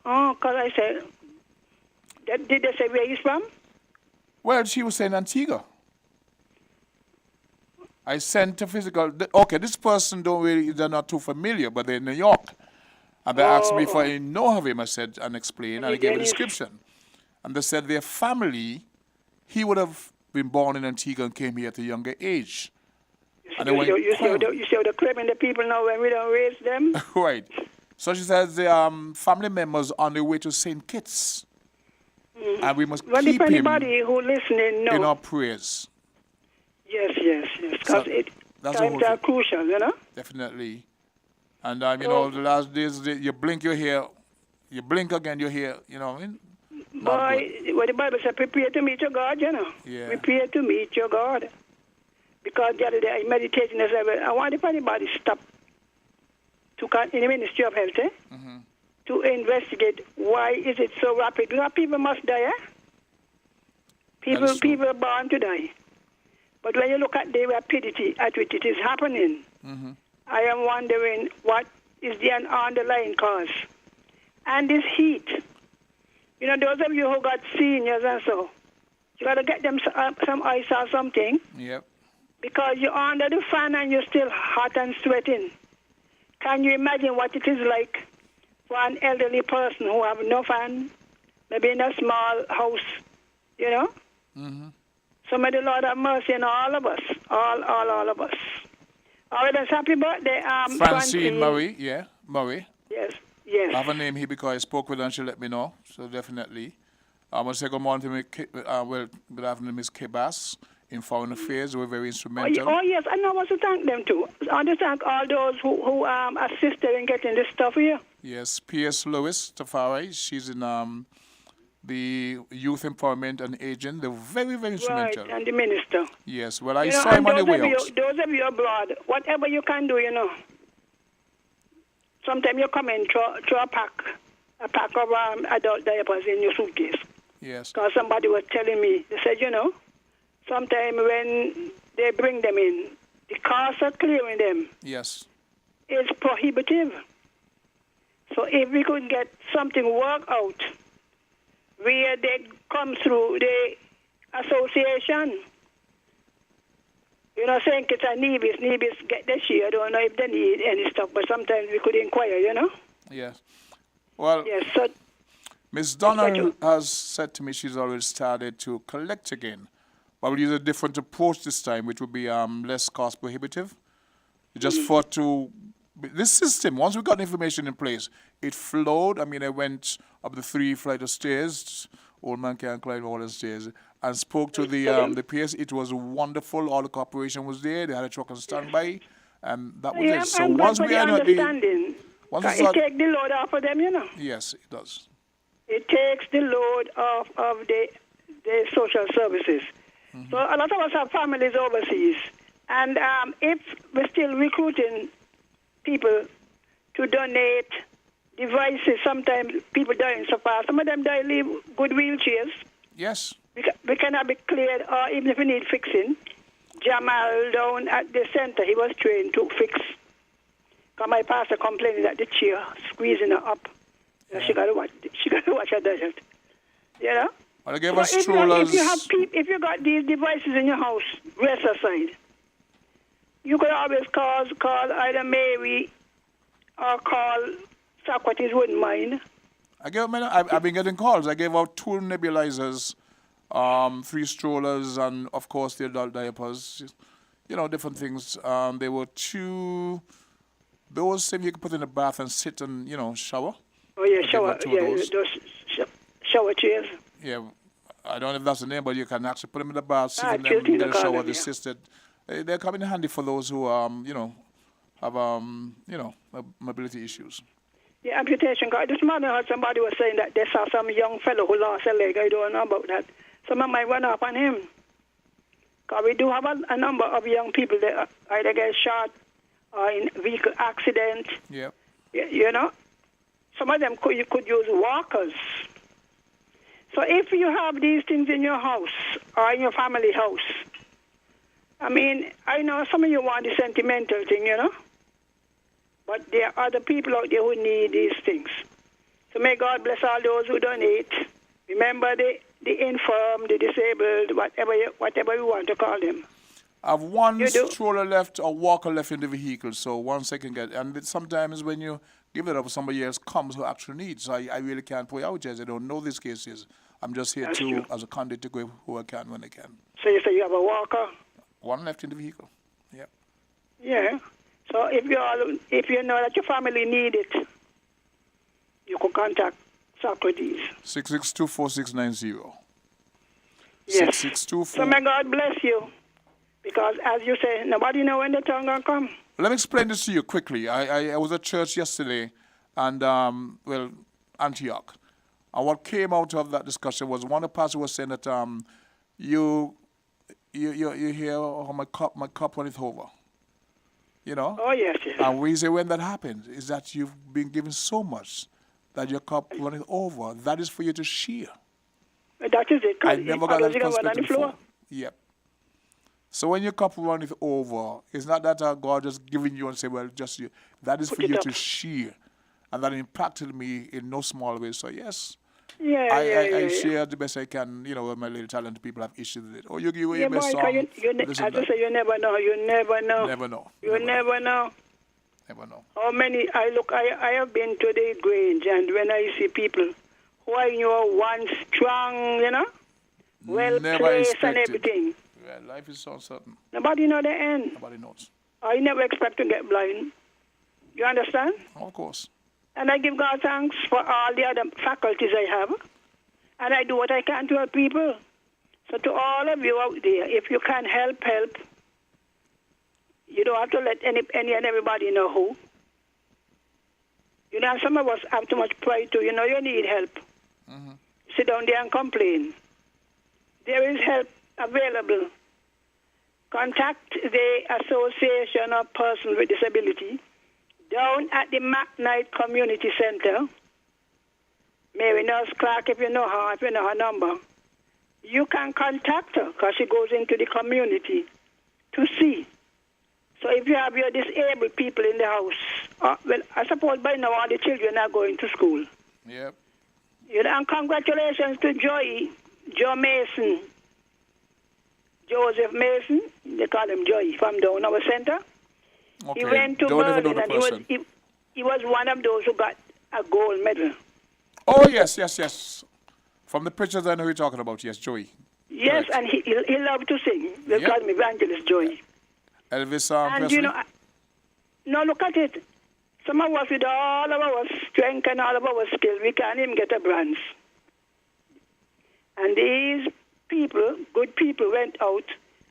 Oh, because I said, did they say where he's from? Well, she was saying Antigua. I sent a physical. Okay, this person they're not too familiar, but they're in New York. And they asked me if I know of him. I said, and explained, and I gave a description. And they said their family, he would have been born in Antigua and came here at a younger age. And You see how the claiming the people now when we don't raise them? Right. So she says the family members on their way to St. Kitts. And we must keep if anybody who listening knows. in our prayers. Yes. Because times are crucial, you know? Definitely. And, you know, the last days, you blink, you're here. You blink again, you're here. You know what I mean? Boy, what the Bible says, prepare to meet your God, you know? Yeah. Prepare to meet your God. Because the other day I meditated and I said, I wonder if anybody stop in the Ministry of Health, to investigate why is it so rapid. Because people must die, People are born to die. But when you look at the rapidity at which it is happening, I am wondering what is the underlying cause. And this heat. You know, those of you who got seniors and so, you got to get them some ice or something. Yep. Because you're under the fan and you're still hot and sweating. Can you imagine what it is like for an elderly person who have no fan, maybe in a small house, you know? So may the Lord have mercy on all of us, all of us. All right, that's happy birthday, Francine Murray, Murray. Yes. I have a name here because I spoke with her and she let me know, so definitely. I want to say good morning to good afternoon, Ms. Kibas in Foreign Affairs. They were very instrumental. Oh, yes, I know what to thank them too. I want to thank all those who assisted in getting this stuff here. Yes, P.S. Lewis Tafari, she's in the Youth Empowerment and Agent. They're very, very instrumental. Right, and the minister. Yes, well, I saw him on the way out. Those of you abroad, whatever you can do, you know. Sometimes you come in through a pack of adult diapers in your suitcase. Yes. Because somebody was telling me, they said, you know, sometimes when they bring them in, the cost of clearing them is prohibitive. So if we could get something worked out where they come through the association, you know, St. Kitts and Nevis get this year. I don't know if they need any stuff, but sometimes we could inquire, you know? Yes. Well, so Ms. Donald has said to me she's already started to collect again. But we'll use a different approach this time, which will be less cost prohibitive. We just fought to... This system, once we got the information in place, it flowed. I mean, I went up the 3 flight of stairs, old man can't climb all the stairs, and spoke to the PS. It was wonderful. All the cooperation was there. They had a truck on standby, and that was it. So once we had understanding, it takes the load off of them, you know. Yes, it does. It takes the load off of the social services. So a lot of us have families overseas, and if we're still recruiting people to donate devices, sometimes people dying so fast. Some of them die leave good wheelchairs. Yes. We cannot be cleared, or even if we need fixing. Jamal down at the center, he was trained to fix. Because my pastor complaining that the chair squeezing her up. Yeah. She got to watch her diet. You know? Well, I gave us strollers. If you got these devices in your house, rest aside. You could always call either Mary or call Socrates, wouldn't mind. I've been getting calls. I gave out 2 nebulizers, 3 strollers, and of course the adult diapers. You know, different things. There were 2. Those things you could put in the bath and sit and shower. Oh yeah, shower. Yeah, those shower chairs. Yeah, I don't know if that's the name, but you can actually put them in the bath, sit in them, get a shower. They assisted. They're coming in handy for those who have mobility issues. Yeah, amputation. This morning I heard somebody was saying that they saw some young fellow who lost a leg. I don't know about that. Someone might run up on him. Because we do have a number of young people that either get shot or in vehicle accident. Yeah. You know? Some of them you could use walkers. So if you have these things in your house or in your family house, I mean, I know some of you want the sentimental thing, you know? But there are other people out there who need these things. So may God bless all those who donate. Remember the infirm, the disabled, whatever you want to call them. I have 1 stroller left or walker left in the vehicle, so once I can get... And sometimes when you give it up. Somebody else comes who actually needs. So I really can't put out judges. I don't know these cases. I'm just here as a conduit to go who I can when I can. So you say you have a walker? One left in the vehicle. Yep. Yeah. So if you know that your family need it, you could contact Socrates. 6624690. Yes. 662. So may God bless you. Because as you say, nobody know when the time gonna come. Let me explain this to you quickly. I was at church yesterday, and Antioch. And what came out of that discussion was one of the pastors was saying that you hear how my cup runneth over. You know? Oh yes, yes. And we say when that happens is that you've been given so much that your cup runneth over. That is for you to share. That is it. I never got that perspective on the before. floor. Yep. So when your cup runneth over, it's not that God just giving you and say, well, just you. That is Put for it you up. to share. And that impacted me in no small way. So yes, I share the best I can, with my little talent. People have issues with it. Oh, you give away your boy, best 'cause song. I just say you never know. You never know. Never know. You never know. Never know. How many, I have been to the Grange, and when I see people who I know once strong, well Never placed and expected. everything. Yeah, life is so uncertain. Nobody know the end. Nobody knows. I never expect to get blind. You understand? Of course. And I give God thanks for all the other faculties I have. And I do what I can to help people. So to all of you out there, if you can help. You don't have to let any and everybody know who. Some of us have too much pride too. You need help. Mm-hmm. Sit down there and complain. There is help available. Contact the Association of Persons with Disability down at the McKnight Community Center. Mary Nurse Clark, if you know her number, you can contact her because she goes into the community to see. So if you have your disabled people in the house, I suppose by now all the children are going to school. Yep. And congratulations to Joe Mason, Joseph Mason, they call him Joy, from down our center. Okay. He went to Don't even know Berlin the and person. he was one of those who got a gold medal. Oh, yes. From the pictures I know you're talking about, yes, Joey. Yes, Correct. and he loved to sing. They call him Evangelist Joy. Elvis And Presley? no, look at it. Some of us with all of our strength and all of our skills, we can't even get a bronze. And these people, good people, went out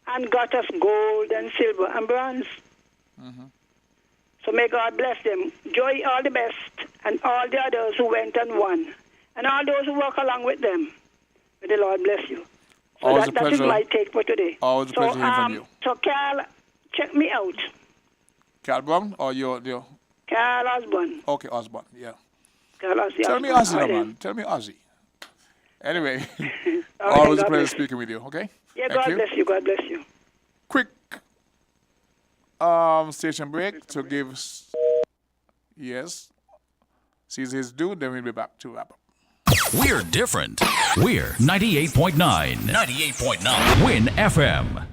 and got us gold and silver and bronze. Mm-hmm. So may God bless them. Joy, all the best, and all the others who went and won, and all those who work along with them. May the Lord bless you. So Always a that is pleasure. my take for today. Always a pleasure hearing from you. So Carl, check me out. Carl Brown or your... Carl Osborne. Okay, Osborne, yeah. Carl Osborne. Tell me All Ozzy, right, man. Tell me Ozzy. Anyway, Okay, always a God pleasure bless. speaking with you, okay? Yeah, Thank God you. bless you. God bless you. Quick station break to give... Yes. Sees his due, then we'll be back to wrap up. We're different. We're 98.9. 98.9. Win FM.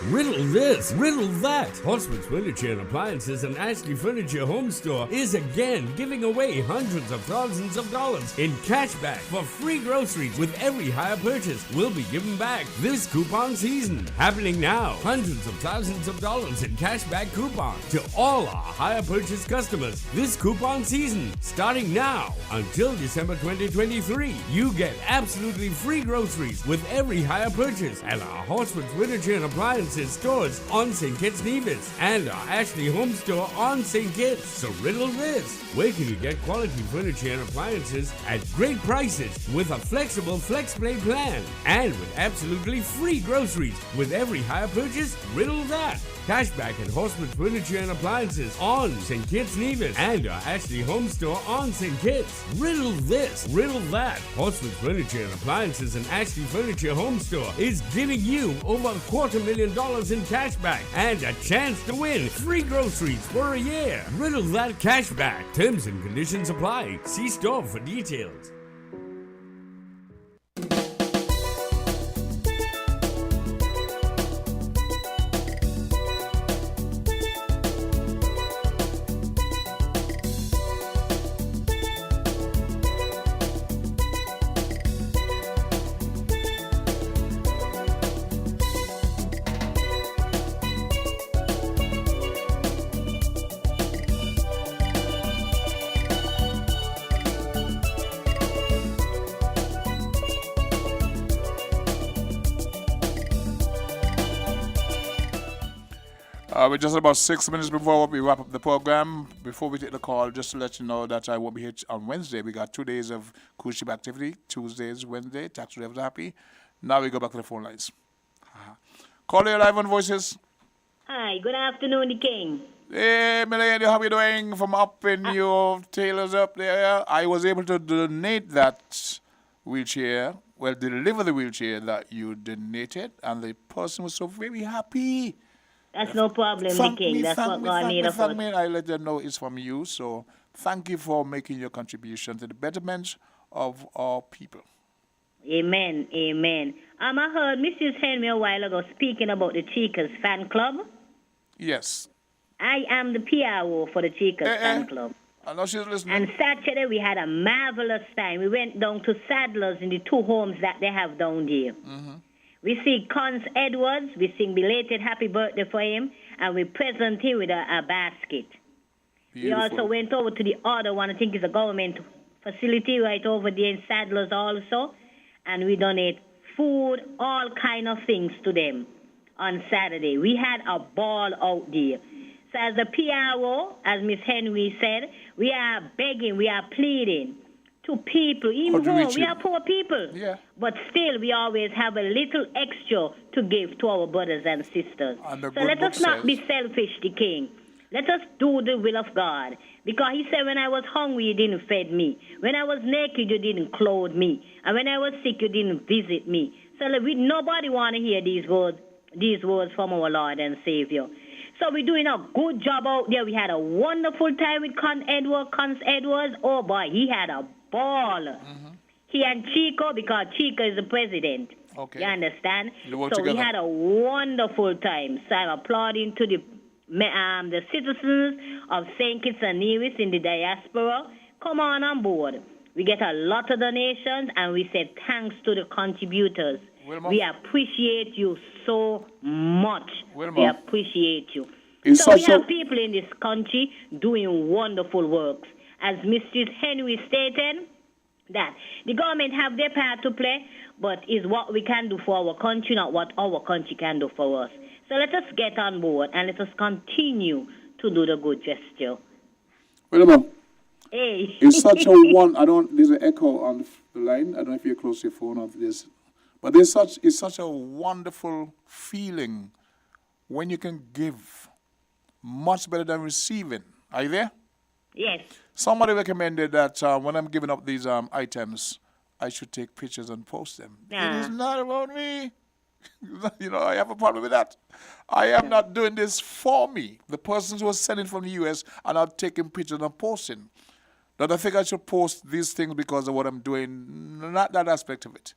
Riddle this, riddle that. Horseman's Furniture and Appliances and Ashley Furniture Home Store is again giving away hundreds of thousands of dollars in cash back for free groceries with every hire purchase. Will be given back this coupon season. Happening now. Hundreds of thousands of dollars in cash back coupons to all our hire purchase customers this coupon season. Starting now until December 2023. You get absolutely free groceries with every hire purchase at our Horseman's Furniture and Appliances stores on St. Kitts Nevis and our Ashley Home Store on St. Kitts. So riddle this. Where can you get quality furniture and appliances at great prices with a flexible FlexPlay plan and with absolutely free groceries with every hire purchase? Riddle that. Cashback at Horseman's Furniture and Appliances on St. Kitts Nevis and our Ashley Home Store on St. Kitts. Riddle this, riddle that. Horseman's Furniture and Appliances and Ashley Furniture Home Store is giving you over $250,000 in cashback and a chance to win free groceries for a year. Riddle that cashback. Terms and conditions apply. See store for details. We're just about 6 minutes before we wrap up the program. Before we take the call, just to let you know that I won't be here on Wednesday. We got 2 days of cruise ship activity. Tuesdays, Wednesday, tax drivers happy. Now we go back to the phone lines. Caller, live on Voices. Hi, good afternoon, the King. Hey, Milady, how you doing? From up in your tailors up there. I was able to donate that wheelchair. Well, deliver the wheelchair that you donated, and the person was so very happy. That's no problem, the King. That's what God made of us. I let them know it's from you. So thank you for making your contribution to the betterment of our people. Amen, amen. I heard Mrs. Henry a while ago speaking about the Chicas fan club. Yes. I am the PRO for the Chicas fan club. I know she's listening. And Saturday we had a marvelous time. We went down to Sadler's in the 2 homes that they have down there. Mm-hmm. We see Cons Edwards, we sing belated happy birthday for him, and we present him with a basket. Beautiful. We also went over to the other one, I think it's a government facility right over there in Sadler's also, and we donate food, all kind of things to them on Saturday. We had a ball out there. So as the PRO, as Miss Henry said, we are begging, we are pleading to people, even though we are poor people. Yeah. But still, we always have a little extra to give to our brothers and sisters. So let us not be selfish, the King. Let us do the will of God. Because he said, when I was hungry, you didn't feed me. When I was naked, you didn't clothe me. And when I was sick, you didn't visit me. So nobody want to hear these words from our Lord and Savior. So we're doing a good job out there. We had a wonderful time with Cons Edwards. Oh, boy, he had a ball. Mm-hmm. He and Chico, because Chico is the president. Okay. You understand? So we had a wonderful time. So I'm applauding to the citizens of St. Kitts and Nevis in the diaspora. Come on board. We get a lot of donations, and we say thanks to the contributors. Wilma. We appreciate you so much. Wilma. We appreciate you. So we have people in this country doing wonderful works. As Mrs. Henry stated, that the government have their part to play, but it's what we can do for our country, not what our country can do for us. So let us get on board and let us continue to do the good gesture. Wilma. Hey. It's such a there's an echo on the line. I don't know if you're close to your phone or this. But it's such a wonderful feeling when you can give, much better than receiving. Are you there? Yes. Somebody recommended that when I'm giving up these items, I should take pictures and post them. It is not about me. I have a problem with that. I am not doing this for me. The persons who are sending from the U.S. are not taking pictures and posting. Don't I think I should post these things because of what I'm doing? Not that aspect of it.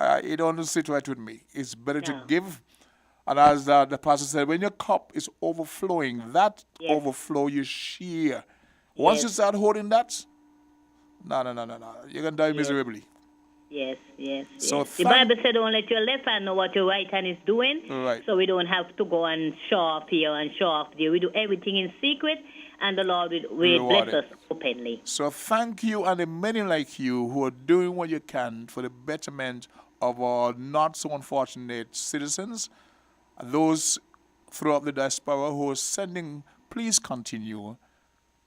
It don't sit right with me. It's better to give. And as the pastor said, when your cup is overflowing, that overflow you share. Once you start holding that, no. You're going to die miserably. Yes. So the Bible said don't let your left hand know what your right hand is doing. Right. So we don't have to go and show off here and show off there. We do everything in secret, and the Lord will bless us openly. So thank you, and the many like you who are doing what you can for the betterment of our not so unfortunate citizens, those throughout the diaspora who are sending. Please continue.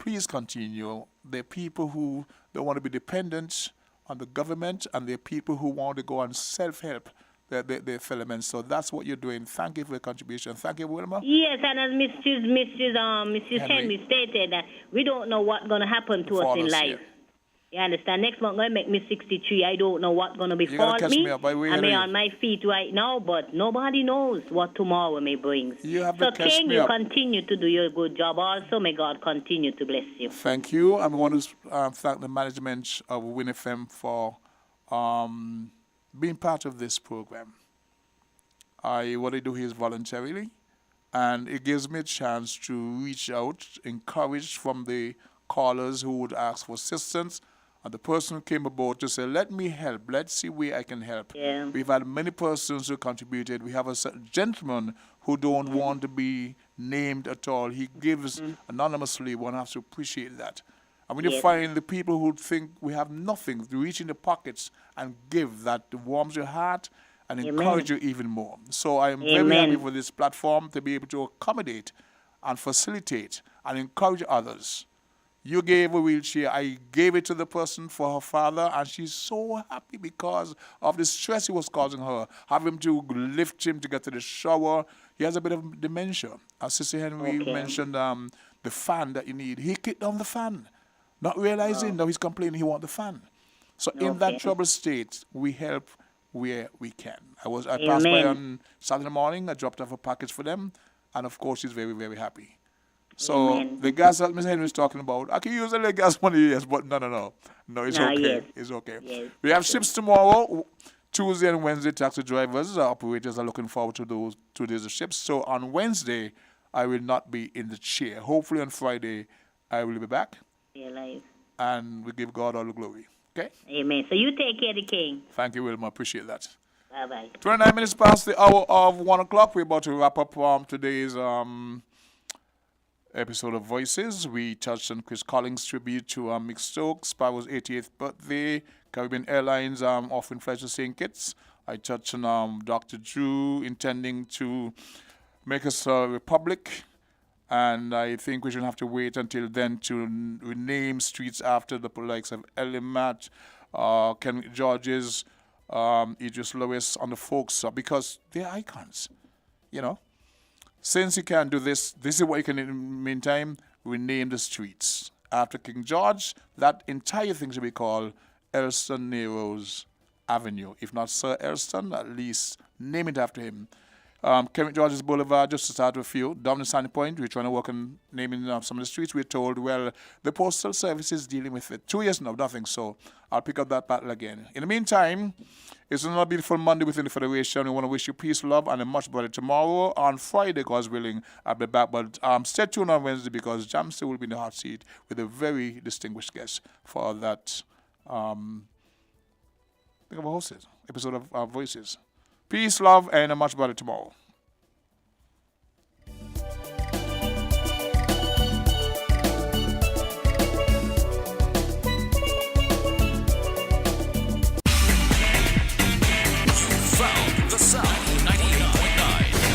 There are people who don't want to be dependent on the government, and there are people who want to go on self-help their fellow men. So that's what you're doing. Thank you for your contribution. Thank you, Wilma. Yes, and as Mrs. Henry stated, that we don't know what's going to happen to us in life. Yeah. You understand? Next month, I'm going to make me 63. I don't know what's going to befall me. I'm on my feet right now, but nobody knows what tomorrow may bring. So, King, you continue to do your good job also. May God continue to bless you. Thank you. I want to thank the management of WIN FM for being part of this program. What I do here is voluntarily, and it gives me a chance to reach out, encouraged from the callers who would ask for assistance, and the person who came aboard to say, let me help, let's see where I can help. Yeah. We've had many persons who contributed. We have a certain gentleman who don't want to be named at all. He gives anonymously. One has to appreciate that. And when you find the people who think we have nothing, to reach in the pockets and give, that warms your heart and encourage you even more. So I am very happy for this platform to be able to accommodate and facilitate and encourage others. You gave a wheelchair. I gave it to the person for her father, and she's so happy because of the stress it was causing her. Having to lift him to get to the shower. He has a bit of dementia. As Sister Henry mentioned the fan that you need. He kicked down the fan, not realizing that he's complaining he wants the fan. So in that troubled state, we help where we can. I passed by on Saturday morning. I dropped off a package for them, and of course, she's very, very happy. So the gas that Ms. Henry is talking about, I can use a little gas money, yes, but no, it's okay. Yes. It's okay. Yes. We have ships tomorrow. Tuesday and Wednesday, taxi drivers, operators are looking forward to those 2 days of ships. So on Wednesday, I will not be in the chair. Hopefully on Friday, I will be back. And we give God all the glory. Okay? Amen. So you take care of the king. Thank you, Wilma. Appreciate that. Bye-bye. 29 minutes past the hour of 1 o'clock. We're about to wrap up today's episode of Voices. We touched on Chris Collins' tribute to Mick Stokes, Sparrow's 88th birthday, Caribbean Airlines offering flights to St. Kitts. I touched on Dr. Drew intending to make us a republic, and I think we shouldn't have to wait until then to rename streets after the likes of Elimat, Ken George's, Idris Lewis, and the folks, because they're icons, you know. Since you can't do this, this is what you can, in the meantime, rename the streets. After King George, that entire thing should be called Elston Nero's Avenue. If not Sir Elston, at least name it after him. King George's Boulevard, just to start with a few. Down the Sandy Point, we're trying to work on naming some of the streets. We're told, well, the Postal Service is dealing with it. 2 years now, nothing, so I'll pick up that battle again. In the meantime, it's another beautiful Monday within the Federation. We want to wish you peace, love, and a much better tomorrow. On Friday, God's willing, I'll be back. But stay tuned on Wednesday because Jamster will be in the hot seat with a very distinguished guest for that think of a hosted episode of Voices. Peace, love, and a much better tomorrow.